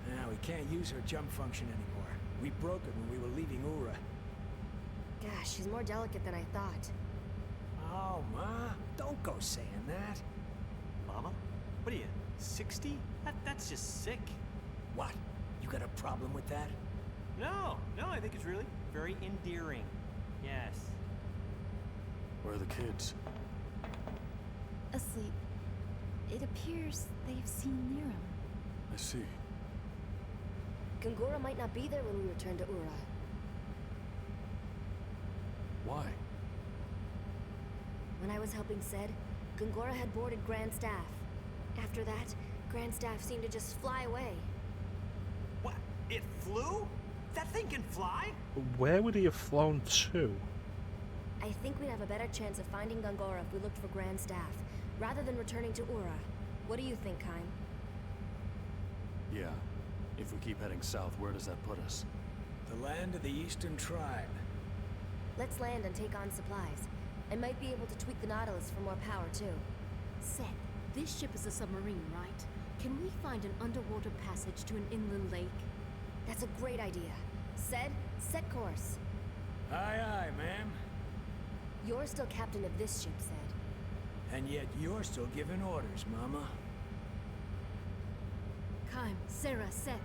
Now we can't use her jump function anymore. We broke it when we were leaving Ura. Gosh, she's more delicate than I thought. Oh, Ma, don't go saying that. Mama? What are you, 60? That's just sick. What? You got a problem with that? No, I think it's really very endearing. Yes. Where are the kids? Asleep. It appears they've seen Niram. I see. Gungora might not be there when we return to Ura. Why? When I was helping Ced, Gungora had boarded Grand Staff. After that, Grand Staff seemed to just fly away. What? It flew? That thing can fly? Where would he have flown to? I think we'd have a better chance of finding Gungora if we looked for Grand Staff, rather than returning to Ura. What do you think, Kaim? Yeah. If we keep heading south, where does that put us? The land of the Eastern Tribe. Let's land and take on supplies. I might be able to tweak the Nautilus for more power, too. Ced, this ship is a submarine, right? Can we find an underwater passage to an inland lake? That's a great idea. Ced, set course. Aye, aye, ma'am. You're still captain of this ship, Ced. And yet you're still giving orders, Mama. Kaim, Sarah, Ced.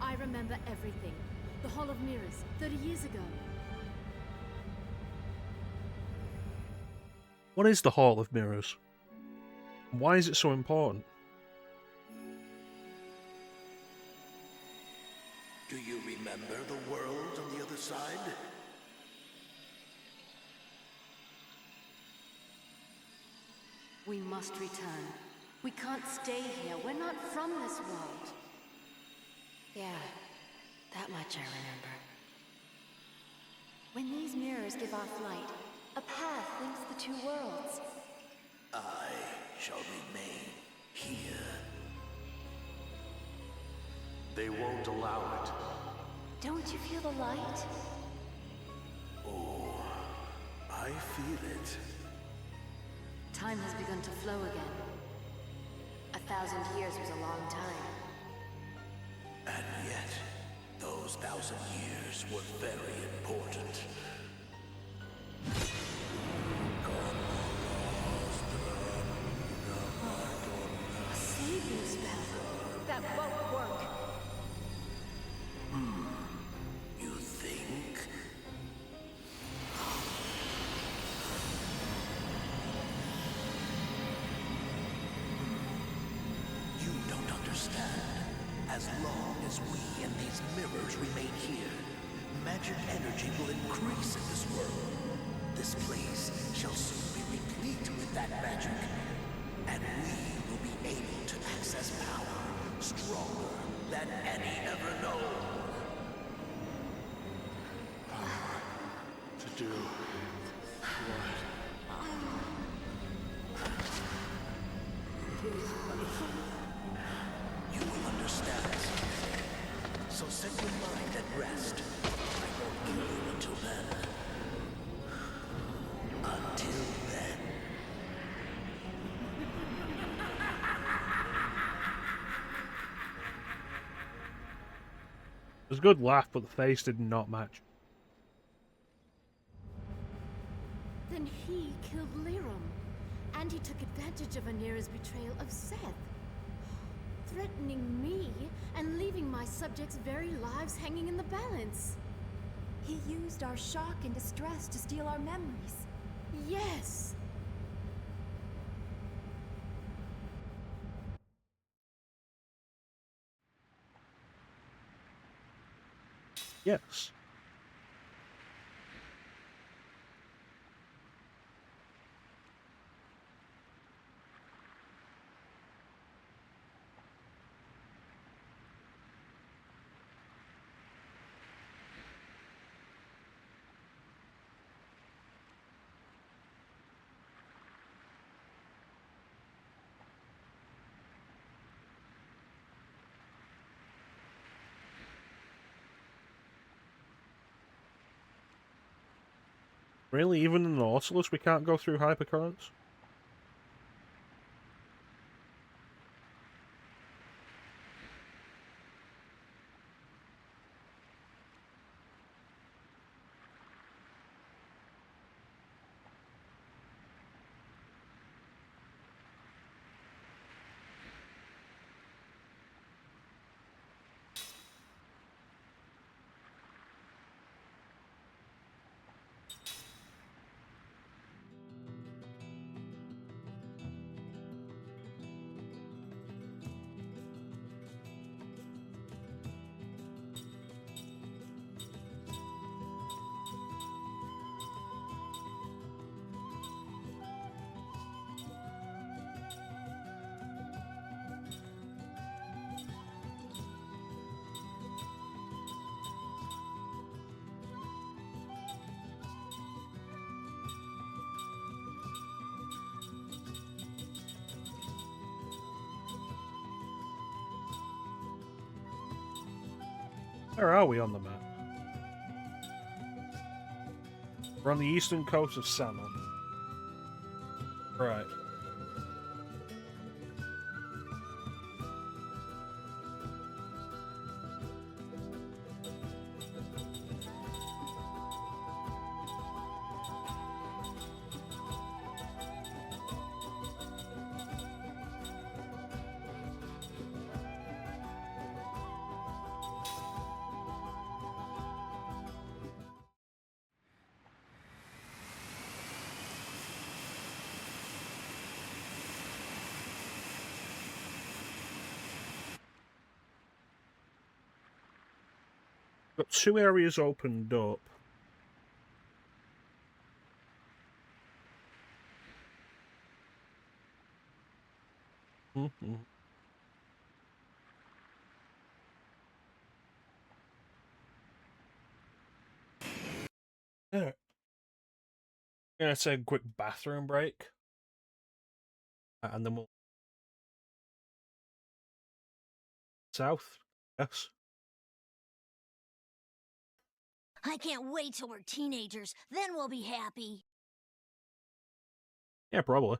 I remember everything. The Hall of Mirrors, 30 years ago. What is the Hall of Mirrors? Why is it so important? Do you remember the world on the other side? We must return. We can't stay here. We're not from this world. Yeah, that much I remember. When these mirrors give off light, a path links the two worlds. I shall remain here. They won't allow it. Don't you feel the light? Oh, I feel it. Time has begun to flow again. 1,000 years was a long time. And yet, those 1,000 years were very important. A sleeping spell. That won't work. You think? You don't understand. As long as we and these mirrors remain here, magic energy will increase in this world. This place shall soon be replete with that magic, and we will be able to access power stronger than any ever known. To do what? You will understand. So set your mind at rest. I won't kill you until then. Until then. was a good laugh, but the face did not match. Then he killed Lirum, and he took advantage of Anira's betrayal of Seth, threatening me and leaving my subjects' very lives hanging in the balance. He used our shock and distress to steal our memories. Yes! Yes. Really, even in the Nautilus we can't go through hypercurrents? Where are we on the map? We're on the eastern coast of Salmon. Right. Got 2 areas opened up. Mm-hmm. Yeah. Gonna take a quick bathroom break. And then we'll south. Yes. I can't wait till we're teenagers. Then we'll be happy. Yeah, probably.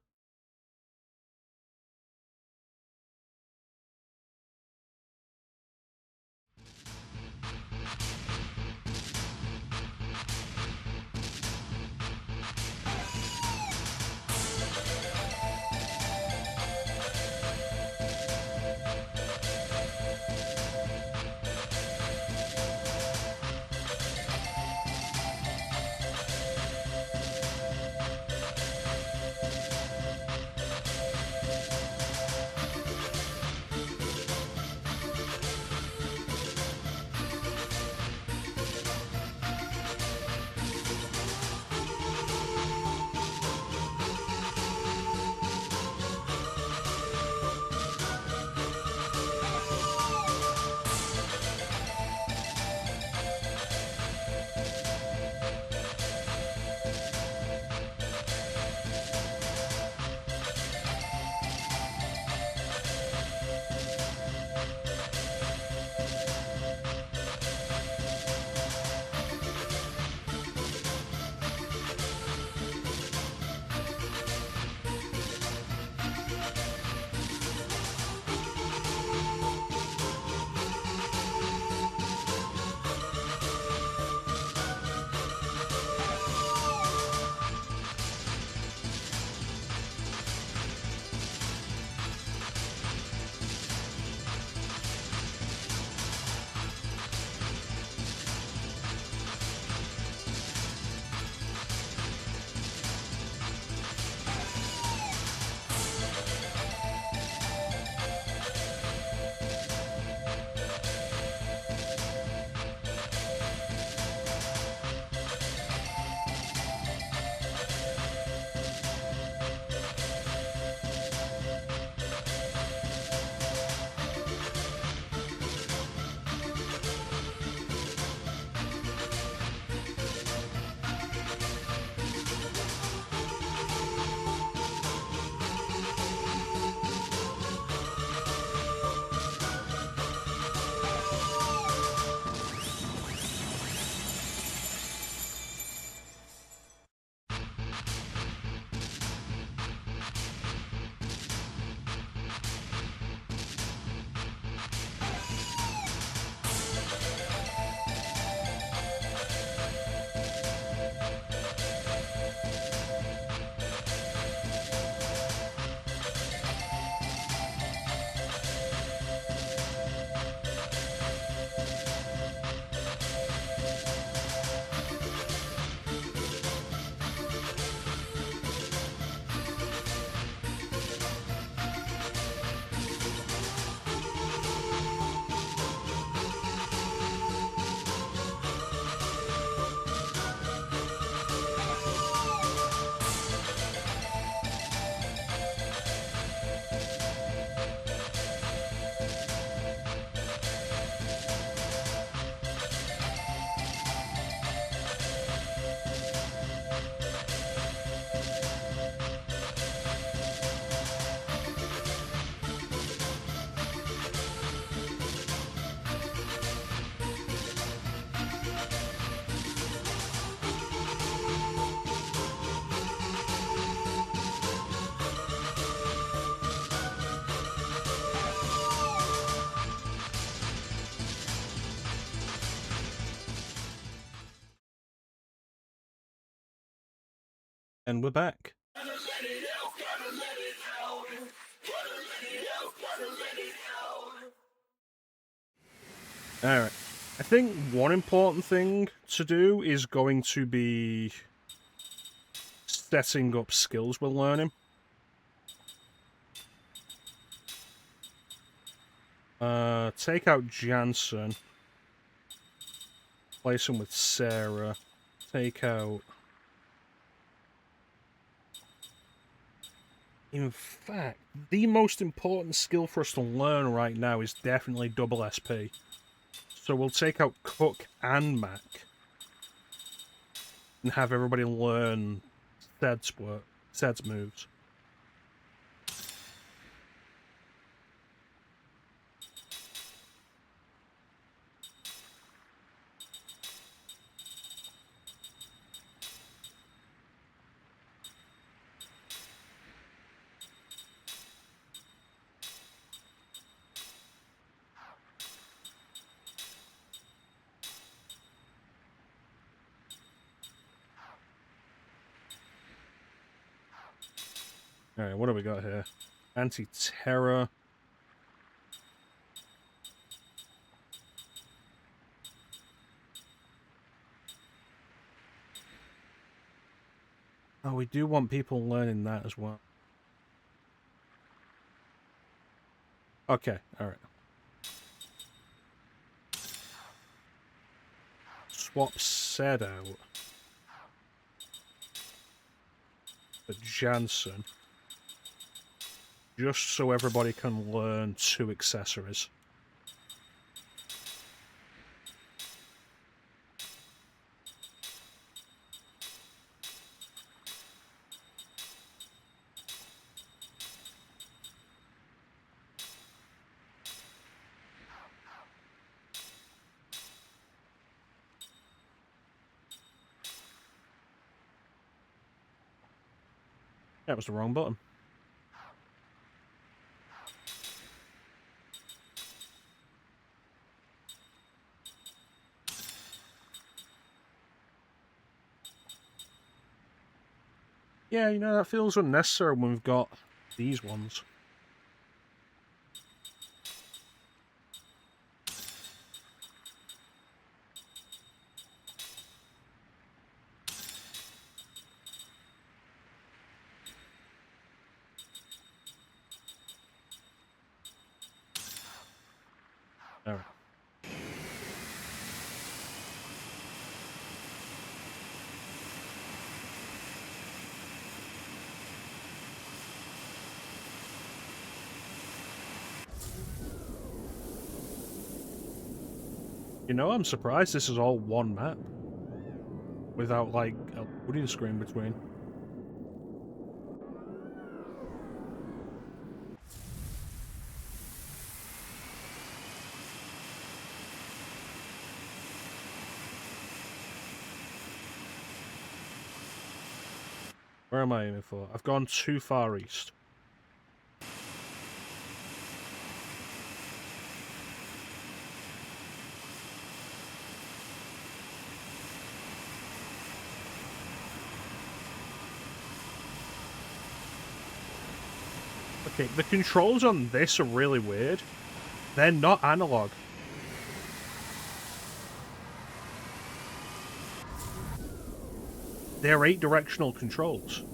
And we're back. Alright. I think one important thing to do is going to be setting up skills we're learning. Take out Jansen. Place him with Sarah. Take out... In fact, the most important skill for us to learn right now is definitely double SP. So we'll take out Cook and Mac. And have everybody learn Zed's moves. Alright, what do we got here? Anti-terror. Oh, we do want people learning that as well. Okay, alright. Swap Zed out for Jansen. Just so everybody can learn 2 accessories. That was the wrong button. Yeah, you know, that feels unnecessary when we've got these ones. Alright. You know, I'm surprised this is all one map. Without, like, a loading screen between. Where am I aiming for? I've gone too far east. Okay, the controls on this are really weird. They're not analog. They're 8-directional controls.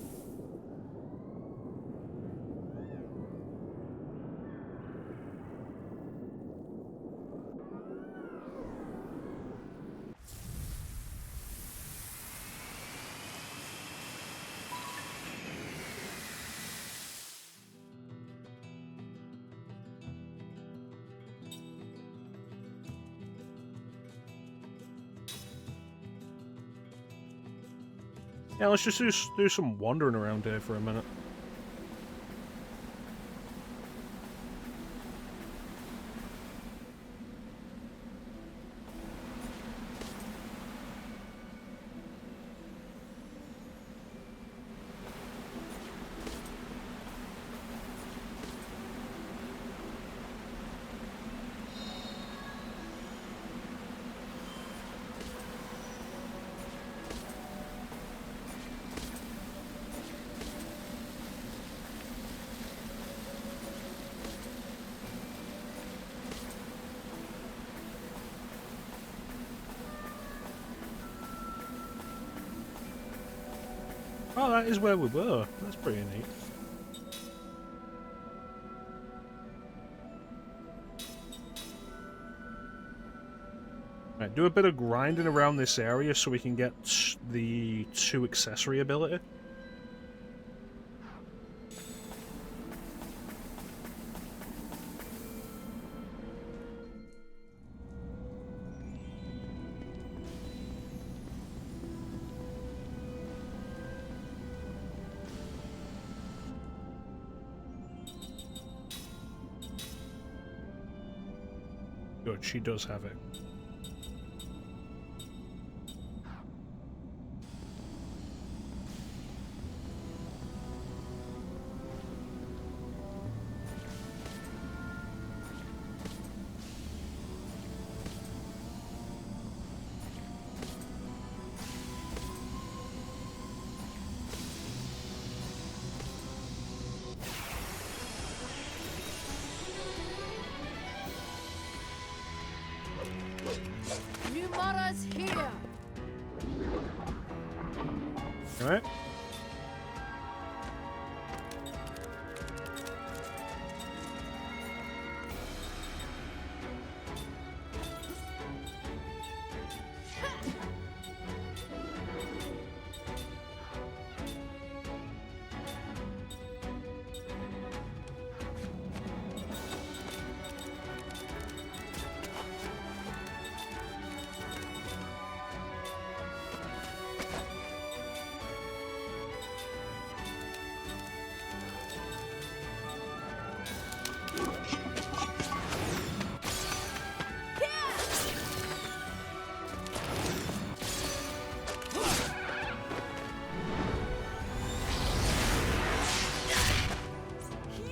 Yeah, let's just do some wandering around here for a minute. that is where we were. That's pretty neat. Right, do a bit of grinding around this area so we can get the 2 accessory ability. Good, she does have it. Numara's here. All right.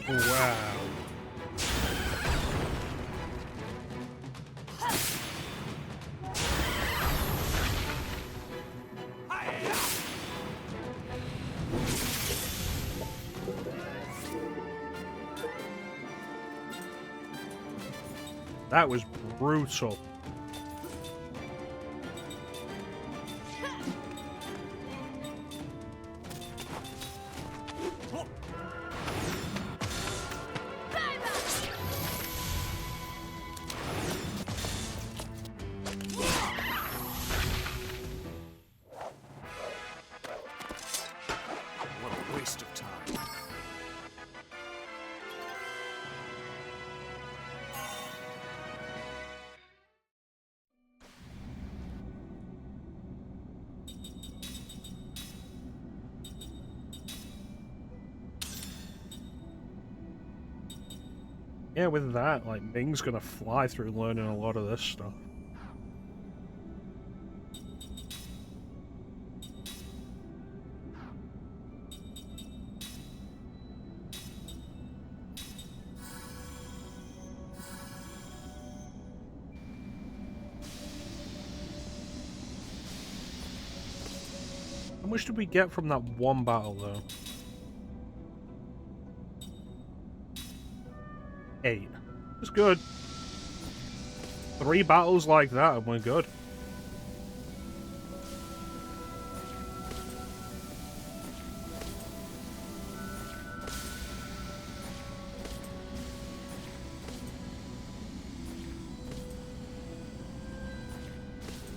Wow. That was brutal. What a waste of time. Yeah, with that, like, Ming's gonna fly through learning a lot of this stuff. How much did we get from that one battle, though? 8. That's good. 3 battles like that and we're good.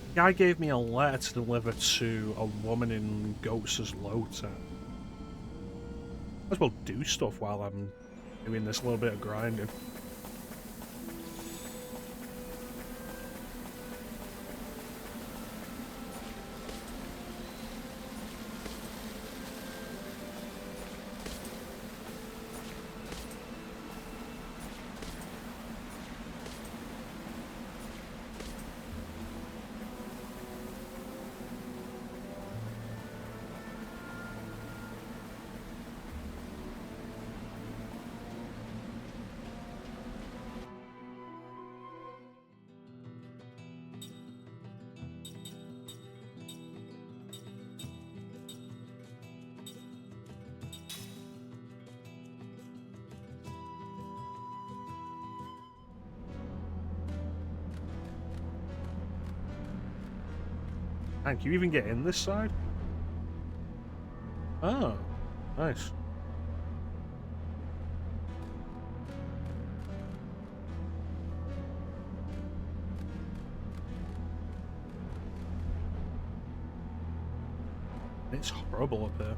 The guy gave me a letter to deliver to a woman in Goats' Lota. Might as well do stuff while I'm doing this little bit of grinding. Man, can you even get in this side? Oh, nice. It's horrible up here.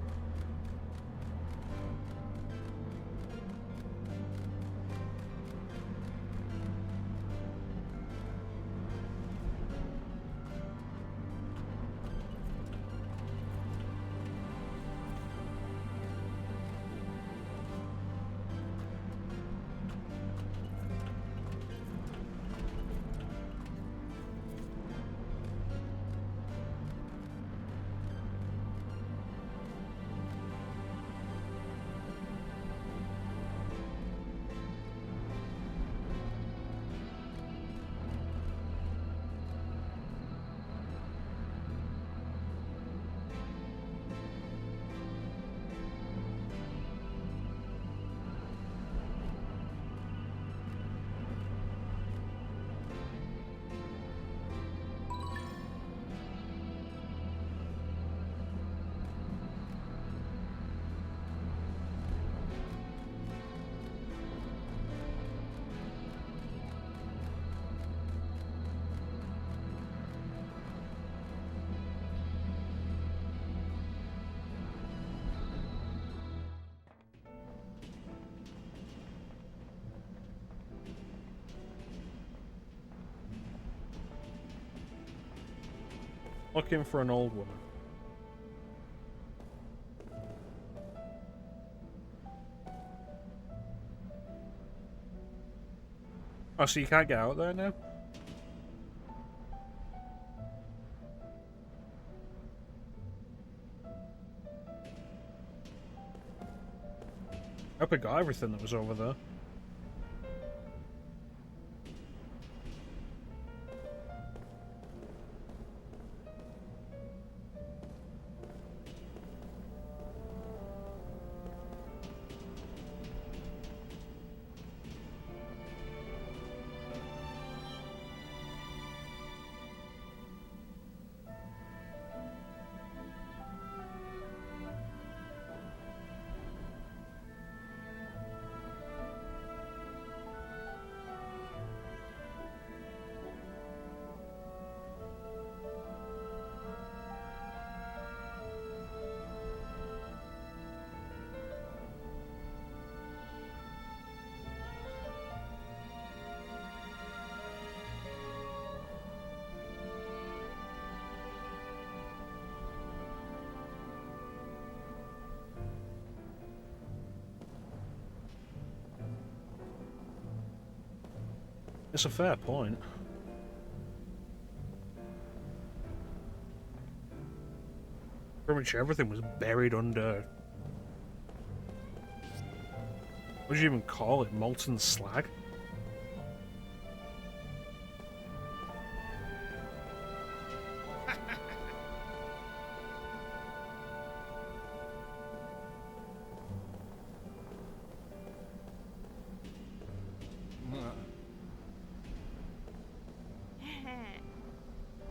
Looking for an old woman. Oh, so you can't get out there now? I hope I got everything that was over there. It's a fair point. Pretty much everything was buried under... What do you even call it? Molten slag?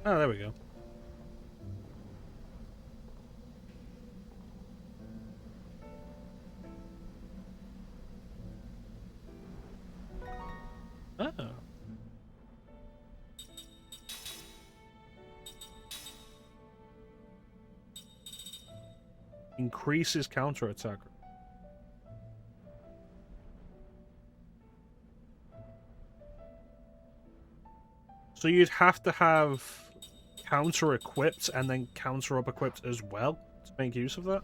Oh, there we go. Oh. Increases counterattack. So you'd have to have counter equipped and then counter up equipped as well to make use of that?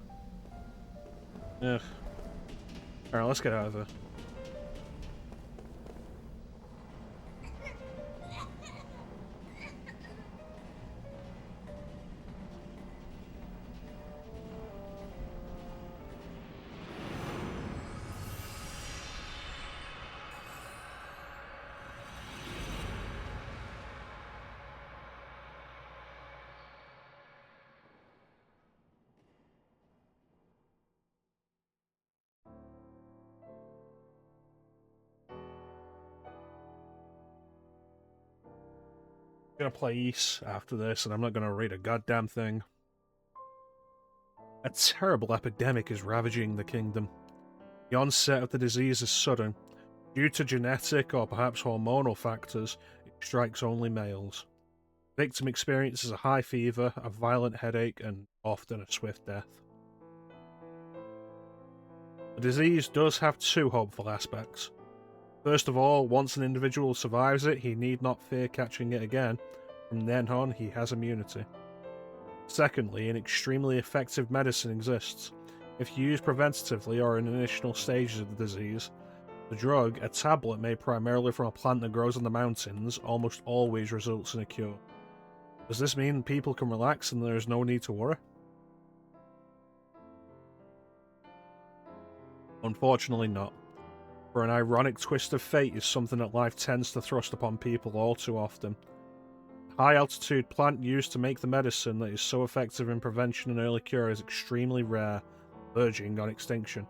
Ugh. Alright, let's get out of there. I'm gonna play East after this, and I'm not gonna read a goddamn thing. A terrible epidemic is ravaging the kingdom. The onset of the disease is sudden. Due to genetic or perhaps hormonal factors, it strikes only males. The victim experiences a high fever, a violent headache, and often a swift death. The disease does have two hopeful aspects. First of all, once an individual survives it, he need not fear catching it again. From then on, he has immunity. Secondly, an extremely effective medicine exists. If used preventatively or in initial stages of the disease, the drug, a tablet made primarily from a plant that grows in the mountains, almost always results in a cure. Does this mean people can relax and there is no need to worry? Unfortunately not. For an ironic twist of fate is something that life tends to thrust upon people all too often. The high-altitude plant used to make the medicine that is so effective in prevention and early cure is extremely rare, verging on extinction.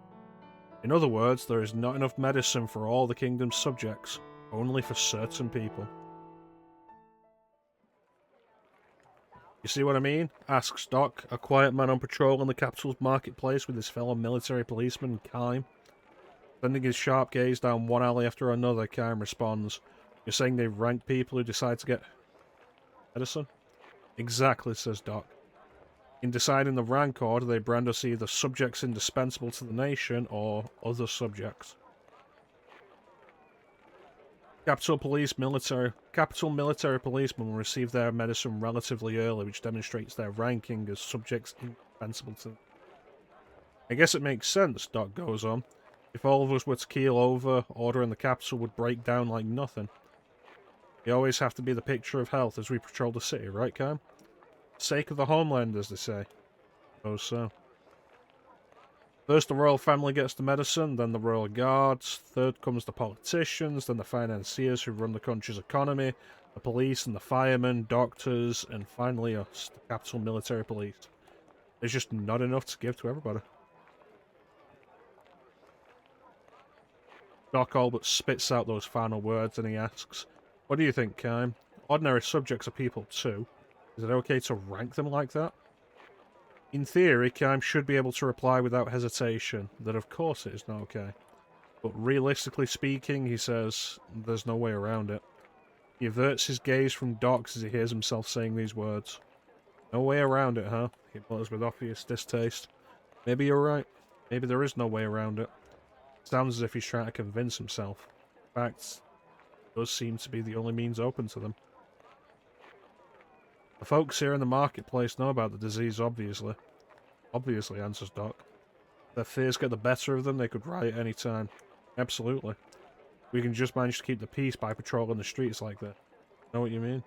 In other words, there is not enough medicine for all the kingdom's subjects, only for certain people. You see what I mean? Asks Doc, a quiet man on patrol in the capital's marketplace with his fellow military policeman, Kaim. Sending his sharp gaze down one alley after another, Kaim responds, "You're saying they rank people who decide to get medicine?" "Exactly," says Doc. "In deciding the rank order, they brand us either subjects indispensable to the nation or other subjects." Capital military policemen will receive their medicine relatively early, which demonstrates their ranking as subjects indispensable to them. "I guess it makes sense," Doc goes on. "If all of us were to keel over, order in the capital would break down like nothing. We always have to be the picture of health as we patrol the city, right, Cam? Sake of the homeland, as they say." "Suppose so." "First the royal family gets the medicine, then the royal guards, third comes the politicians, then the financiers who run the country's economy, the police and the firemen, doctors, and finally us, the capital military police. There's just not enough to give to everybody." Doc all but spits out those final words and he asks, "What do you think, Kaim? Ordinary subjects are people too. Is it okay to rank them like that?" In theory, Kaim should be able to reply without hesitation that of course it is not okay. But realistically speaking, he says, there's no way around it. He averts his gaze from Doc as he hears himself saying these words. "No way around it, huh?" he mutters with obvious distaste. "Maybe you're right. Maybe there is no way around it." Sounds as if he's trying to convince himself. In fact, it does seem to be the only means open to them. "The folks here in the marketplace know about the disease, obviously." "Obviously," answers Doc. "If their fears get the better of them, they could riot any time." "Absolutely. We can just manage to keep the peace by patrolling the streets like that." "Know what you mean?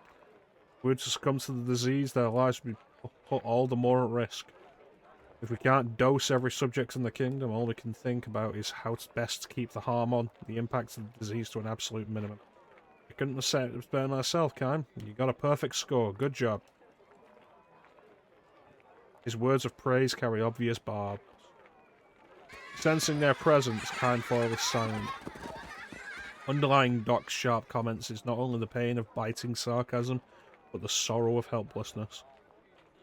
If we were to succumb to the disease, their lives would be put all the more at risk. If we can't dose every subject in the kingdom, all we can think about is how best to keep the harm on, the impact of the disease to an absolute minimum." "I couldn't have said it was better myself, Kaim. You got a perfect score. Good job." His words of praise carry obvious barbs. Sensing their presence, Kaim Foyle is silent. Underlying Doc's sharp comments is not only the pain of biting sarcasm, but the sorrow of helplessness.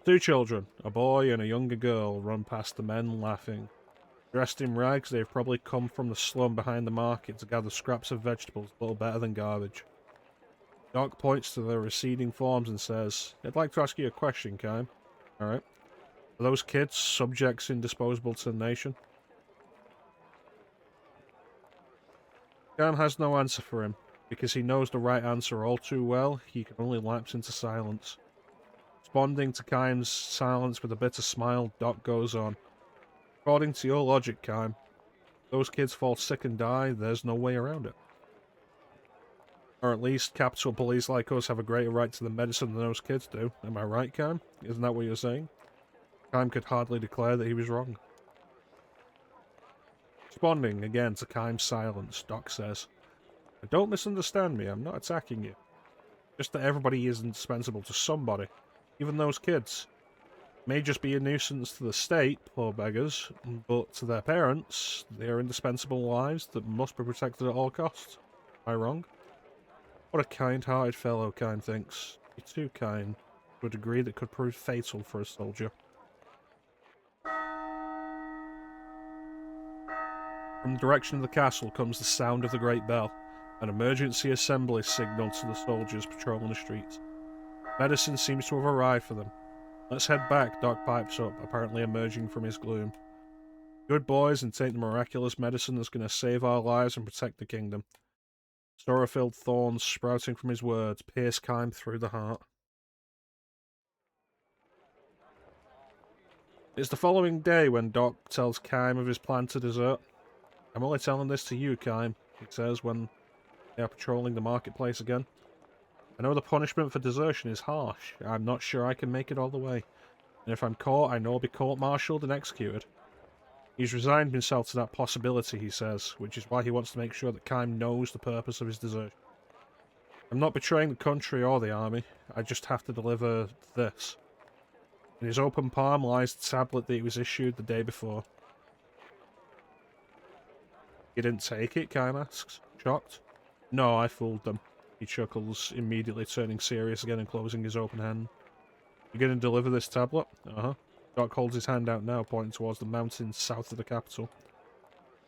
Two children, a boy and a younger girl, run past the men laughing. Dressed in rags, they've probably come from the slum behind the market to gather scraps of vegetables little better than garbage. Doc points to their receding forms and says, "I'd like to ask you a question, Kaim." "Alright. Are those kids subjects indisposable to the nation?" Kaim has no answer for him. Because he knows the right answer all too well, he can only lapse into silence. Responding to Kaim's silence with a bitter smile, Doc goes on. "According to your logic, Kaim, if those kids fall sick and die, there's no way around it. Or at least capital police like us have a greater right to the medicine than those kids do. Am I right, Kaim? Isn't that what you're saying?" Kaim could hardly declare that he was wrong. Responding again to Kaim's silence, Doc says, "Don't misunderstand me, I'm not attacking you. Just that everybody is indispensable to somebody. Even those kids. May just be a nuisance to the state, poor beggars, but to their parents, they are indispensable lives that must be protected at all costs. Am I wrong?" What a kind-hearted fellow, Kaim thinks. You're too kind, to a degree that could prove fatal for a soldier. From the direction of the castle comes the sound of the Great Bell, an emergency assembly signal to the soldiers patrolling the streets. Medicine seems to have arrived for them. Let's head back, Doc pipes up, apparently emerging from his gloom. Good boys, and take the miraculous medicine that's going to save our lives and protect the kingdom. Sorrow-filled thorns sprouting from his words pierce Kaim through the heart. It's the following day when Doc tells Kaim of his plan to desert. I'm only telling this to you, Kaim, he says when they are patrolling the marketplace again. I know the punishment for desertion is harsh. I'm not sure I can make it all the way. And if I'm caught, I know I'll be court-martialed and executed. He's resigned himself to that possibility, he says, which is why he wants to make sure that Kaim knows the purpose of his desertion. I'm not betraying the country or the army. I just have to deliver this. In his open palm lies the tablet that he was issued the day before. You didn't take it? Kaim asks, shocked. No, I fooled them. He chuckles, immediately turning serious again and closing his open hand. You gonna deliver this tablet? Uh-huh. Doc holds his hand out now, pointing towards the mountains south of the capital.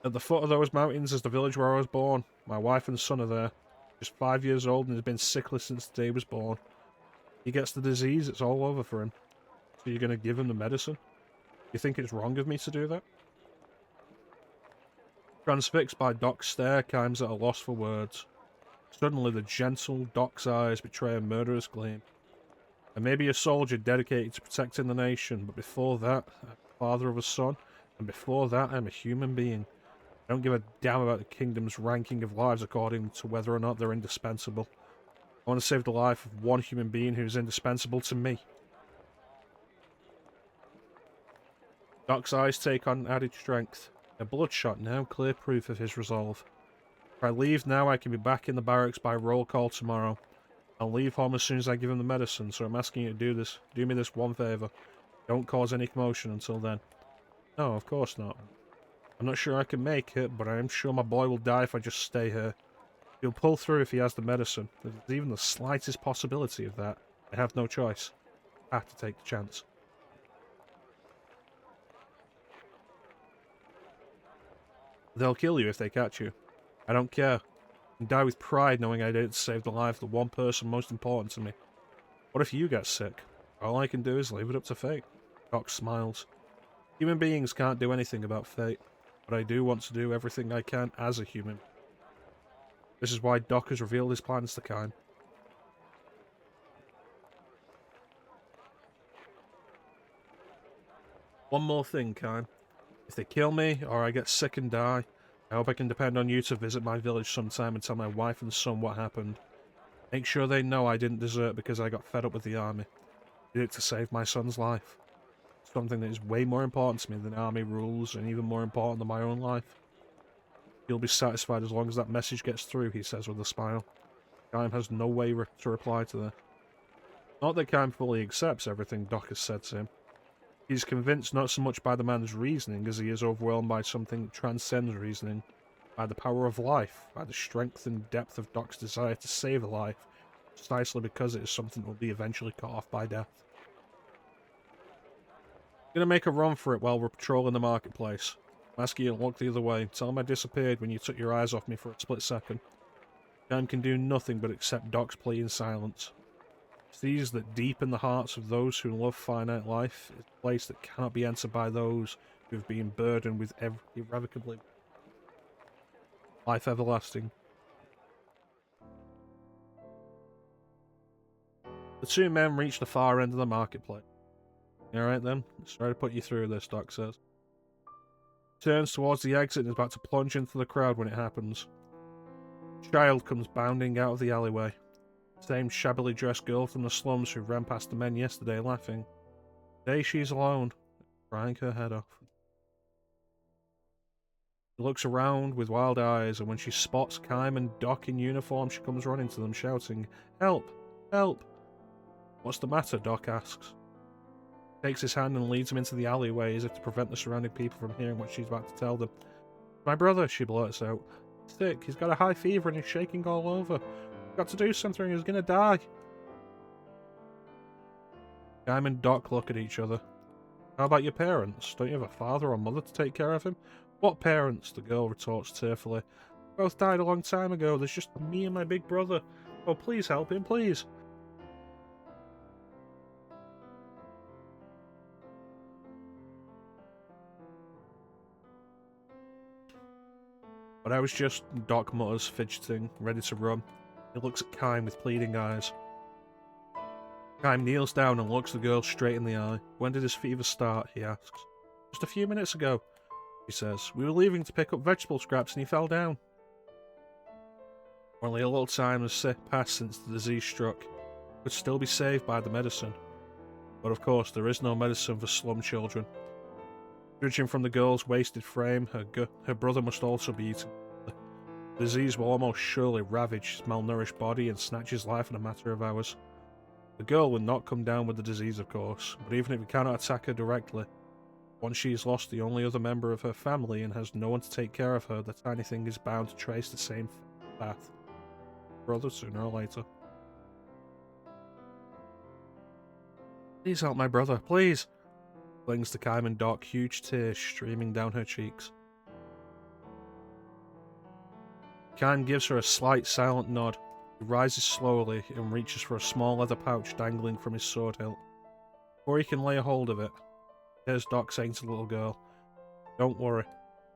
At the foot of those mountains is the village where I was born. My wife and son are there. Just 5 years old and has been sickly since the day he was born. He gets the disease, it's all over for him. So you're gonna give him the medicine? You think it's wrong of me to do that? Transfixed by Doc's stare, Kaim's at a loss for words. Suddenly the gentle Doc's eyes betray a murderous gleam. I may be a soldier dedicated to protecting the nation, but before that, I'm the father of a son, and before that, I'm a human being. I don't give a damn about the kingdom's ranking of lives according to whether or not they're indispensable. I want to save the life of one human being who's indispensable to me. Doc's eyes take on added strength. A bloodshot now, clear proof of his resolve. If I leave now, I can be back in the barracks by roll call tomorrow. I'll leave home as soon as I give him the medicine, so I'm asking you to do me this one favour. Don't cause any commotion until then. No, of course not. I'm not sure I can make it, but I am sure my boy will die if I just stay here. He'll pull through if he has the medicine. If there's even the slightest possibility of that, I have no choice. I have to take the chance. They'll kill you if they catch you. I don't care. And die with pride knowing I did to save the life of the one person most important to me. What if you get sick? All I can do is leave it up to fate. Doc smiles. Human beings can't do anything about fate, but I do want to do everything I can as a human. This is why Doc has revealed his plans to Kaim. One more thing, Kaim. If they kill me, or I get sick and die, I hope I can depend on you to visit my village sometime and tell my wife and son what happened. Make sure they know I didn't desert because I got fed up with the army. I did it to save my son's life. Something that is way more important to me than army rules, and even more important than my own life. You'll be satisfied as long as that message gets through, he says with a smile. Kaim has no way to reply to that. Not that Kaim fully accepts everything Doc has said to him. He's convinced not so much by the man's reasoning as he is overwhelmed by something that transcends reasoning, by the power of life, by the strength and depth of Doc's desire to save a life, precisely because it is something that will be eventually cut off by death. I'm gonna make a run for it while we're patrolling the marketplace. I'm asking you to look the other way. Tell him I disappeared when you took your eyes off me for a split second. Kaim can do nothing but accept Doc's plea in silence. It sees that deep in the hearts of those who love finite life is a place that cannot be entered by those who have been burdened with irrevocably life everlasting. The two men reach the far end of the marketplace. Alright then, sorry to put you through this, Doc says. Turns towards the exit and is about to plunge into the crowd when it happens. A child comes bounding out of the alleyway. Same shabbily dressed girl from the slums who ran past the men yesterday laughing. Today she's alone, crying her head off. She looks around with wild eyes, and when she spots Kaim and Doc in uniform, she comes running to them shouting, "Help! Help!" "What's the matter?" Doc asks. Takes his hand and leads him into the alleyway as if to prevent the surrounding people from hearing what she's about to tell them. "My brother," she blurts out. "Sick, he's got a high fever and he's shaking all over. Got to do something, he's gonna die." Kaim and Doc look at each other. "How about your parents? Don't you have a father or mother to take care of him? What parents? The girl retorts tearfully. Both died a long time ago. There's just me and my big brother. Oh, please help him, please. But I was just, Doc mutters, fidgeting, ready to run. He looks at Kaim with pleading eyes. Kaim kneels down and looks the girl straight in the eye. When did his fever start? He asks. Just a few minutes ago, she says. We were leaving to pick up vegetable scraps and he fell down. Only a little time has passed since the disease struck. He could still be saved by the medicine. But of course, there is no medicine for slum children. Judging from the girl's wasted frame, her brother must also be eaten. The disease will almost surely ravage his malnourished body and snatch his life in a matter of hours. The girl will not come down with the disease, of course, but even if he cannot attack her directly, once she has lost the only other member of her family and has no one to take care of her, the tiny thing is bound to trace the same path. Brother, sooner or later. Please help my brother, please! Clings to Kaim and Doc, huge tears streaming down her cheeks. Kaim gives her a slight silent nod. He rises slowly and reaches for a small leather pouch dangling from his sword hilt. Before he can lay a hold of it, here's Doc saying to the little girl, Don't worry.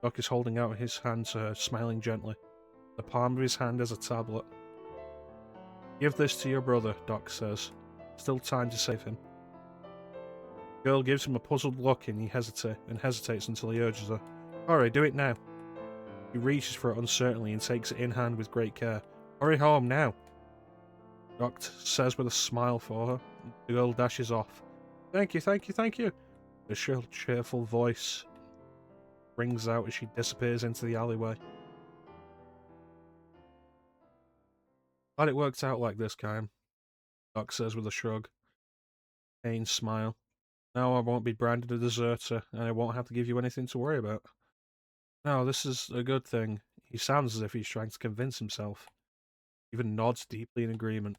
Doc is holding out his hand to her, smiling gently. The palm of his hand has a tablet. Give this to your brother, Doc says. Still time to save him. The girl gives him a puzzled look and he hesitates until he urges her. Hurry, do it now. He reaches for it uncertainly and takes it in hand with great care. Hurry home, now. Doc says with a smile for her. The girl dashes off. Thank you, thank you, thank you. The shrill, cheerful voice rings out as she disappears into the alleyway. Glad it worked out like this, Kaim, Doc says with a shrug. Pained smile. Now I won't be branded a deserter, and I won't have to give you anything to worry about. No, this is a good thing. He sounds as if he's trying to convince himself. Even nods deeply in agreement.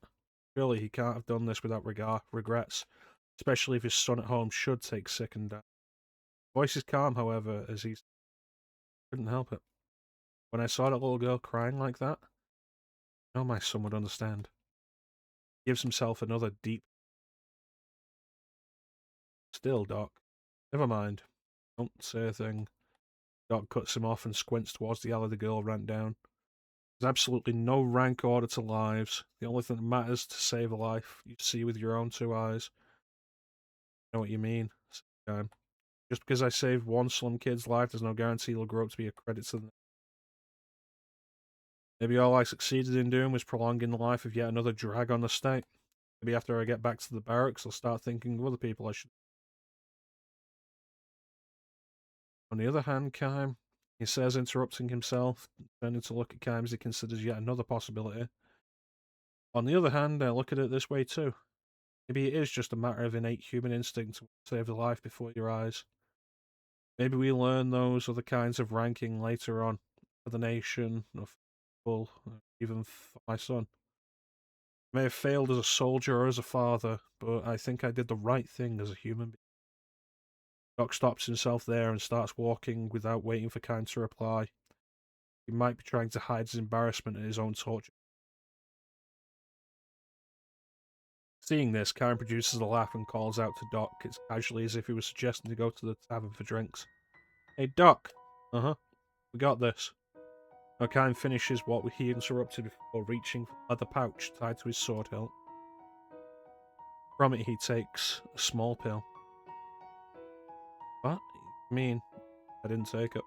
Surely he can't have done this without regrets, especially if his son at home should take sick and die. His voice is calm, however, as he couldn't help it. When I saw that little girl crying like that, I know my son would understand. He gives himself another deep. Still, Doc. Never mind. Don't say a thing. Doc cuts him off and squints towards the alley the girl ran down. There's absolutely no rank order to lives. The only thing that matters to save a life you see with your own two eyes. I know what you mean. Just because I saved one slum kid's life, there's no guarantee he'll grow up to be a credit to them. Maybe all I succeeded in doing was prolonging the life of yet another drag on the state. Maybe after I get back to the barracks, I'll start thinking of other people I should. On the other hand, Kaim, he says, interrupting himself, turning to look at Kaim as he considers yet another possibility. On the other hand, I look at it this way too. Maybe it is just a matter of innate human instinct to save the life before your eyes. Maybe we learn those other kinds of ranking later on, for the nation, or for people, or even for my son. I may have failed as a soldier or as a father, but I think I did the right thing as a human being. Doc stops himself there and starts walking without waiting for Kaim to reply. He might be trying to hide his embarrassment at his own torture. Seeing this, Kaim produces a laugh and calls out to Doc as casually as if he was suggesting to go to the tavern for drinks. Hey, Doc! Uh-huh. We got this. Now Kaim finishes what he interrupted before reaching for the leather pouch tied to his sword hilt. From it he takes a small pill. What? I mean, I didn't take it.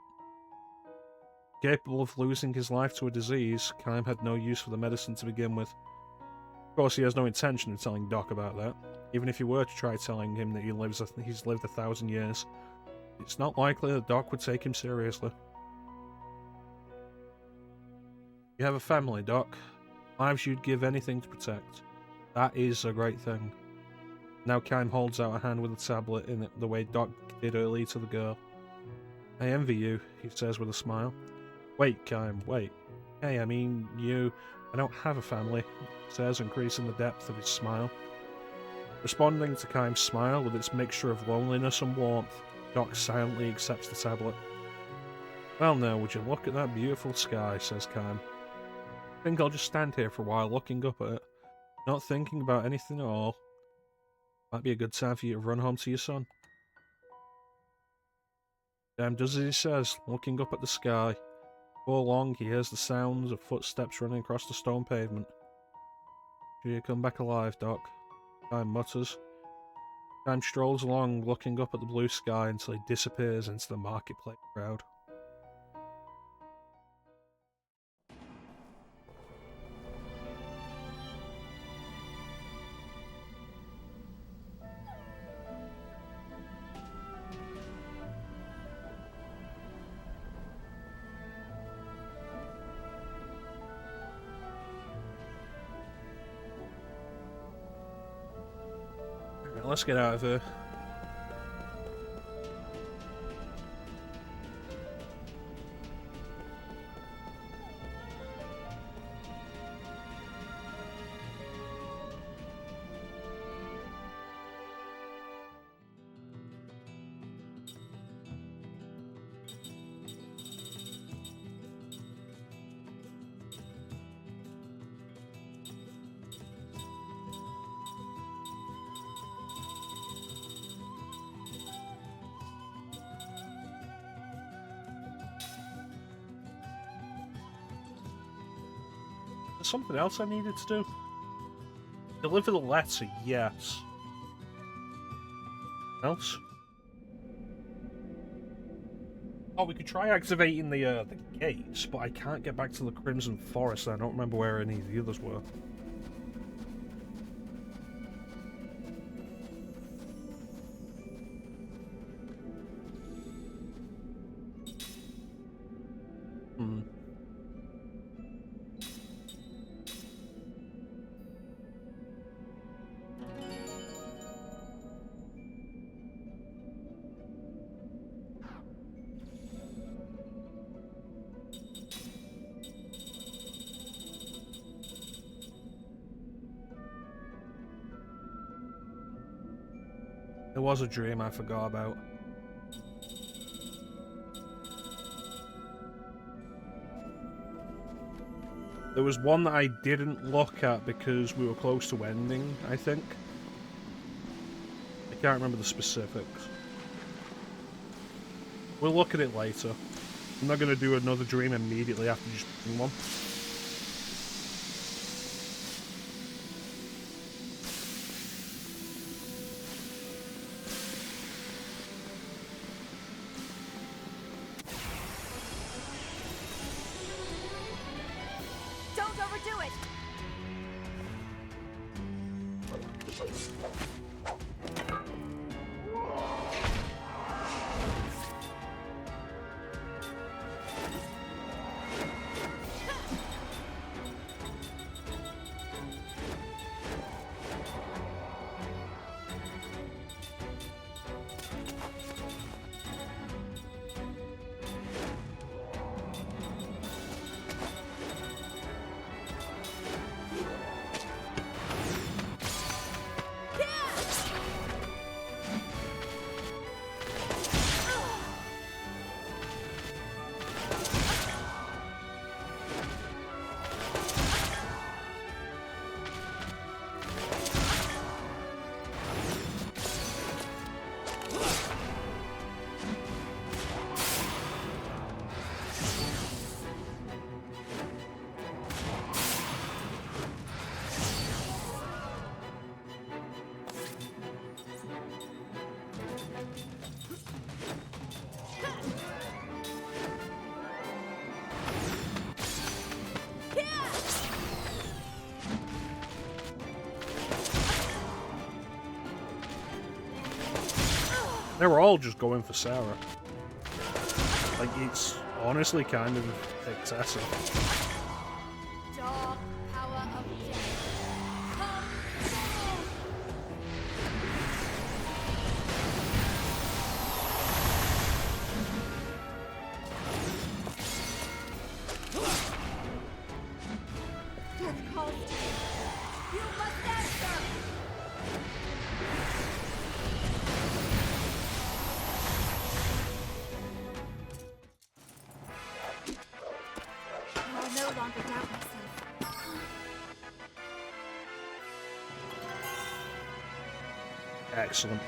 Capable of losing his life to a disease, Kaim had no use for the medicine to begin with. Of course, he has no intention of telling Doc about that. Even if he were to try telling him that he's lived 1,000 years, it's not likely that Doc would take him seriously. You have a family, Doc. Lives you'd give anything to protect. That is a great thing. Now Kaim holds out a hand with a tablet in it the way Doc did earlier to the girl. I envy you, he says with a smile. Wait, Kaim, wait. Hey, I mean, I don't have a family, he says, increasing the depth of his smile. Responding to Kaim's smile with its mixture of loneliness and warmth, Doc silently accepts the tablet. Well now, would you look at that beautiful sky, says Kaim. I think I'll just stand here for a while looking up at it, not thinking about anything at all. Might be a good time for you to run home to your son. Kaim does as he says, looking up at the sky. Before long, he hears the sounds of footsteps running across the stone pavement. Should you come back alive, Doc? Kaim mutters. Kaim strolls along, looking up at the blue sky until he disappears into the marketplace crowd. Let's get out of here. Something else I needed to do? Deliver the letter, yes. Else? Oh, we could try activating the gates, but I can't get back to the Crimson Forest. I don't remember where any of the others were. There was a dream I forgot about. There was one that I didn't look at because we were close to ending, I think. I can't remember the specifics. We'll look at it later. I'm not going to do another dream immediately after just doing one. They were all just going for Sarah. Like, it's honestly kind of excessive. Dark power of death. Come true! Death calls to you. You must answer! longer doubt myself. Excellent.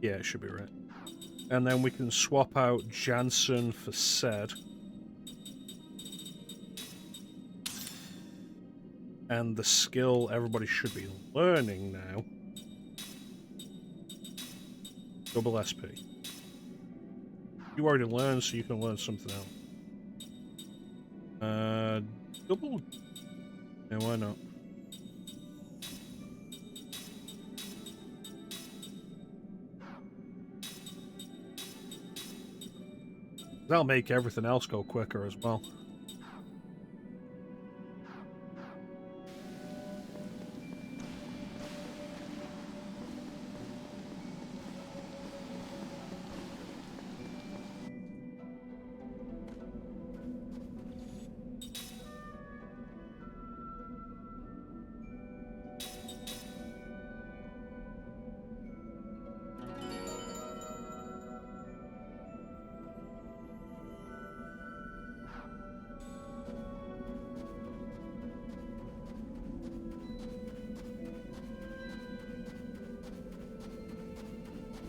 Yeah, it should be right. And then we can swap out Jansen for Sed. And the skill everybody should be learning now. Double SP. You already learned, so you can learn something else. Double... Yeah, why not? That'll make everything else go quicker as well.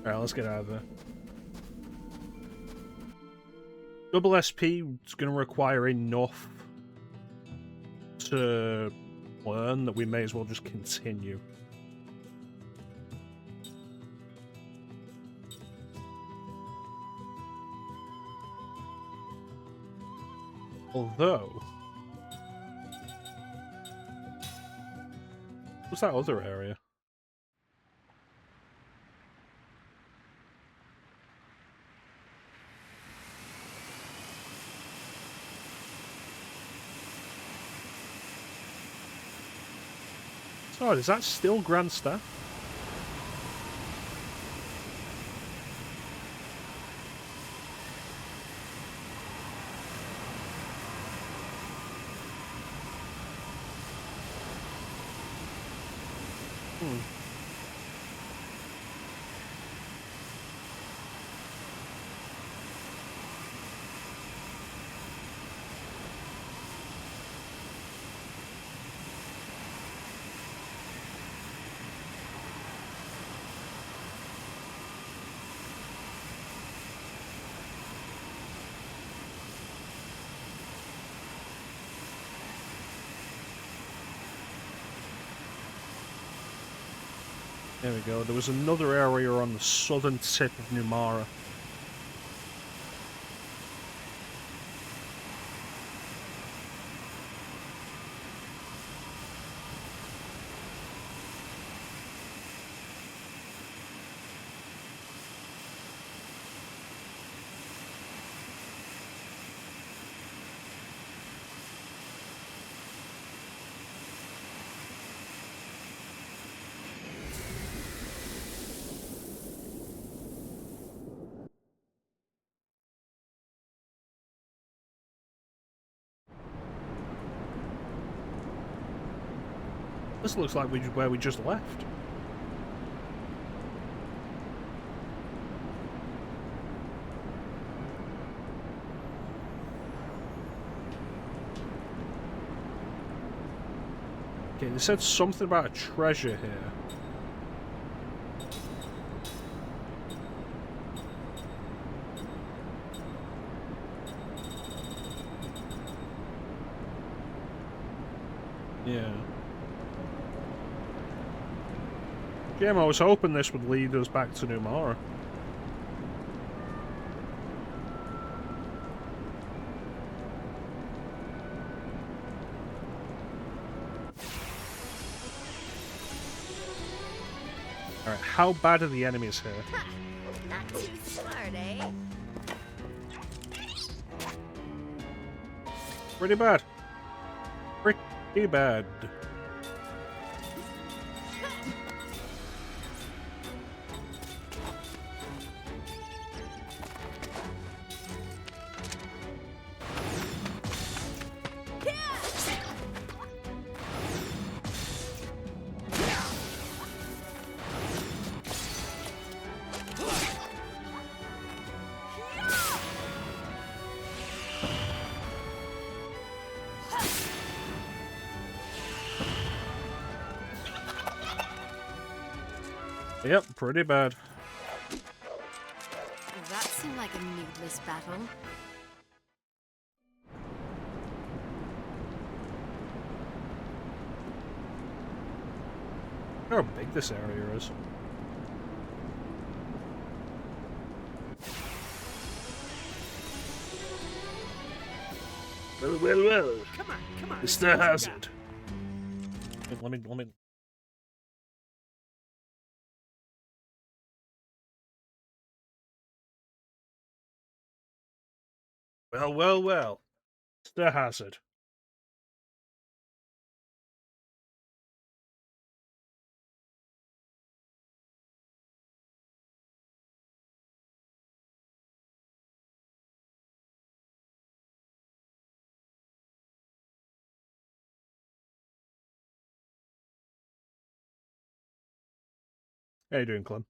Alright, let's get out of there. Double SP is going to require enough to learn that we may as well just continue. Although... what's that other area? Oh, is that still Grand Staff? There we go. There was another area on the southern tip of Numara. This looks like where we just left. Okay, they said something about a treasure here. Yeah. Jim, I was hoping this would lead us back to Numara. Alright, how bad are the enemies here? Not too smart, eh? Pretty bad. Pretty bad. Yep, pretty bad. That seemed like a needless battle. Look how big this area is. Well. Come on. Mr. Hazard. Let me. Well. Mr. Hazard. How you doing, Clem?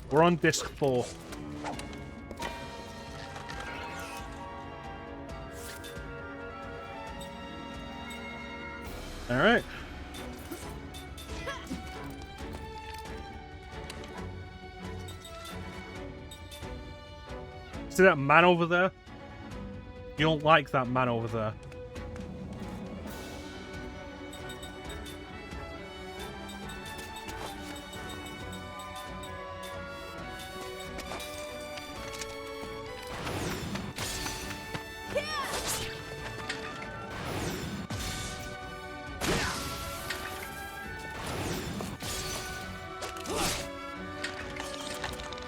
We're on disc 4. Alright. See that man over there? You don't like that man over there.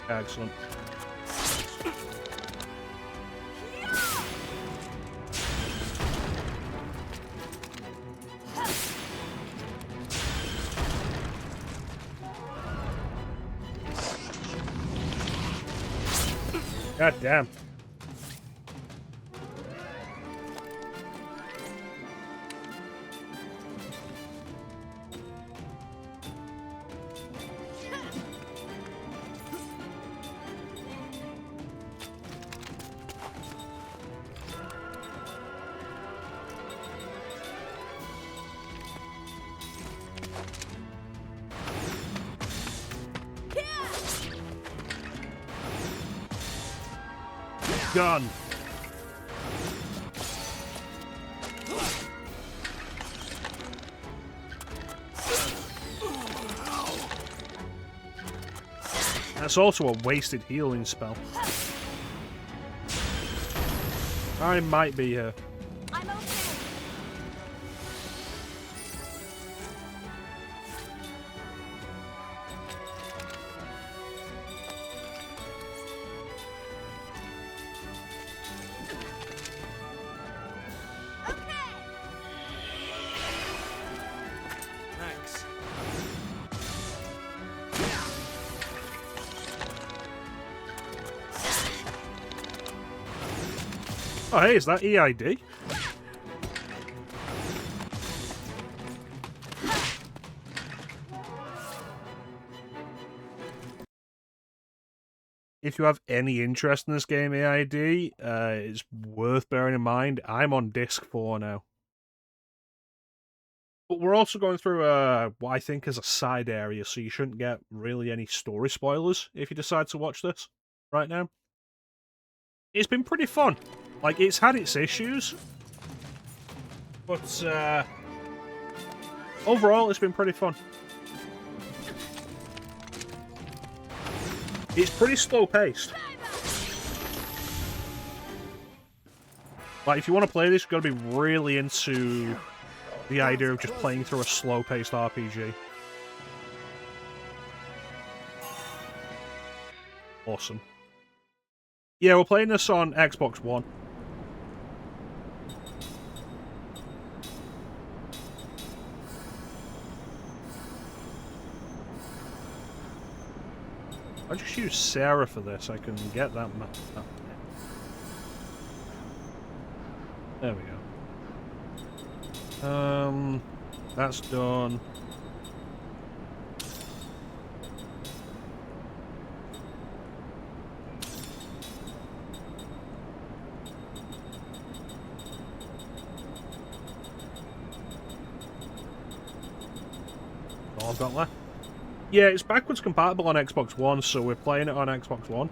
Excellent. God damn. Gun. That's also a wasted healing spell. I might be here. I'm okay. Thanks. Oh, hey, is that EID? If you have any interest in this game, EID, it's worth bearing in mind. I'm on disc 4 now. But we're also going through what I think is a side area, so you shouldn't get really any story spoilers if you decide to watch this right now. It's been pretty fun. Like, it's had its issues, but overall, it's been pretty fun. It's pretty slow-paced. Like, if you want to play this, you've got to be really into the idea of just playing through a slow-paced RPG. Awesome. Yeah, we're playing this on Xbox One. I'll just use Sarah for this. I can get that map. There we go. That's done. All I've got left. Yeah, it's backwards compatible on Xbox One, so we're playing it on Xbox One.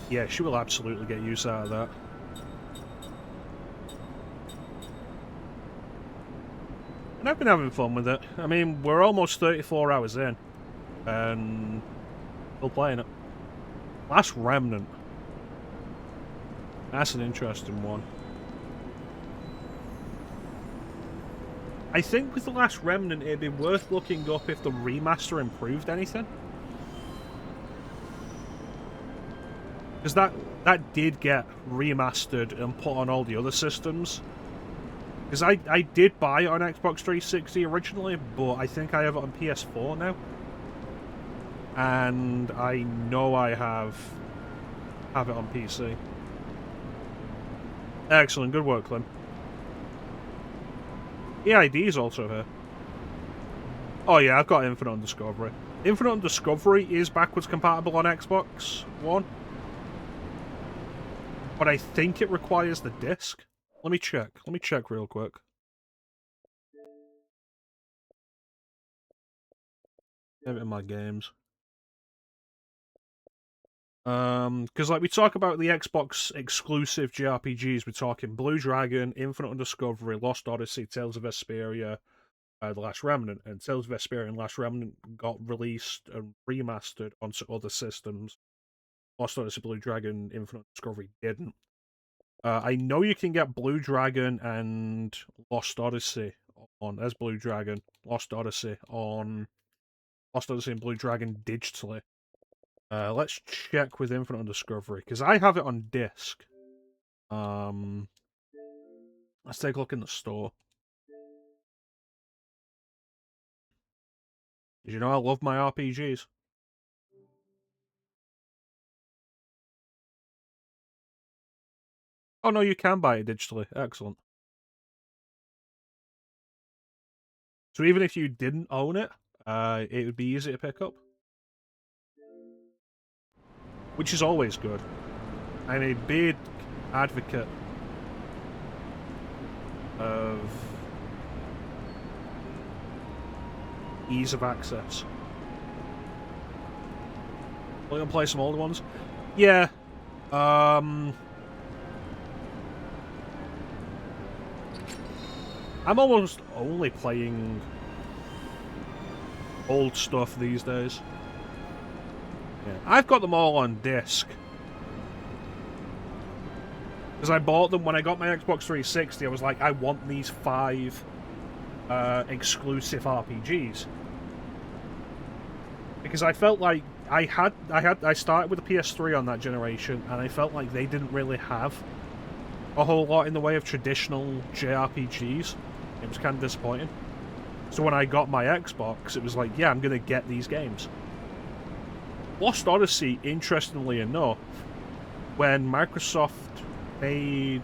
Yeah, she will absolutely get use out of that. And I've been having fun with it. I mean, we're almost 34 hours in, and still playing it. Last Remnant. That's an interesting one. I think with The Last Remnant, it'd be worth looking up if the remaster improved anything. Because that did get remastered and put on all the other systems. Because I did buy it on Xbox 360 originally, but I think I have it on PS4 now. And I know I have it on PC. Excellent, good work, Clem. EID is also here. Oh yeah, I've got Infinite on Discovery. Infinite on Discovery is backwards compatible on Xbox One. But I think it requires the disc. Let me check. Let me check real quick. Have it in my games. Because like we talk about the Xbox exclusive JRPGs, we're talking Blue Dragon, Infinite on Discovery, Lost Odyssey, Tales of Vesperia, The Last Remnant, and Tales of Vesperia and Last Remnant got released and remastered onto other systems. Lost Odyssey, Blue Dragon, Infinite Discovery didn't. I know you can get Blue Dragon and Lost Odyssey on. There's Blue Dragon, Lost Odyssey on Lost Odyssey and Blue Dragon digitally. Let's check with Infinite on Discovery, because I have it on disc. Let's take a look in the store. Did you know I love my RPGs? Oh no, you can buy it digitally. Excellent. So even if you didn't own it, it would be easy to pick up. Which is always good. I'm a big advocate of ease of access. We're gonna play some older ones. Yeah. I'm almost only playing old stuff these days. Yeah. I've got them all on disc. Because I bought them when I got my Xbox 360, I was like, I want these 5 exclusive RPGs. Because I felt like I started with the PS3 on that generation, and I felt like they didn't really have a whole lot in the way of traditional JRPGs. It was kind of disappointing. So when I got my Xbox, it was like, yeah, I'm going to get these games. Lost Odyssey, interestingly enough, when Microsoft made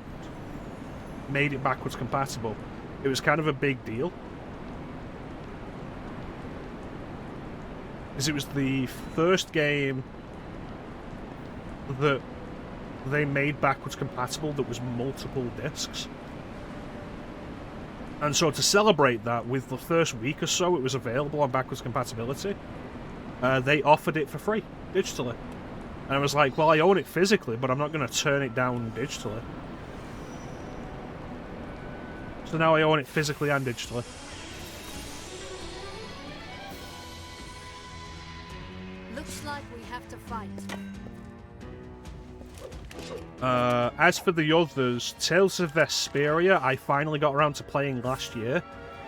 it backwards compatible, it was kind of a big deal. Because it was the first game that they made backwards compatible that was multiple discs. And so to celebrate that, with the first week or so it was available on backwards compatibility, they offered it for free, digitally. And I was like, well, I own it physically, but I'm not going to turn it down digitally. So now I own it physically and digitally. Looks like we have to fight. As for the others, Tales of Vesperia, I finally got around to playing last year,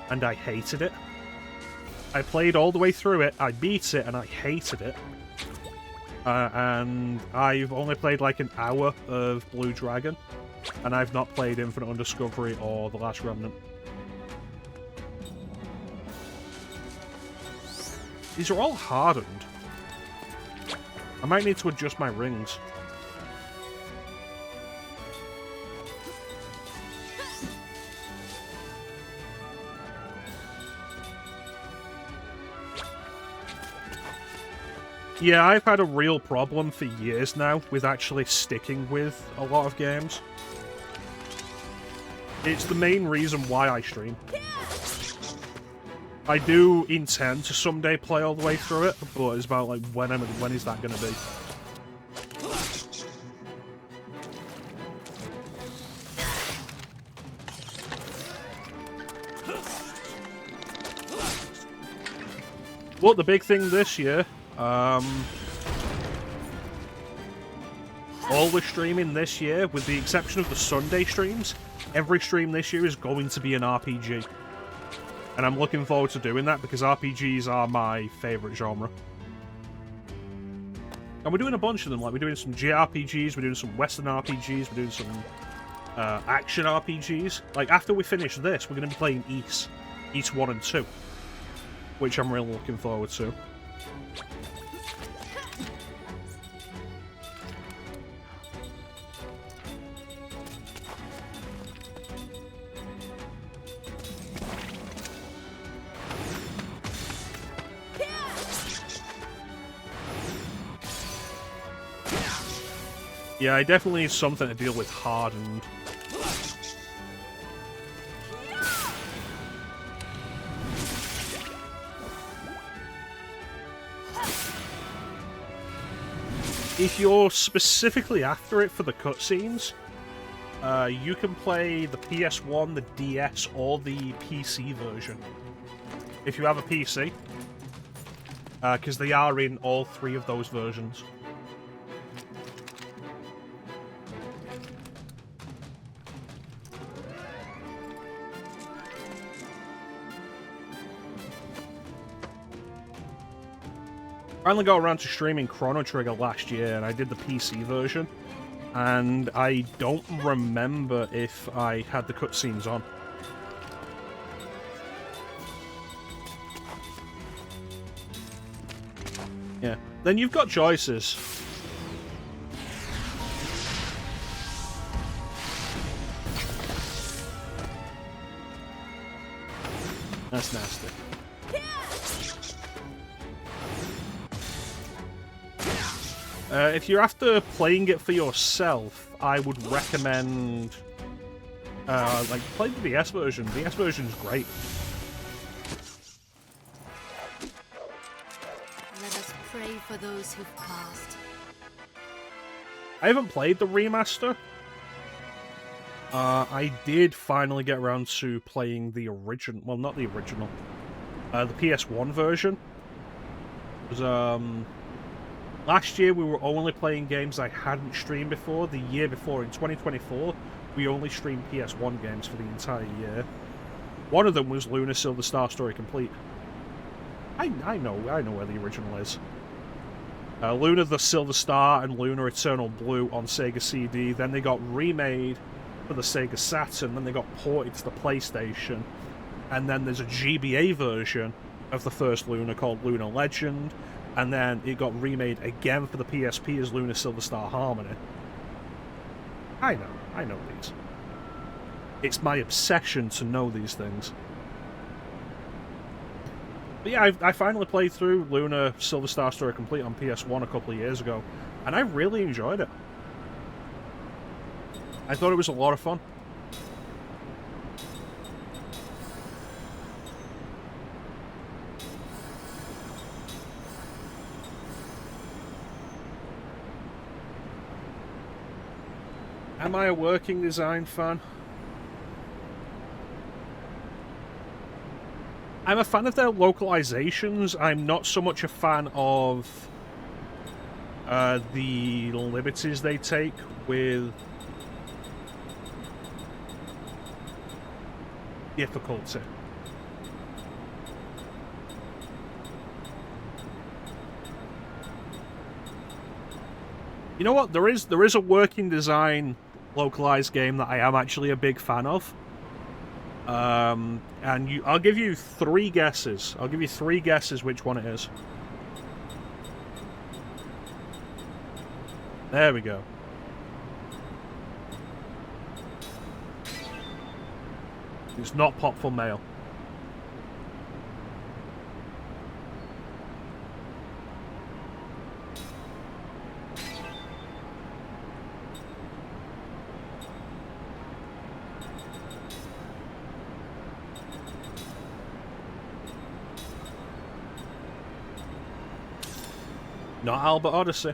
and I hated it. I played all the way through it, I beat it, and I hated it. And I've only played like an hour of Blue Dragon, and I've not played Infinite Undiscovery or The Last Remnant. These are all hardened. I might need to adjust my rings. Yeah, I've had a real problem for years now with actually sticking with a lot of games. It's the main reason why I stream. I do intend to someday play all the way through it, but it's about like when is that going to be? Well, the big thing this year, all the streaming this year, with the exception of the Sunday streams, every stream this year is going to be an RPG. And I'm looking forward to doing that because RPGs are my favourite genre. And we're doing a bunch of them, like we're doing some JRPGs, we're doing some Western RPGs, we're doing some action RPGs. Like after we finish this, we're going to be playing Ys 1 and 2, which I'm really looking forward to. Yeah, I definitely need something to deal with hardened. If you're specifically after it for the cutscenes, you can play the PS1, the DS, or the PC version. If you have a PC. Because they are in all 3 of those versions. I finally got around to streaming Chrono Trigger last year, and I did the PC version, and I don't remember if I had the cutscenes on. Yeah. Then you've got choices. That's nasty. If you're after playing it for yourself, I would recommend like play the DS version. The DS version's great. Let us pray for those who've passed. I haven't played the remaster, I did finally get around to playing the original, well, not the original, the PS1 version. Because, last year we were only playing games I hadn't streamed before. The year before, in 2024, we only streamed PS1 games for the entire year. One of them was Luna Silver Star Story Complete. I know where the original is. Luna the Silver Star and Luna Eternal Blue on Sega CD. Then they got remade for the Sega Saturn. Then they got ported to the PlayStation. And then there's a GBA version of the first Luna called Luna Legend. And then it got remade again for the PSP as Luna Silver Star Harmony. I know these. It's my obsession to know these things. But yeah, I finally played through Luna Silver Star Story Complete on PS1 a couple of years ago, and I really enjoyed it. I thought it was a lot of fun. Am I a working design fan? I'm a fan of their localizations. I'm not so much a fan of the liberties they take with difficulty. You know what? There is a working design localized game that I am actually a big fan of. And I'll give you 3 guesses. I'll give you 3 guesses which one it is. There we go. It's not Popful Mail. Not Albert Odyssey.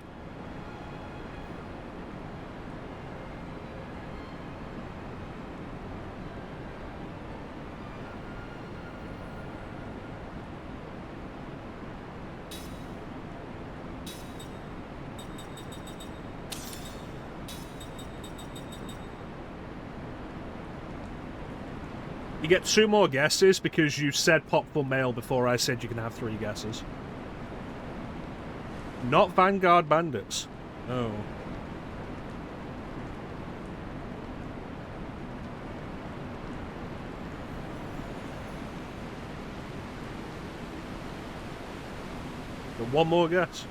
You get 2 more guesses because you said Popful Mail before I said you can have 3 guesses. Not Vanguard Bandits. No. But 1 more guess.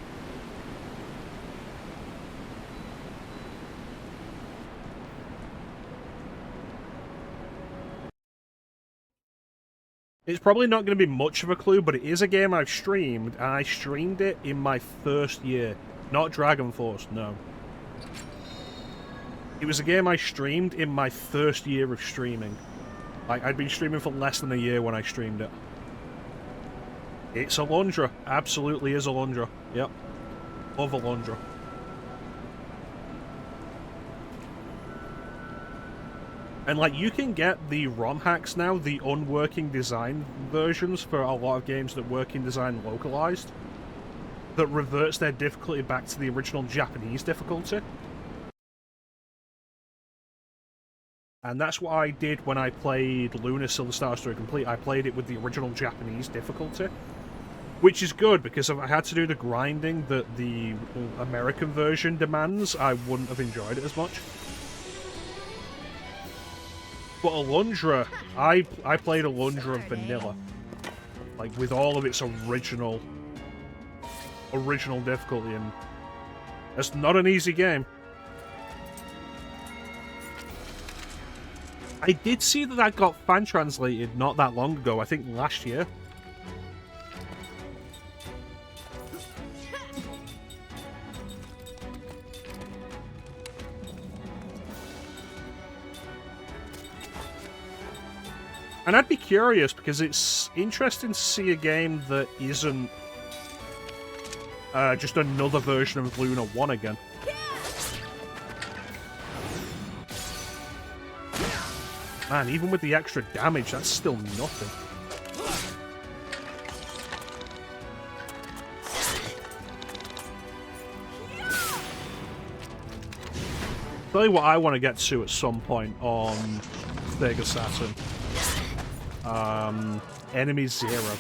It's probably not going to be much of a clue, but it is a game I've streamed, and I streamed it in my first year. Not Dragon Force, no. It was a game I streamed in my first year of streaming. Like, I'd been streaming for less than a year when I streamed it. It's Alundra. Absolutely is Alundra. Yep. Love Alundra. And, like, you can get the ROM hacks now, the unworking design versions for a lot of games that work in design localized, that reverts their difficulty back to the original Japanese difficulty. And that's what I did when I played Luna Silver Star Story Complete. I played it with the original Japanese difficulty, which is good, because if I had to do the grinding that the American version demands, I wouldn't have enjoyed it as much. But Alundra, I played Alundra vanilla, like with all of its original difficulty, and it's not an easy game. I did see that got fan translated not that long ago. I think last year. And I'd be curious, because it's interesting to see a game that isn't just another version of Luna 1 again. Man, even with the extra damage, that's still nothing. Tell you what I want to get to at some point on Sega Saturn. Enemy Zero.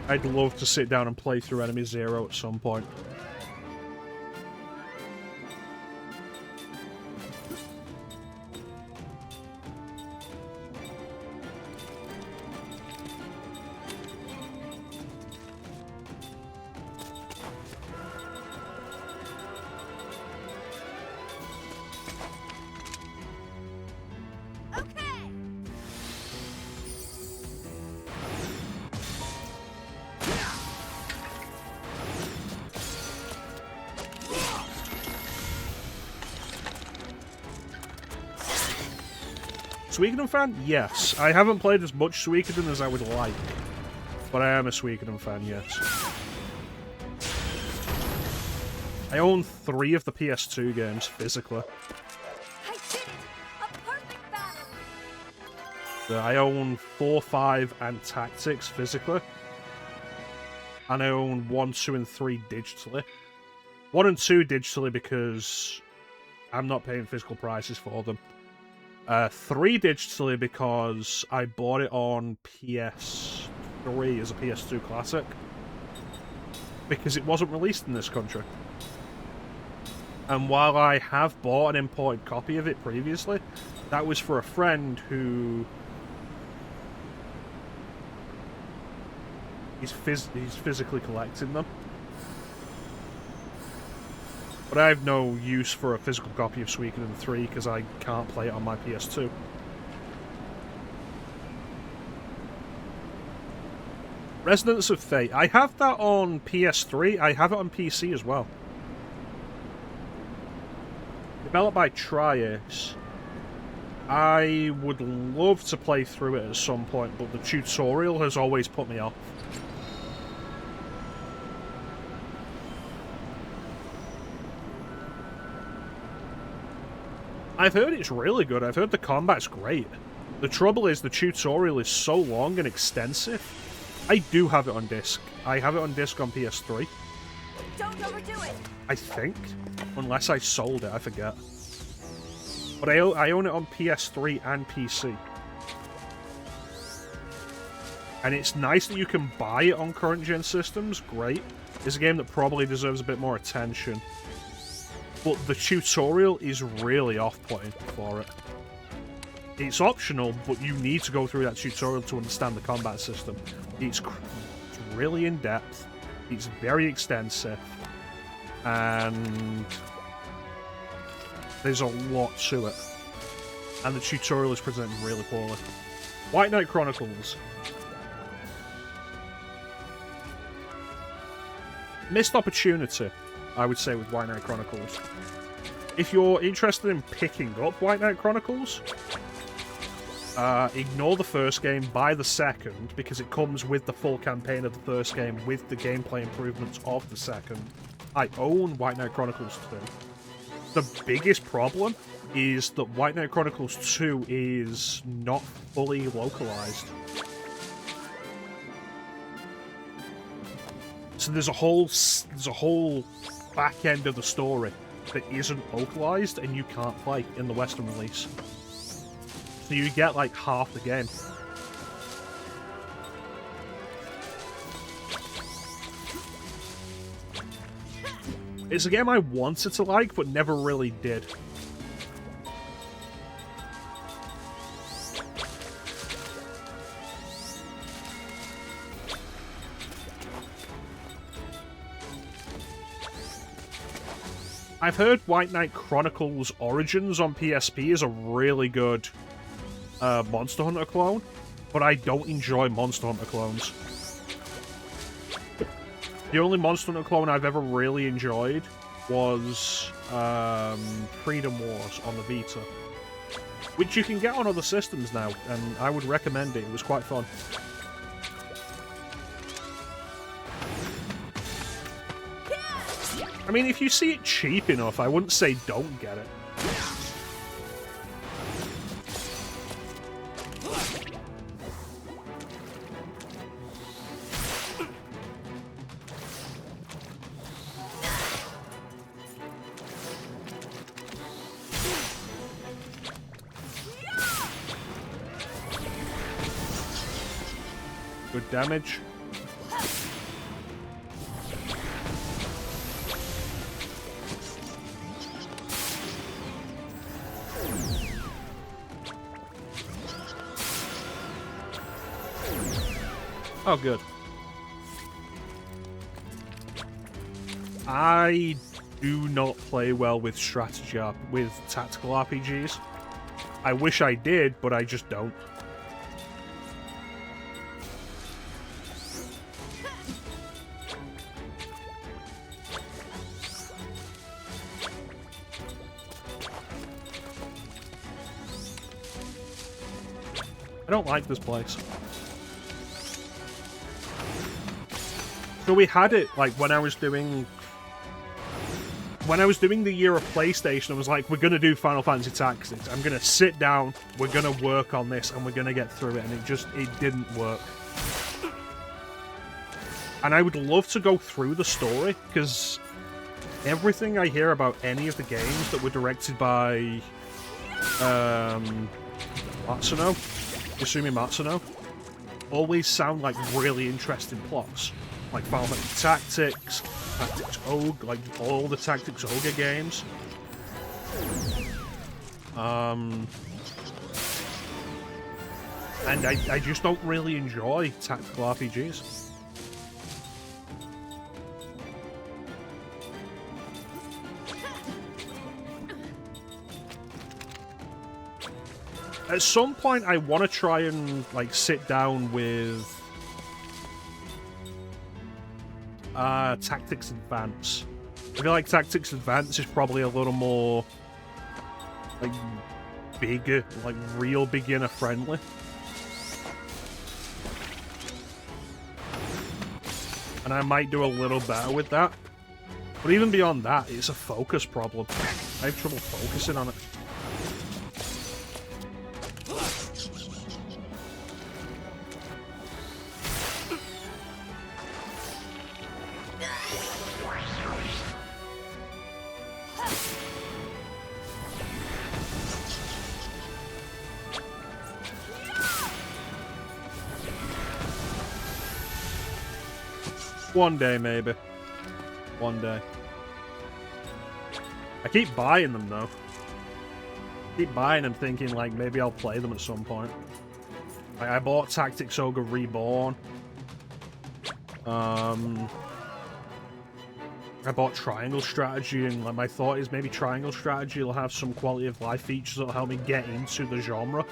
I'd love to sit down and play through Enemy Zero at some point. Suikoden fan? Yes. I haven't played as much Suikoden as I would like, but I am a Suikoden fan, yes. I own 3 of the PS2 games physically. I did it! A perfect battle! I own 4, 5, and Tactics physically. And I own 1, 2, and 3 digitally. 1 and 2 digitally because I'm not paying physical prices for them. 3 digitally because I bought it on PS3 as a PS2 classic. Because it wasn't released in this country. And while I have bought an imported copy of it previously, that was for a friend who... He's physically collecting them. But I have no use for a physical copy of Suikoden 3 because I can't play it on my PS2. Resonance of Fate. I have that on PS3. I have it on PC as well. Developed by Triace. I would love to play through it at some point, but the tutorial has always put me off. I've heard it's really good. I've heard the combat's great. The trouble is the tutorial is so long and extensive. I do have it on disc. I have it on disc on PS3. Don't overdo it! I think. Unless I sold it, I forget. But I own it on PS3 and PC. And it's nice that you can buy it on current-gen systems. Great. It's a game that probably deserves a bit more attention. But the tutorial is really off-putting for it. It's optional, but you need to go through that tutorial to understand the combat system. It's really in-depth. It's very extensive. And there's a lot to it. And the tutorial is presented really poorly. White Knight Chronicles. Missed opportunity, I would say, with White Knight Chronicles. If you're interested in picking up White Knight Chronicles, ignore the first game, buy the second, because it comes with the full campaign of the first game with the gameplay improvements of the second. I own White Knight Chronicles 2. The biggest problem is that White Knight Chronicles 2 is not fully localized. So there's a whole back end of the story that isn't localized and you can't play in the Western release. So you get like half the game. It's a game I wanted to like, but never really did. I've heard White Knight Chronicles Origins on PSP is a really good Monster Hunter clone, but I don't enjoy Monster Hunter clones. The only Monster Hunter clone I've ever really enjoyed was Freedom Wars on the Vita, which you can get on other systems now, and I would recommend it. It was quite fun. I mean, if you see it cheap enough, I wouldn't say don't get it. Good damage. Oh, good. I do not play well with with tactical RPGs. I wish I did, but I just don't. I don't like this place. So we had it, like, when I was doing the year of PlayStation, I was like, we're going to do Final Fantasy Tactics. I'm going to sit down, we're going to work on this, and we're going to get through it, and it didn't work. And I would love to go through the story, because everything I hear about any of the games that were directed by Yasumi Matsuno, always sound like really interesting plots. Like Final Fantasy Tactics, Tactics Ogre, like all the Tactics Ogre games. And I just don't really enjoy tactical RPGs. At some point, I want to try and like sit down with Tactics Advance. I feel like Tactics Advance is probably a little more like bigger, like real beginner friendly. And I might do a little better with that. But even beyond that, it's a focus problem. I have trouble focusing on it. One day, maybe. One day. I keep buying them, though. Keep buying them thinking, like, maybe I'll play them at some point. Like, I bought Tactics Ogre Reborn. I bought Triangle Strategy, and like, my thought is maybe Triangle Strategy will have some quality of life features that'll help me get into the genre.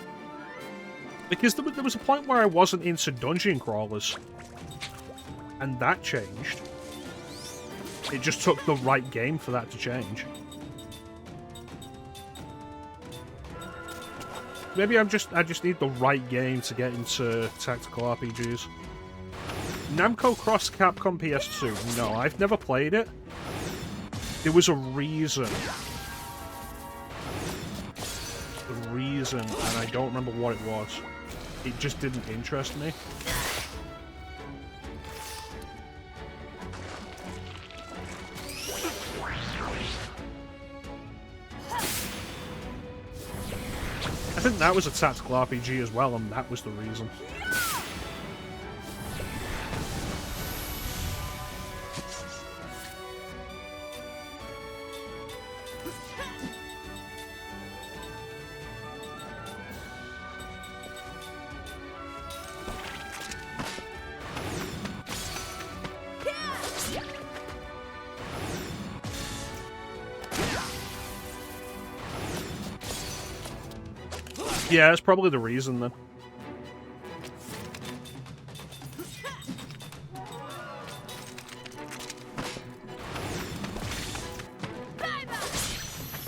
Because there was a point where I wasn't into dungeon crawlers. And that changed. It just took the right game for that to change. Maybe I just need the right game to get into tactical RPGs. Namco Cross Capcom PS2. No, I've never played it. There was a reason. The reason, and I don't remember what it was. It just didn't interest me. I think that was a tactical RPG as well, and that was the reason. Yeah, that's probably the reason then.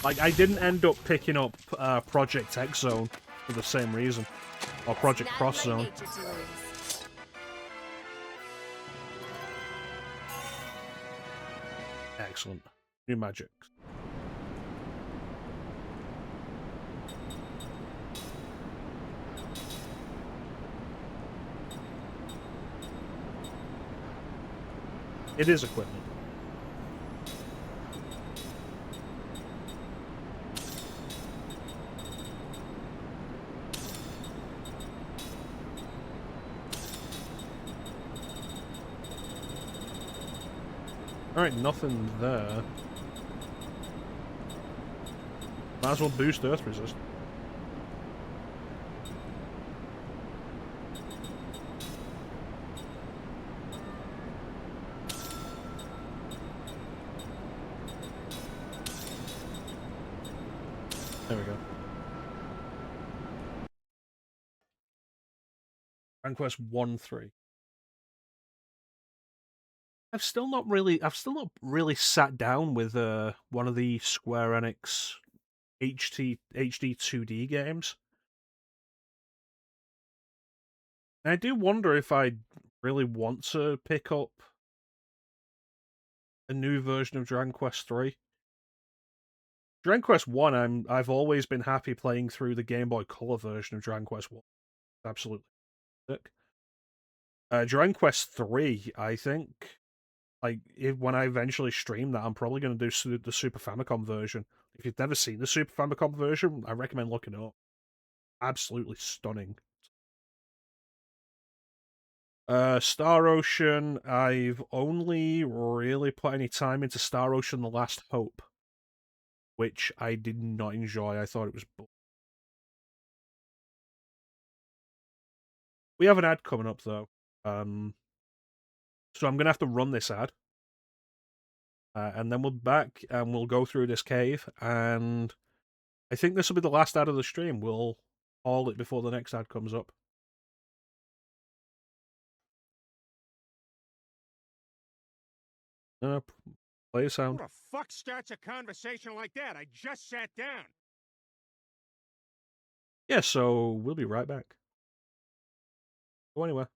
Like, I didn't end up picking up Project X Zone for the same reason. Or Project Cross Zone. Excellent. New magic. It is equipment. Alright, nothing there. Might as well boost Earth Resist. There we go. Dragon Quest 1-3. I've still not really sat down with one of the Square Enix HD 2D games. And I do wonder if I really want to pick up a new version of Dragon Quest 3. Dragon Quest 1, I've always been happy playing through the Game Boy Color version of Dragon Quest 1. Absolutely sick. Dragon Quest 3, I think, like, when I eventually stream that, I'm probably going to do the Super Famicom version. If you've never seen the Super Famicom version, I recommend looking it up. Absolutely stunning. Star Ocean, I've only really put any time into Star Ocean The Last Hope, which I did not enjoy. I thought it was bull. We have an ad coming up, though. So I'm going to have to run this ad. And then we'll be back, and we'll go through this cave, and I think this will be the last ad of the stream. We'll haul it before the next ad comes up. Play a sound. Who the fuck starts a conversation like that? I just sat down. Yeah, so we'll be right back. Go anywhere.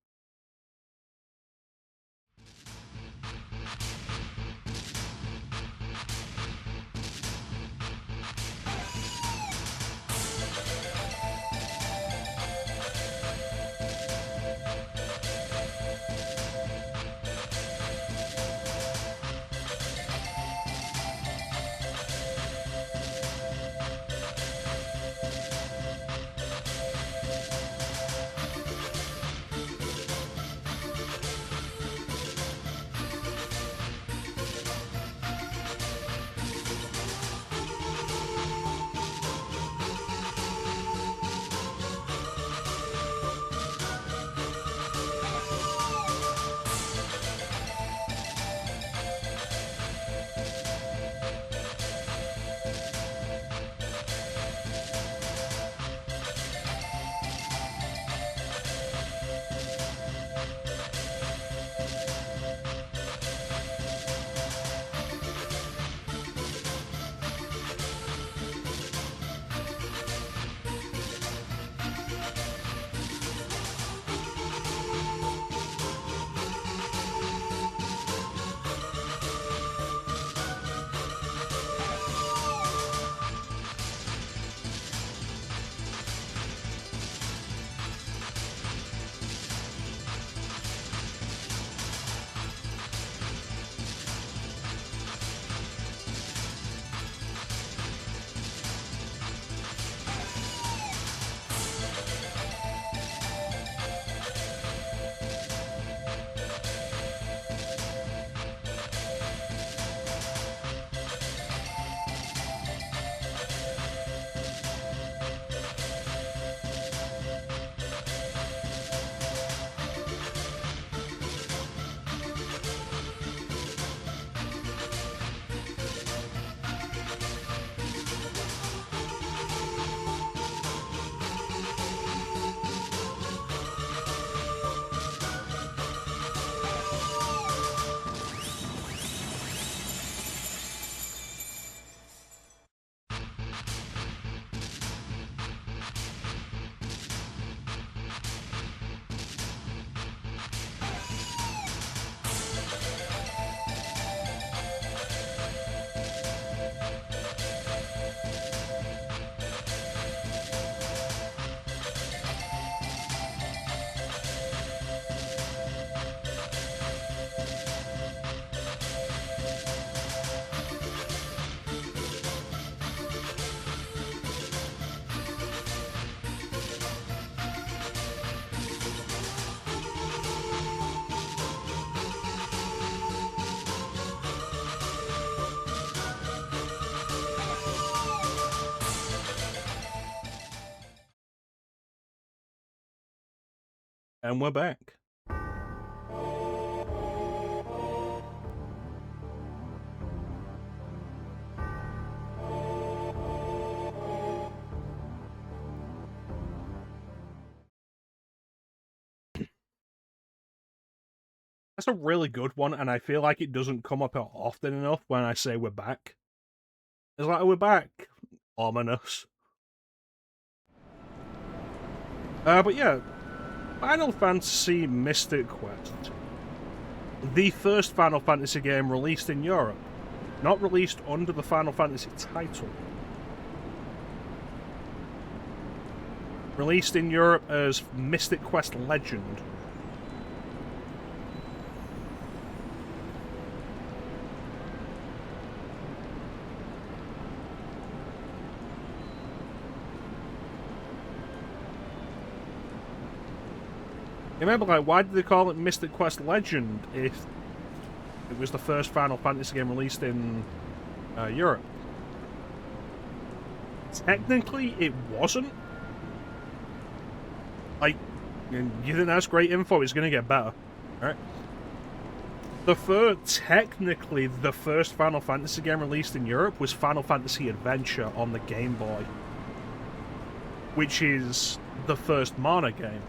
And we're back. That's a really good one, and I feel like it doesn't come up often enough when I say we're back. It's like, we're back. Ominous. But yeah, Final Fantasy Mystic Quest. The first Final Fantasy game released in Europe. Not released under the Final Fantasy title. Released in Europe as Mystic Quest Legend. Remember, like, why did they call it Mystic Quest Legend if it was the first Final Fantasy game released in Europe? Technically, it wasn't. Like, you think that's great info? It's going to get better, right? Technically, the first Final Fantasy game released in Europe was Final Fantasy Adventure on the Game Boy, which is the first Mana game.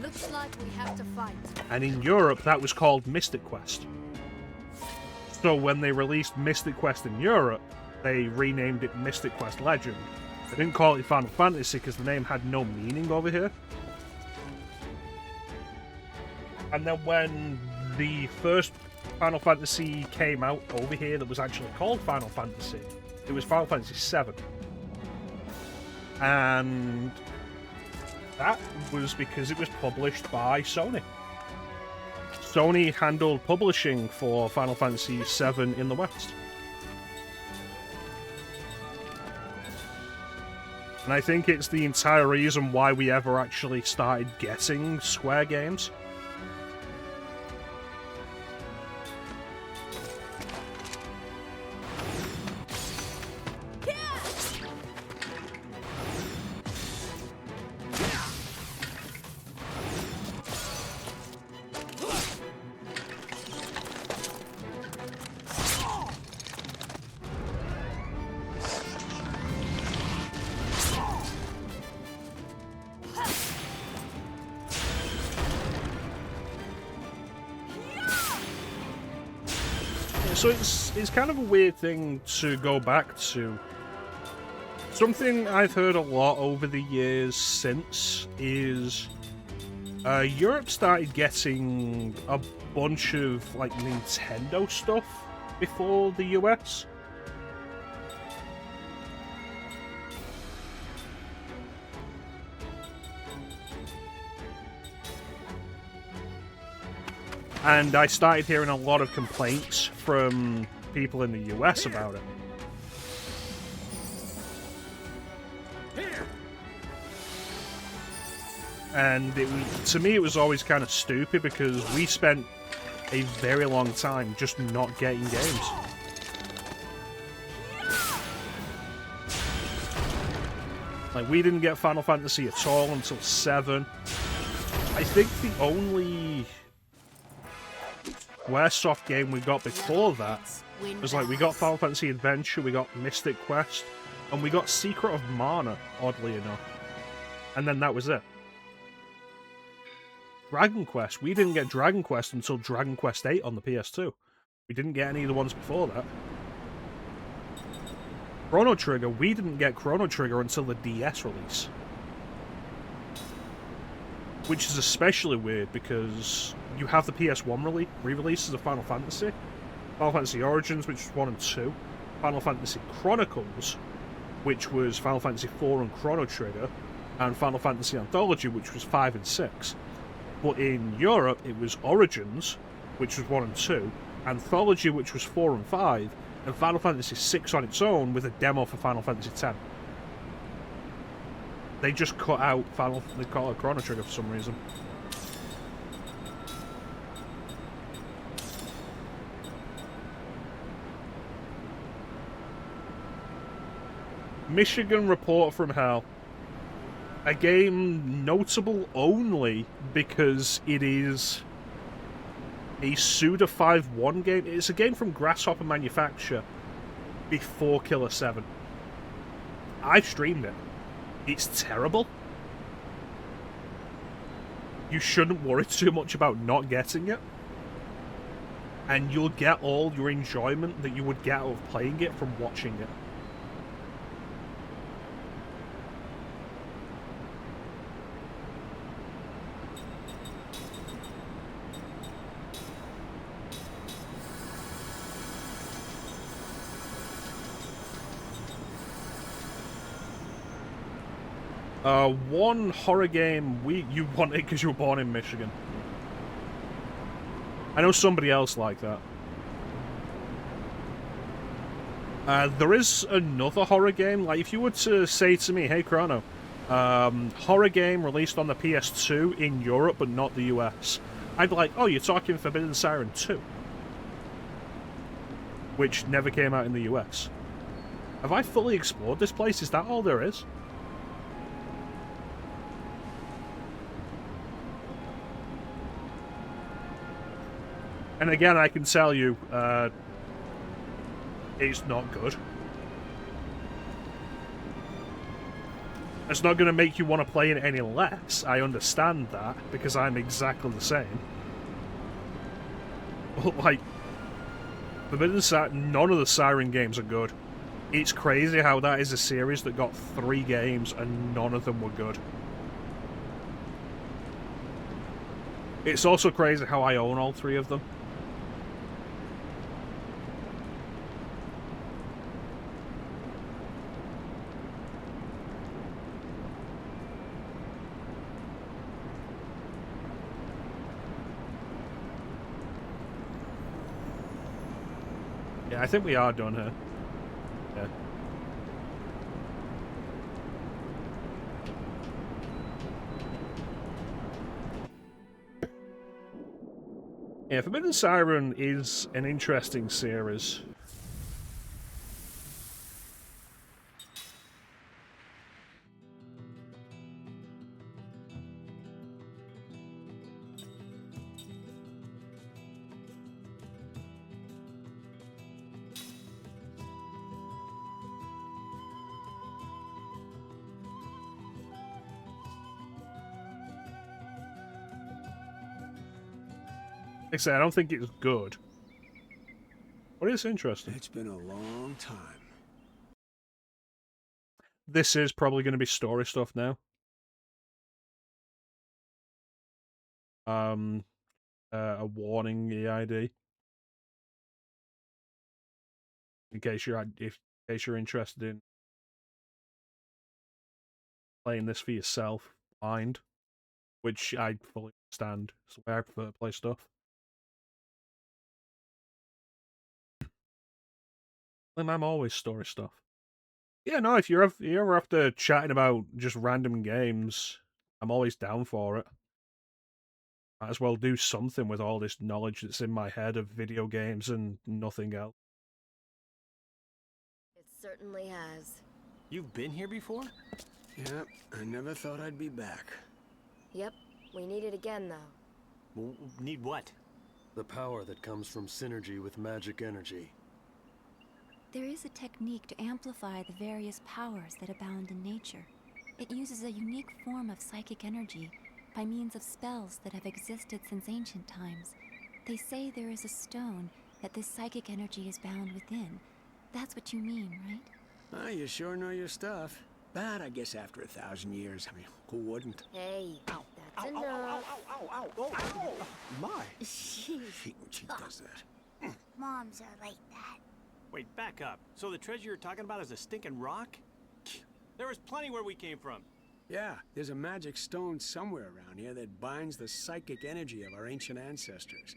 Looks like we have to fight. And in Europe, that was called Mystic Quest. So when they released Mystic Quest in Europe, they renamed it Mystic Quest Legend. They didn't call it Final Fantasy because the name had no meaning over here. And then when the first Final Fantasy came out over here that was actually called Final Fantasy, it was Final Fantasy VII. And that was because it was published by Sony. Sony handled publishing for Final Fantasy VII in the West. And I think it's the entire reason why we ever actually started getting Square games. So it's kind of a weird thing to go back to. Something I've heard a lot over the years since is Europe started getting a bunch of like Nintendo stuff before the US. And I started hearing a lot of complaints from people in the US about it. And to me, it was always kind of stupid because we spent a very long time just not getting games. Like, we didn't get Final Fantasy at all until 7. I think the only Squaresoft game we got before that was like, we got Final Fantasy Adventure, we got Mystic Quest, and we got Secret of Mana, oddly enough. And then that was it. Dragon Quest, we didn't get Dragon Quest until Dragon Quest VIII on the PS2. We didn't get any of the ones before that. Chrono Trigger, we didn't get Chrono Trigger until the DS release. Which is especially weird because you have the PS1 re-releases of Final Fantasy Origins, which was 1 and 2, Final Fantasy Chronicles, which was Final Fantasy 4 and Chrono Trigger, and Final Fantasy Anthology, which was 5 and 6. But in Europe, it was Origins, which was 1 and 2, Anthology, which was 4 and 5, and Final Fantasy 6 on its own with a demo for Final Fantasy X. They just cut out they call it Chrono Trigger for some reason. Michigan Report from Hell. A game notable only because it is a Suda 5-1 game. It's a game from Grasshopper Manufacture before Killer 7. I've streamed it. It's terrible. You shouldn't worry too much about not getting it. And you'll get all your enjoyment that you would get out of playing it from watching it. One horror game you wanted because you were born in Michigan. I know somebody else like that. There is another horror game. Like, if you were to say to me, hey, Chrono, horror game released on the PS2 in Europe but not the US, I'd be like, oh, you're talking Forbidden Siren 2. Which never came out in the US. Have I fully explored this place? Is that all there is? And again, I can tell you, it's not good. It's not going to make you want to play it any less. I understand that, because I'm exactly the same. But, like, Forbidden Siren, none of the Siren games are good. It's crazy how that is a series that got 3 games and none of them were good. It's also crazy how I own all 3 of them. Yeah, I think we are done here. Yeah. Yeah, Forbidden Siren is an interesting series. Like I say, I don't think it's good. But it's interesting. It's been a long time. This is probably going to be story stuff now. A warning EID. In case you're interested in playing this for yourself, blind, which I fully understand. It's the way I prefer to play stuff. I'm always story stuff. Yeah, no, if you're ever after chatting about just random games, I'm always down for it. Might as well do something with all this knowledge that's in my head of video games and nothing else. It certainly has. You've been here before? Yep, I never thought I'd be back. Yep, we need it again, though. Need what? The power that comes from synergy with magic energy. There is a technique to amplify the various powers that abound in nature. It uses a unique form of psychic energy by means of spells that have existed since ancient times. They say there is a stone that this psychic energy is bound within. That's what you mean, right? Ah, you sure know your stuff. But I guess after 1,000 years, I mean, who wouldn't? Hey, that's enough. Ow. My. She does that. Moms are like that. Wait, back up. So the treasure you're talking about is a stinking rock? There was plenty where we came from. Yeah, there's a magic stone somewhere around here that binds the psychic energy of our ancient ancestors.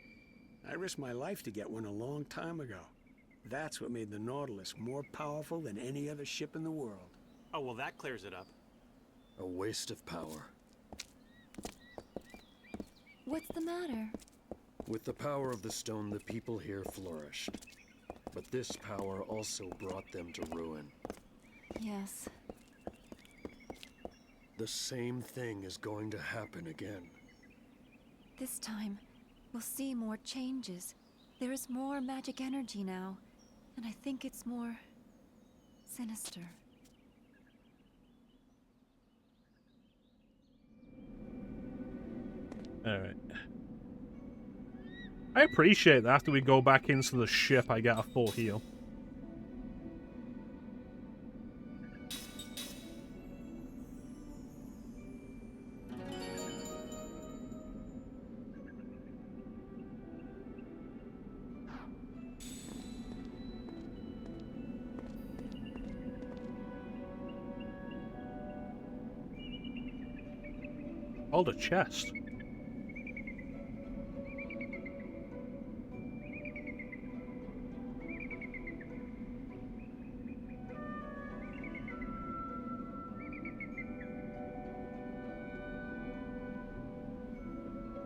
I risked my life to get one a long time ago. That's what made the Nautilus more powerful than any other ship in the world. Oh, well, that clears it up. A waste of power. What's the matter? With the power of the stone, the people here flourished. But this power also brought them to ruin. Yes. The same thing is going to happen again. This time, we'll see more changes. There is more magic energy now, and I think it's more sinister. Alright. I appreciate that after we go back into the ship, I get a full heal. Hold a chest.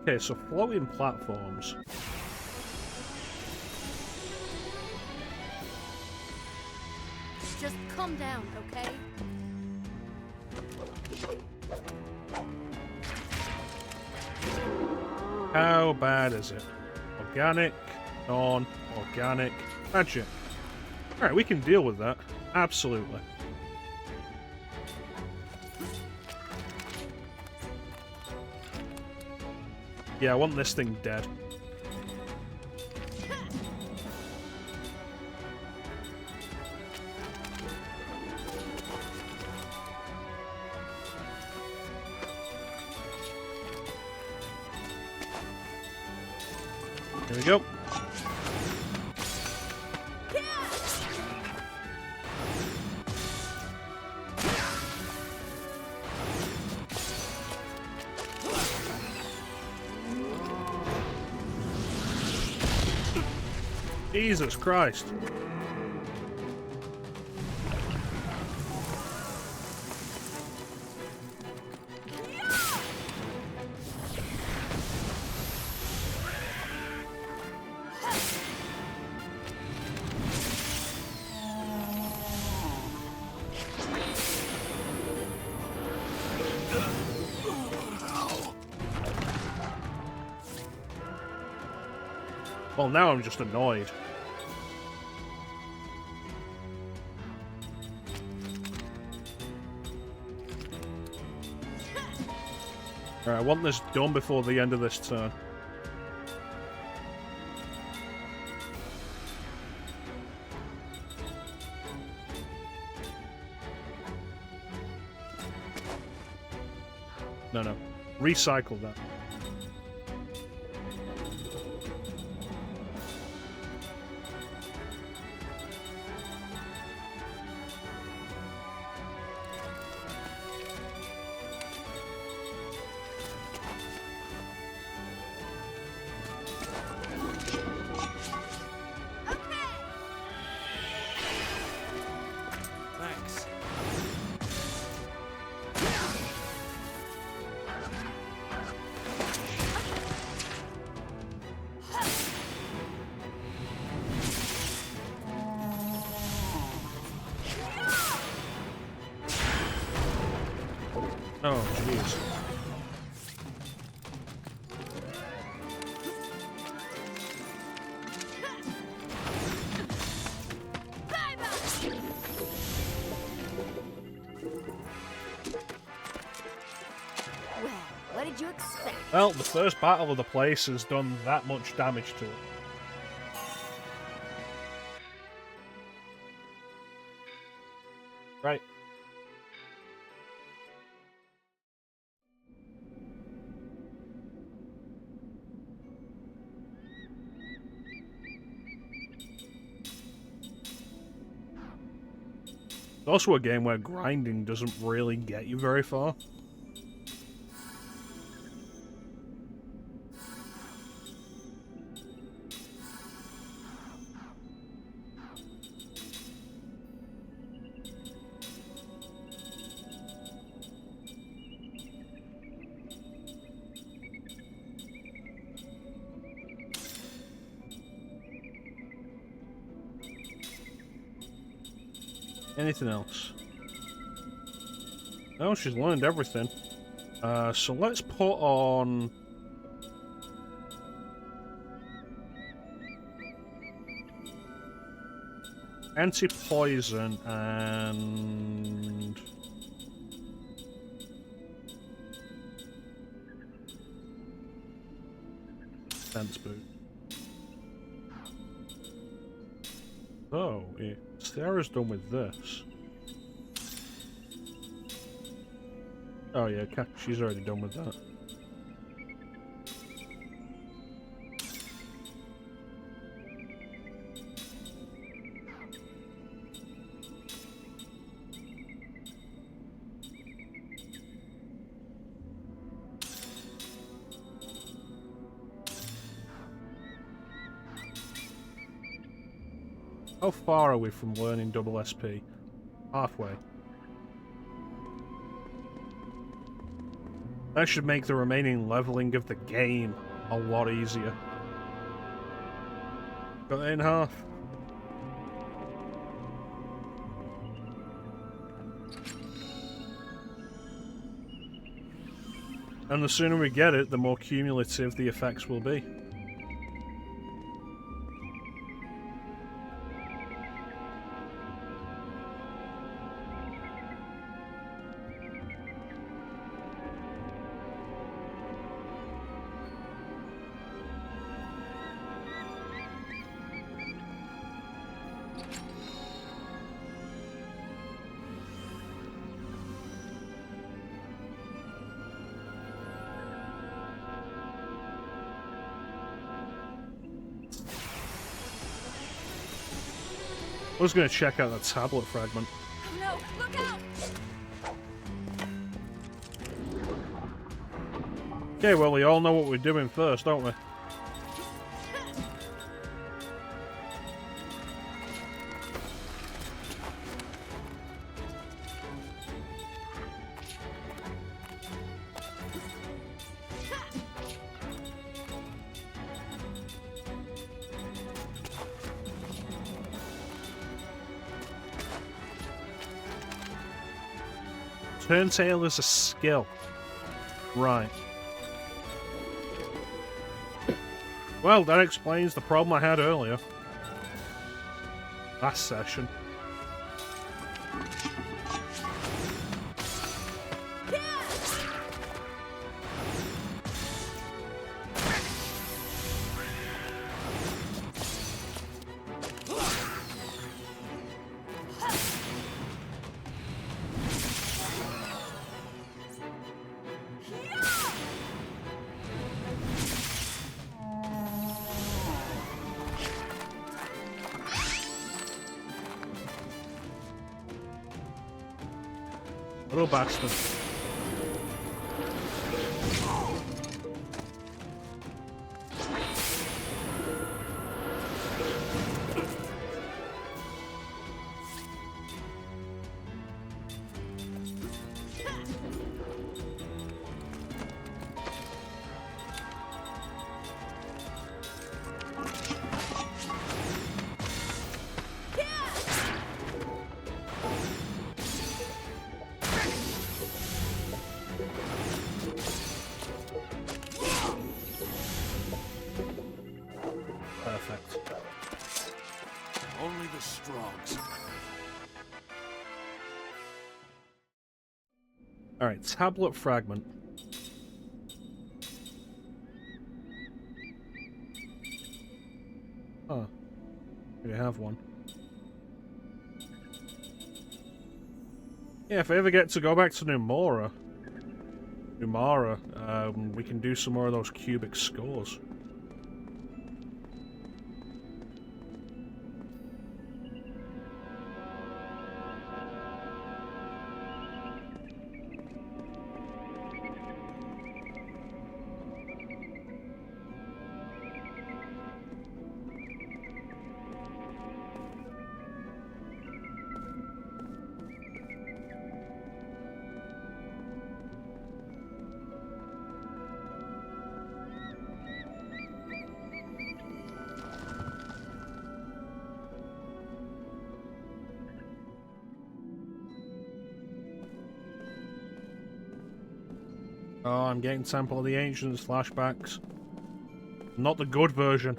Okay, so floating platforms. Just calm down, okay? How bad is it? Organic, non-organic, magic. Alright, we can deal with that. Absolutely. Yeah, I want this thing dead. There we go. Jesus Christ. Well, now I'm just annoyed. Alright, I want this done before the end of this turn. No. Recycle that. Thanks. Oh, jeez. Well, what did you expect? Well, the first battle of the place has done that much damage to it. Right. It's also a game where grinding doesn't really get you very far. Anything else? Oh, she's learned everything. So let's put on... anti-poison and... defense boot. Oh, yeah. Sarah's done with this. Oh yeah, she's already done with that. How far are we from learning double SP? Halfway. That should make the remaining leveling of the game a lot easier. Got it in half. And the sooner we get it, the more cumulative the effects will be. I was going to check out that tablet fragment. No, look out! Okay, well, we all know what we're doing first, don't we? Turntail is a skill. Right. Well, that explains the problem I had earlier. Last session. Little bastard. Only the strong. Alright, tablet fragment. Huh. We have one. Yeah, if I ever get to go back to Numara, we can do some more of those cubic scores. Oh, I'm getting Temple of the Ancients flashbacks. Not the good version.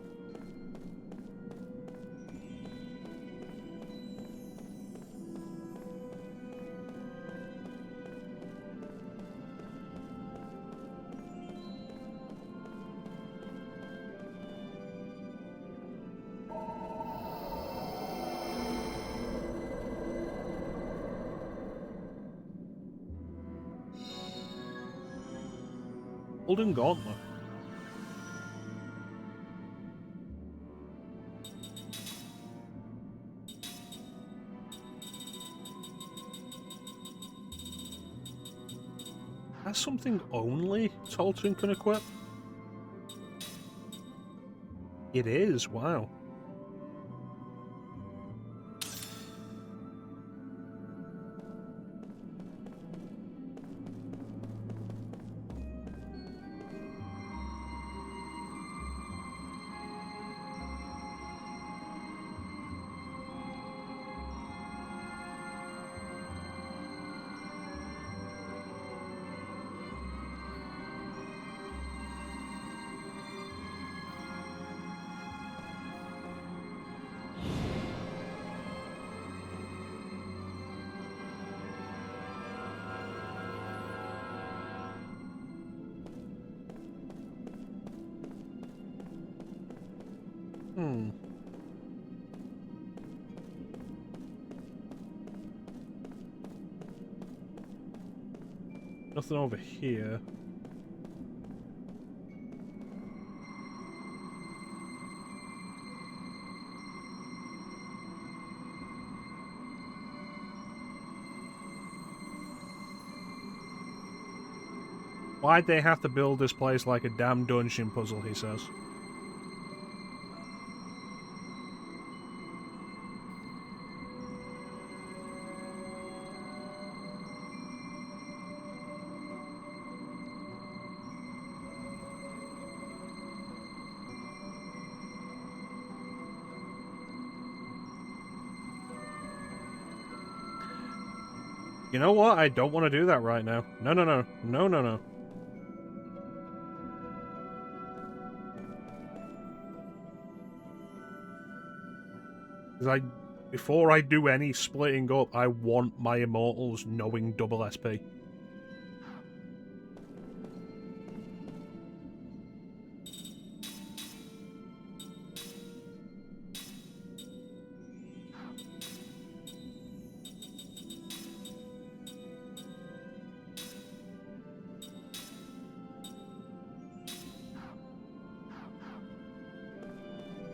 Golden Gauntlet. That's something only Tolton can equip? It is, wow. Nothing over here. Why'd they have to build this place like a damn dungeon puzzle, he says. You know what? I don't want to do that right now. No, no, no. No, no, no. Before I do any splitting up, I want my immortals knowing double SP.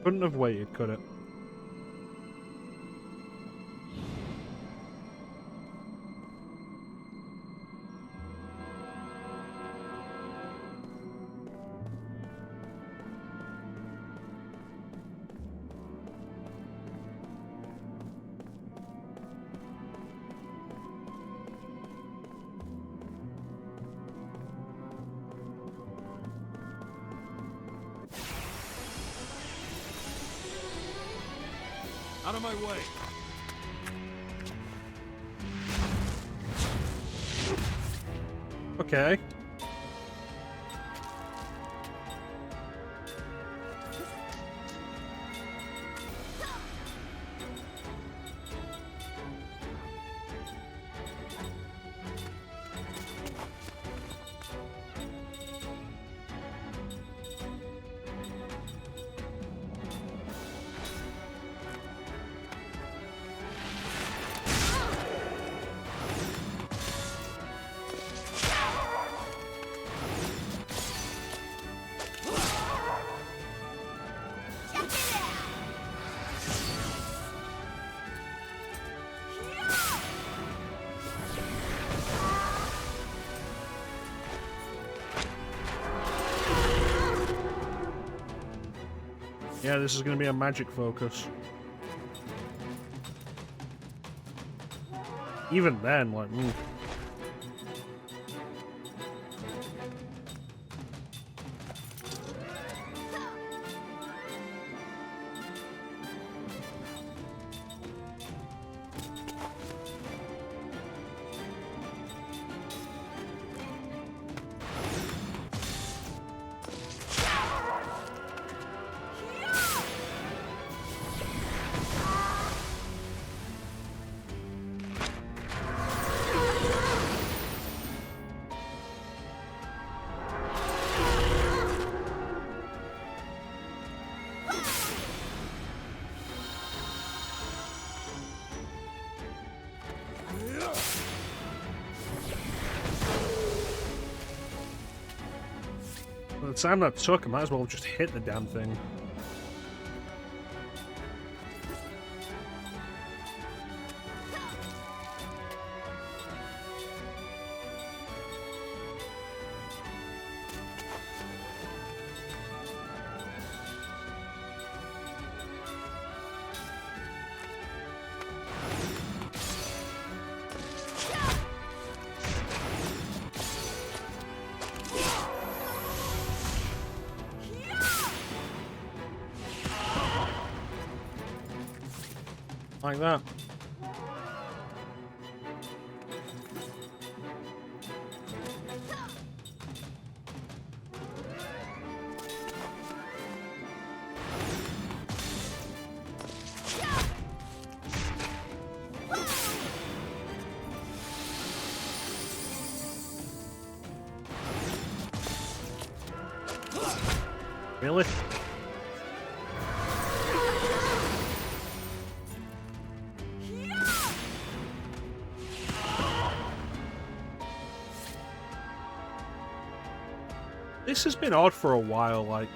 Couldn't have waited, could it? Out of my way! Okay. Yeah, this is going to be a magic focus. Even then, like, By the time that took, I might as well have just hit the damn thing. Like that. Really? This has been odd for a while, like...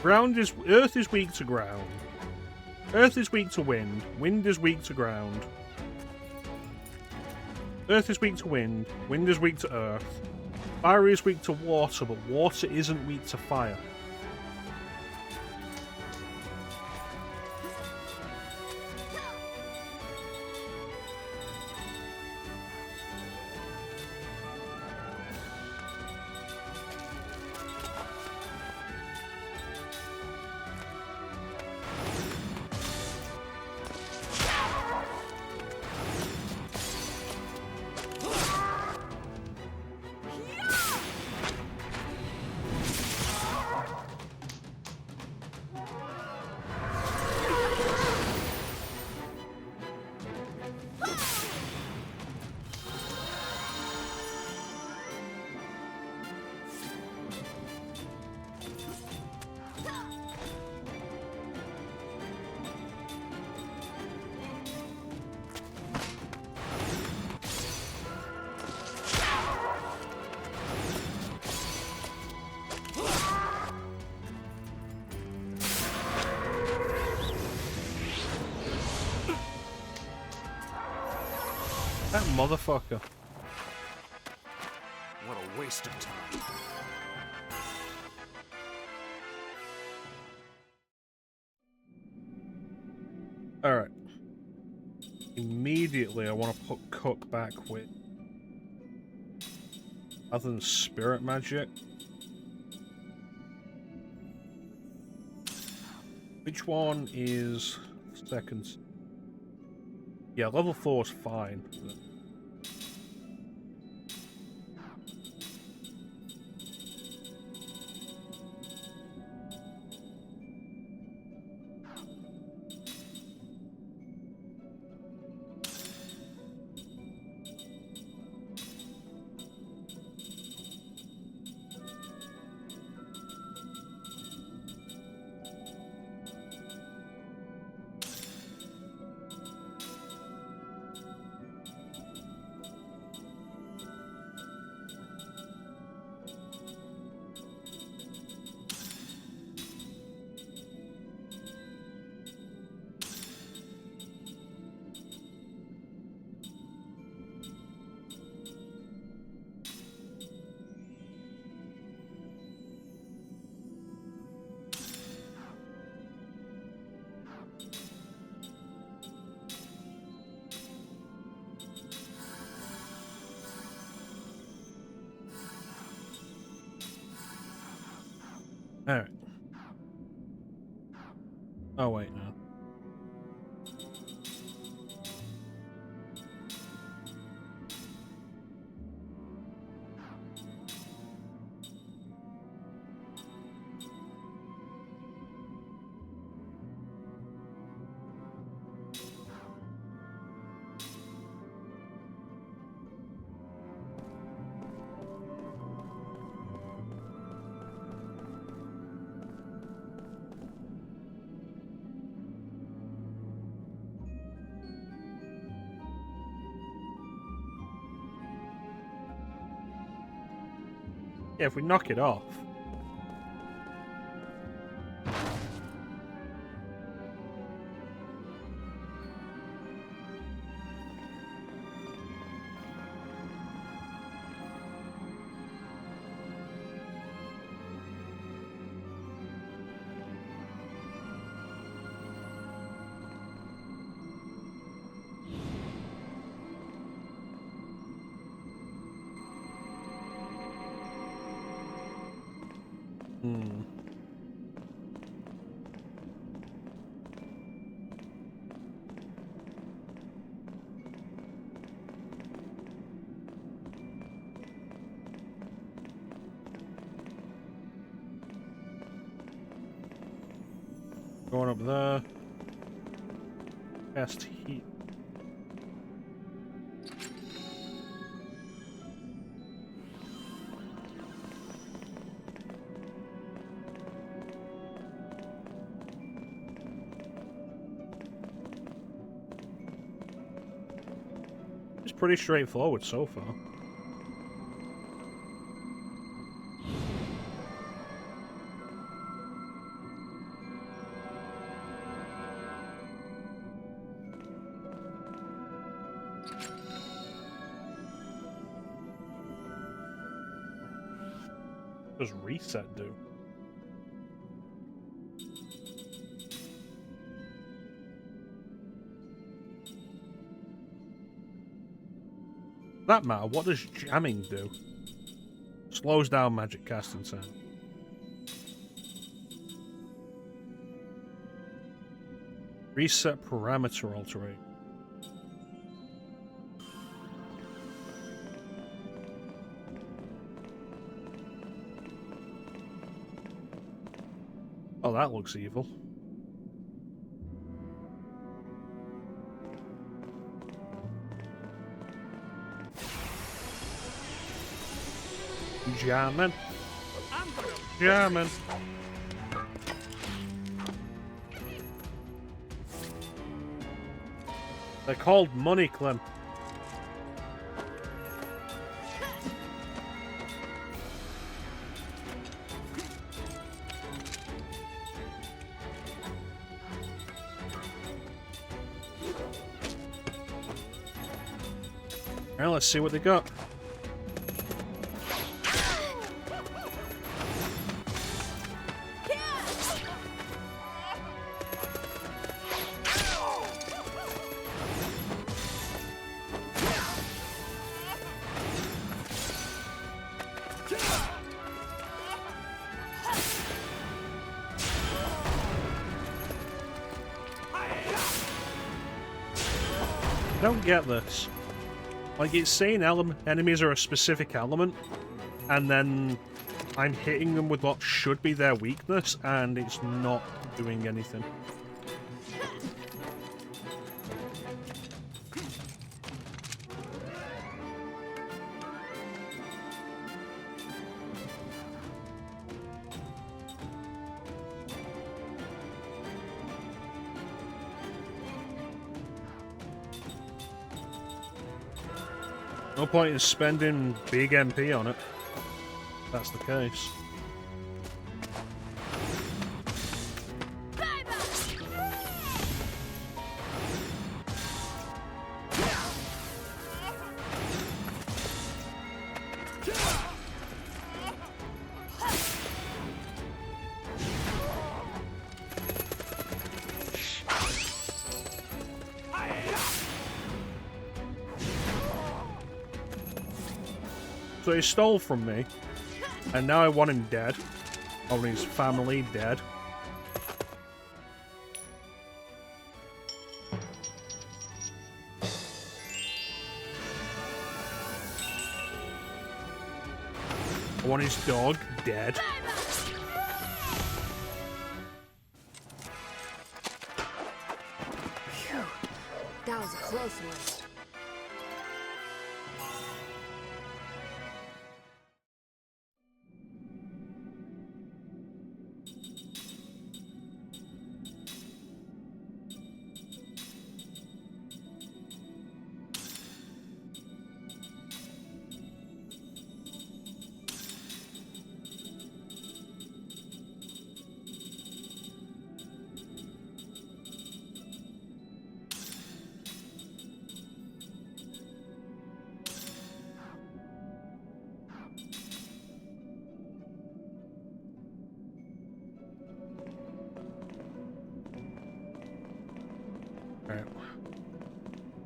Earth is weak to ground. Earth is weak to wind. Wind is weak to ground. Earth is weak to wind. Wind is weak to earth. Fire is weak to water, but water isn't weak to fire. That motherfucker. What a waste of time. Alright. Immediately I want to put Cook back with... Other than spirit magic. Which one is second? Yeah, level 4 is fine. Alright. Oh, wait, no. Yeah, if we knock it off. Going up there. Cast heat. It's pretty straightforward so far. What does reset do? That matter, what does jamming do? Slows down magic casting time. Reset parameter alterate. Oh, that looks evil. Jamming. Jamming. They're called money, Clem. Well, let's see what they got. I don't get this. Like, it's saying enemies are a specific element, and then I'm hitting them with what should be their weakness, and it's not doing anything. No point in spending big MP on it. That's the case. So he stole from me, and now I want him dead. Or his family dead. I want his dog dead. Phew, that was a close one.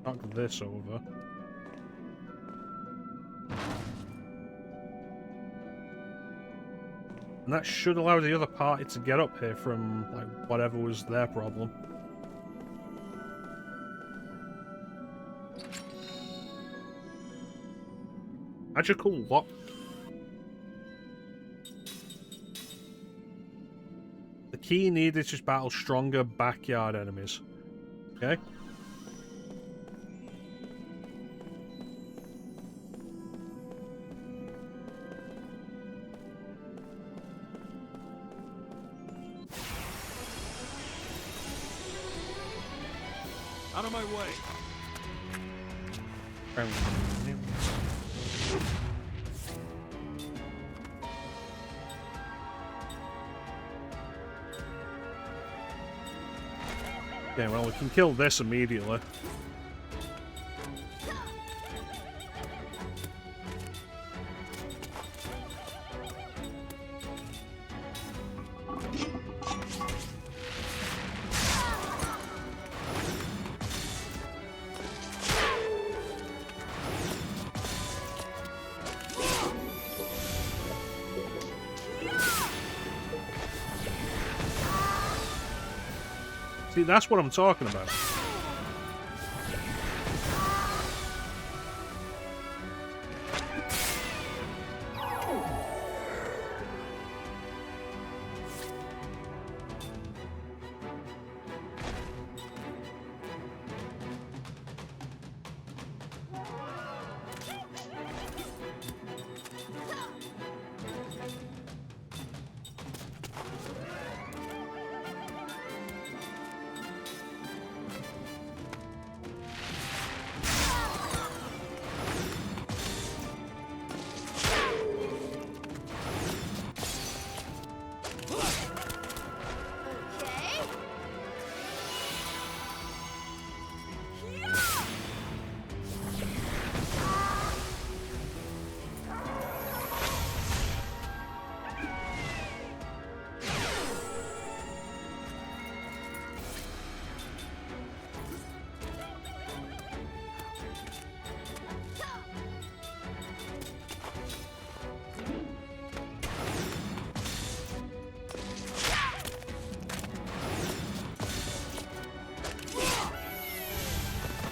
knock this over. And that should allow the other party to get up here from, like, whatever was their problem. Magical lock. The key needed is just battle stronger backyard enemies. Okay? Out of my way. Okay, well, we can kill this immediately. See, that's what I'm talking about.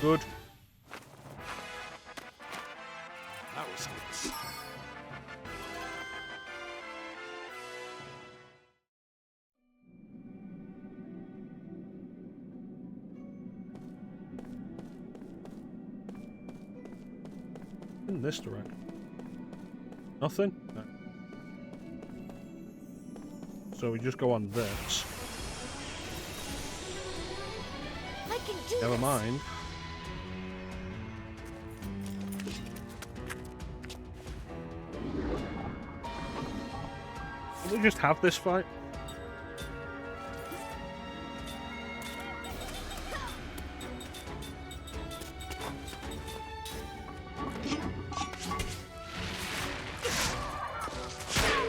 Good. That was close. In this direction. Nothing? No. So we just go on this. I can do Never this. mind. Can we just have this fight?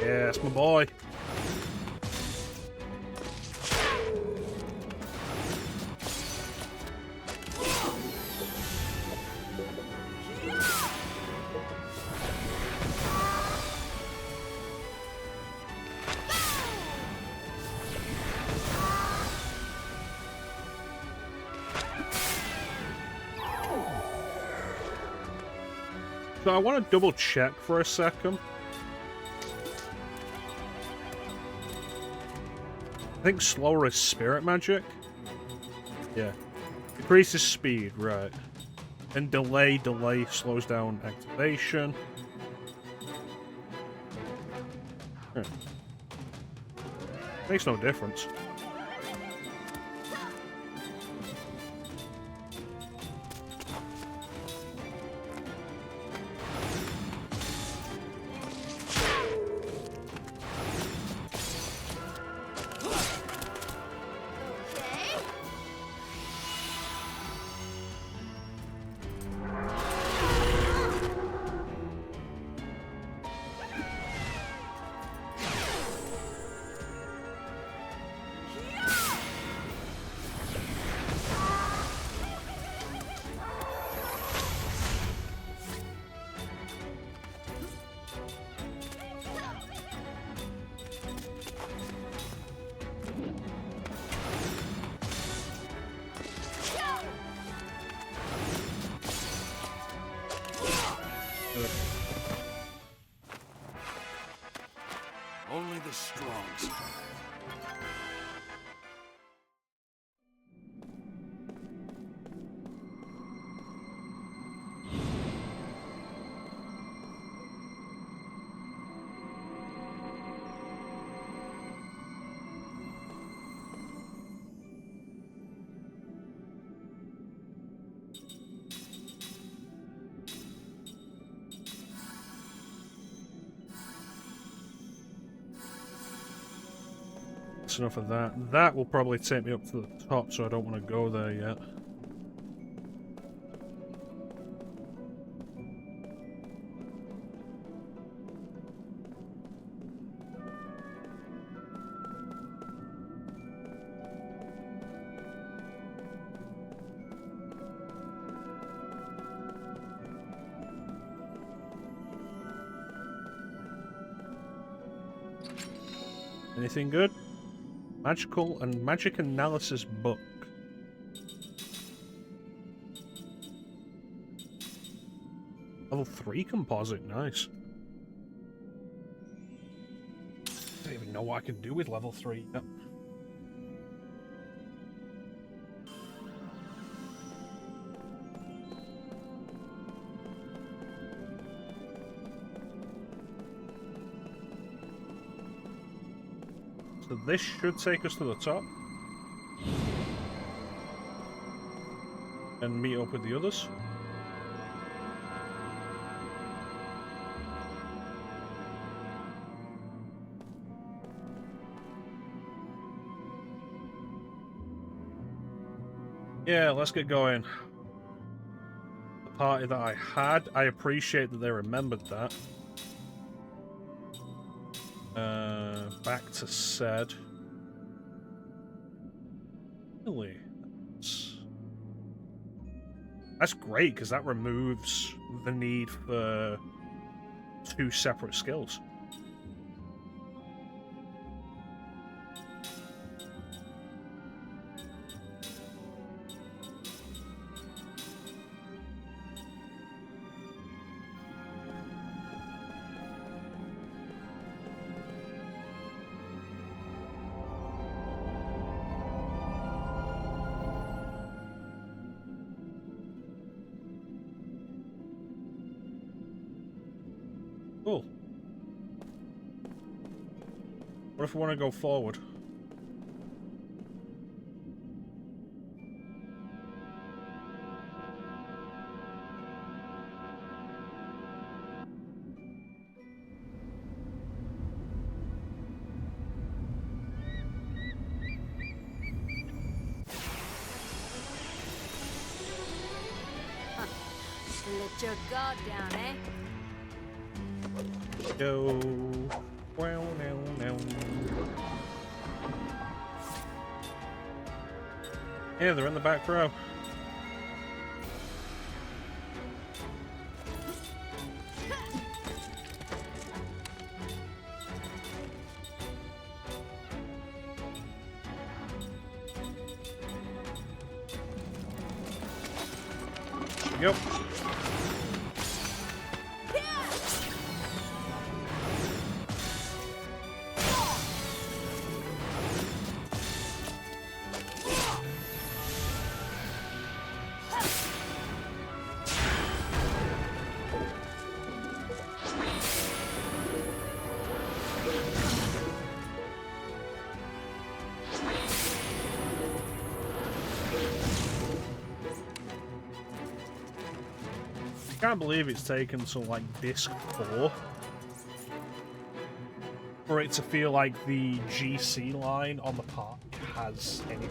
Yes, my boy. So I want to double check for a second. I think slower is spirit magic. Yeah. Increases speed, right. And delay slows down activation. Huh. Makes no difference. close enough of that. That will probably take me up to the top, so I don't want to go there yet. Anything good? Magical and magic analysis book. Level 3 composite, nice. I don't even know what I can do with level 3. Yep. So this should take us to the top. And meet up with the others. Yeah, let's get going. The party that I had, I appreciate that they remembered that. Back to said. Really? That's great, because that removes the need for 2 separate skills. Cool. What if we want to go forward? Let your guard down, eh? Go. Well, no. Yeah, they're in the back row. Yep. I can't believe it's taken till like disc 4 for it to feel like the GC line on the park has anything.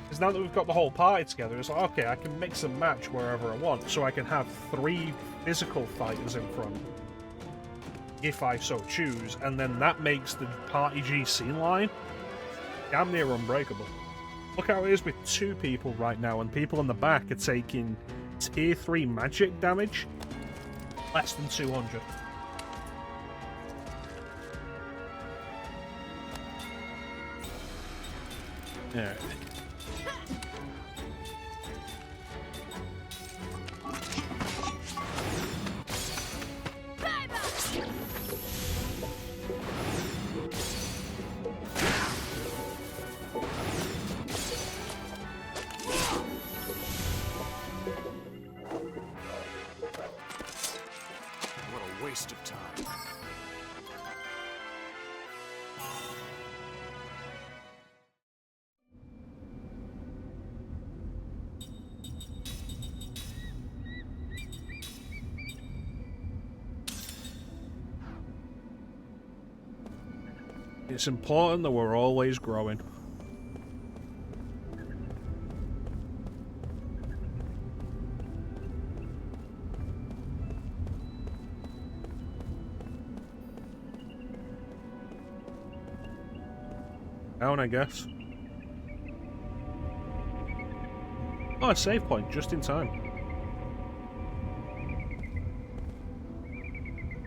Because now that we've got the whole party together, it's like, okay, I can mix and match wherever I want, so I can have 3 physical fighters in front, if I so choose, and then that makes the party GC line damn near unbreakable. Look how it is with 2 people right now, and people in the back are taking tier 3 magic damage, less than 200. Alright. Waste of time. It's important that we're always growing. Down, I guess. Oh, a save point, just in time.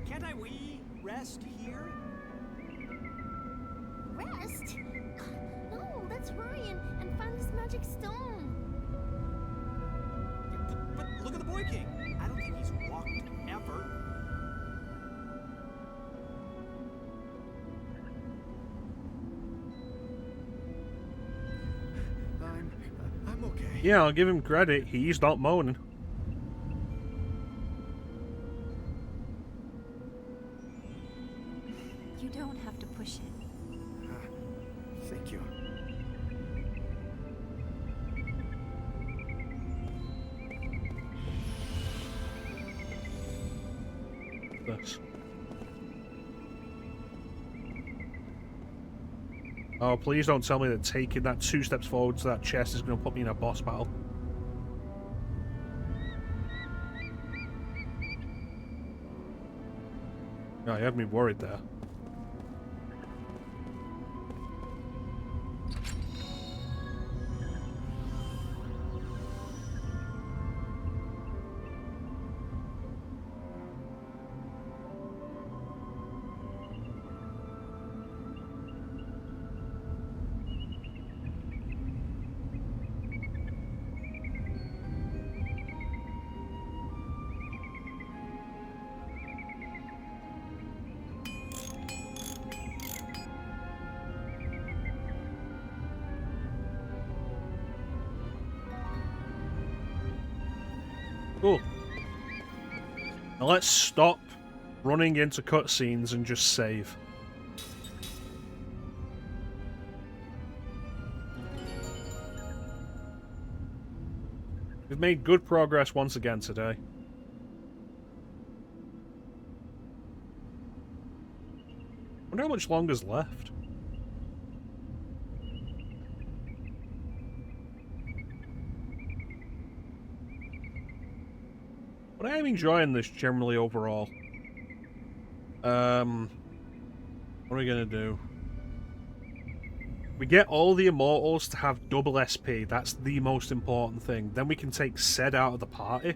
Can't we rest here? Rest? No, that's Ryan, and find this magic stone. But look at the Boy King. I don't think he's walked ever. I'm okay. Yeah, I'll give him credit. He's not moaning. You don't have to push it. Thank you. This. Oh, please don't tell me that taking that 2 steps forward to that chest is going to put me in a boss battle. Oh, you had me worried there. Cool. Now let's stop running into cutscenes and just save. We've made good progress once again today. Wonder how much longer's left. But I am enjoying this generally overall. What are we gonna do? We get all the immortals to have double SP. That's the most important thing. Then we can take Ced out of the party.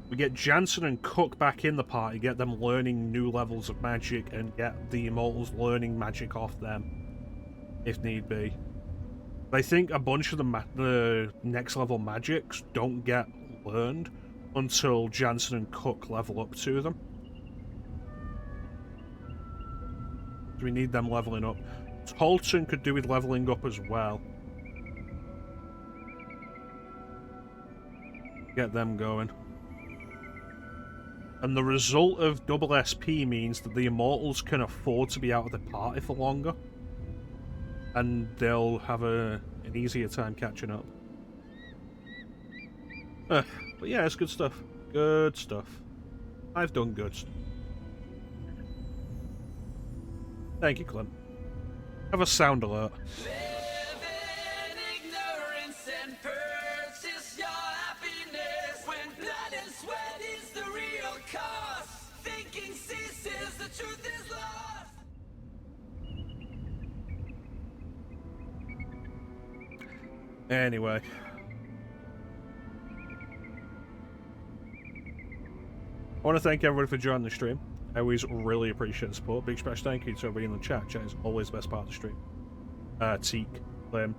We get Jansen and Cook back in the party, get them learning new levels of magic, and get the immortals learning magic off them, if need be. I think a bunch of the next level magics don't get learned until Jansen and Cook level up to them. So we need them leveling up. Tolton could do with leveling up as well. Get them going. And the result of double SP means that the immortals can afford to be out of the party for longer. And they'll have an easier time catching up. But yeah, it's good stuff. Good stuff. I've done good stuff. Thank you, Clint. Have a sound alert. Anyway. I want to thank everybody for joining the stream. I always really appreciate the support. Big special thank you to everybody in the chat. Chat is always the best part of the stream. Teak, Clem,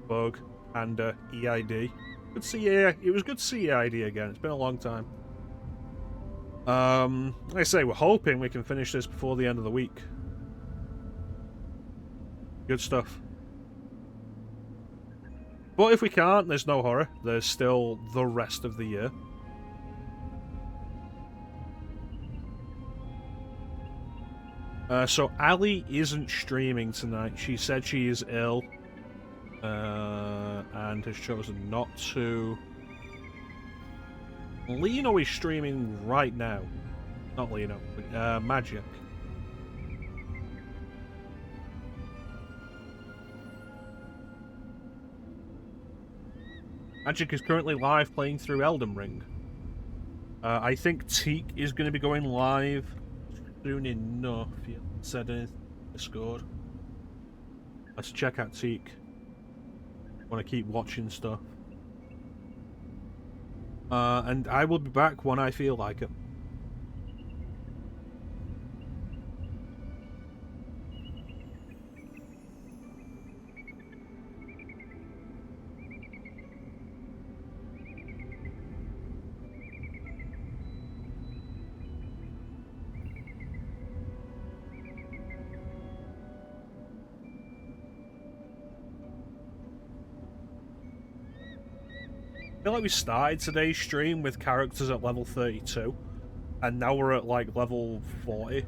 Bug, and EID. Good to see you. It was good to see EID again. It's been a long time. Like I say, we're hoping we can finish this before the end of the week. Good stuff. But if we can't, there's no horror. There's still the rest of the year. So Ali isn't streaming tonight. She said she is ill. And has chosen not to. Lino is streaming right now. Not Lino, but Magic. Magic is currently live playing through Elden Ring. I think Teak is going to be going live soon enough. He hasn't said anything in Discord. Let's check out Teak. Want to keep watching stuff. And I will be back when I feel like it. I feel like we started today's stream with characters at level 32, and now we're at like level 42,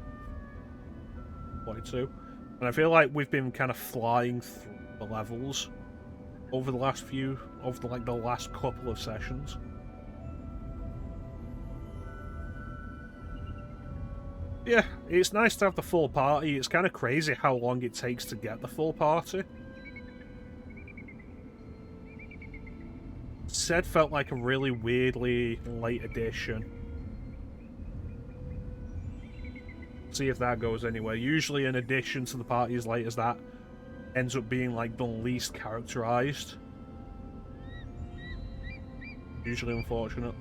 and I feel like we've been kind of flying through the levels over the last the last couple of sessions. Yeah, it's nice to have the full party. It's kind of crazy how long it takes to get the full party. Said felt like a really weirdly late addition. See if that goes anywhere. Usually an addition to the party as late as that ends up being like the least characterized. Usually unfortunate.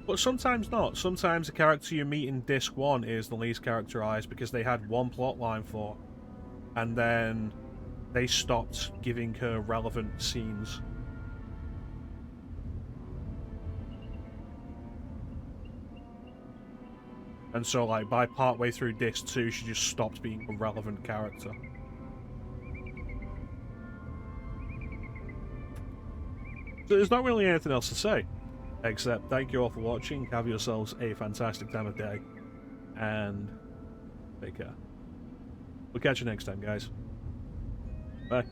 But sometimes not. Sometimes the character you meet in Disc 1 is the least characterized because they had one plot line for, and then they stopped giving her relevant scenes. And so, like, by partway through Disc 2, she just stopped being a relevant character. So there's not really anything else to say, except thank you all for watching, have yourselves a fantastic time of day, and take care. We'll catch you next time, guys. Bye.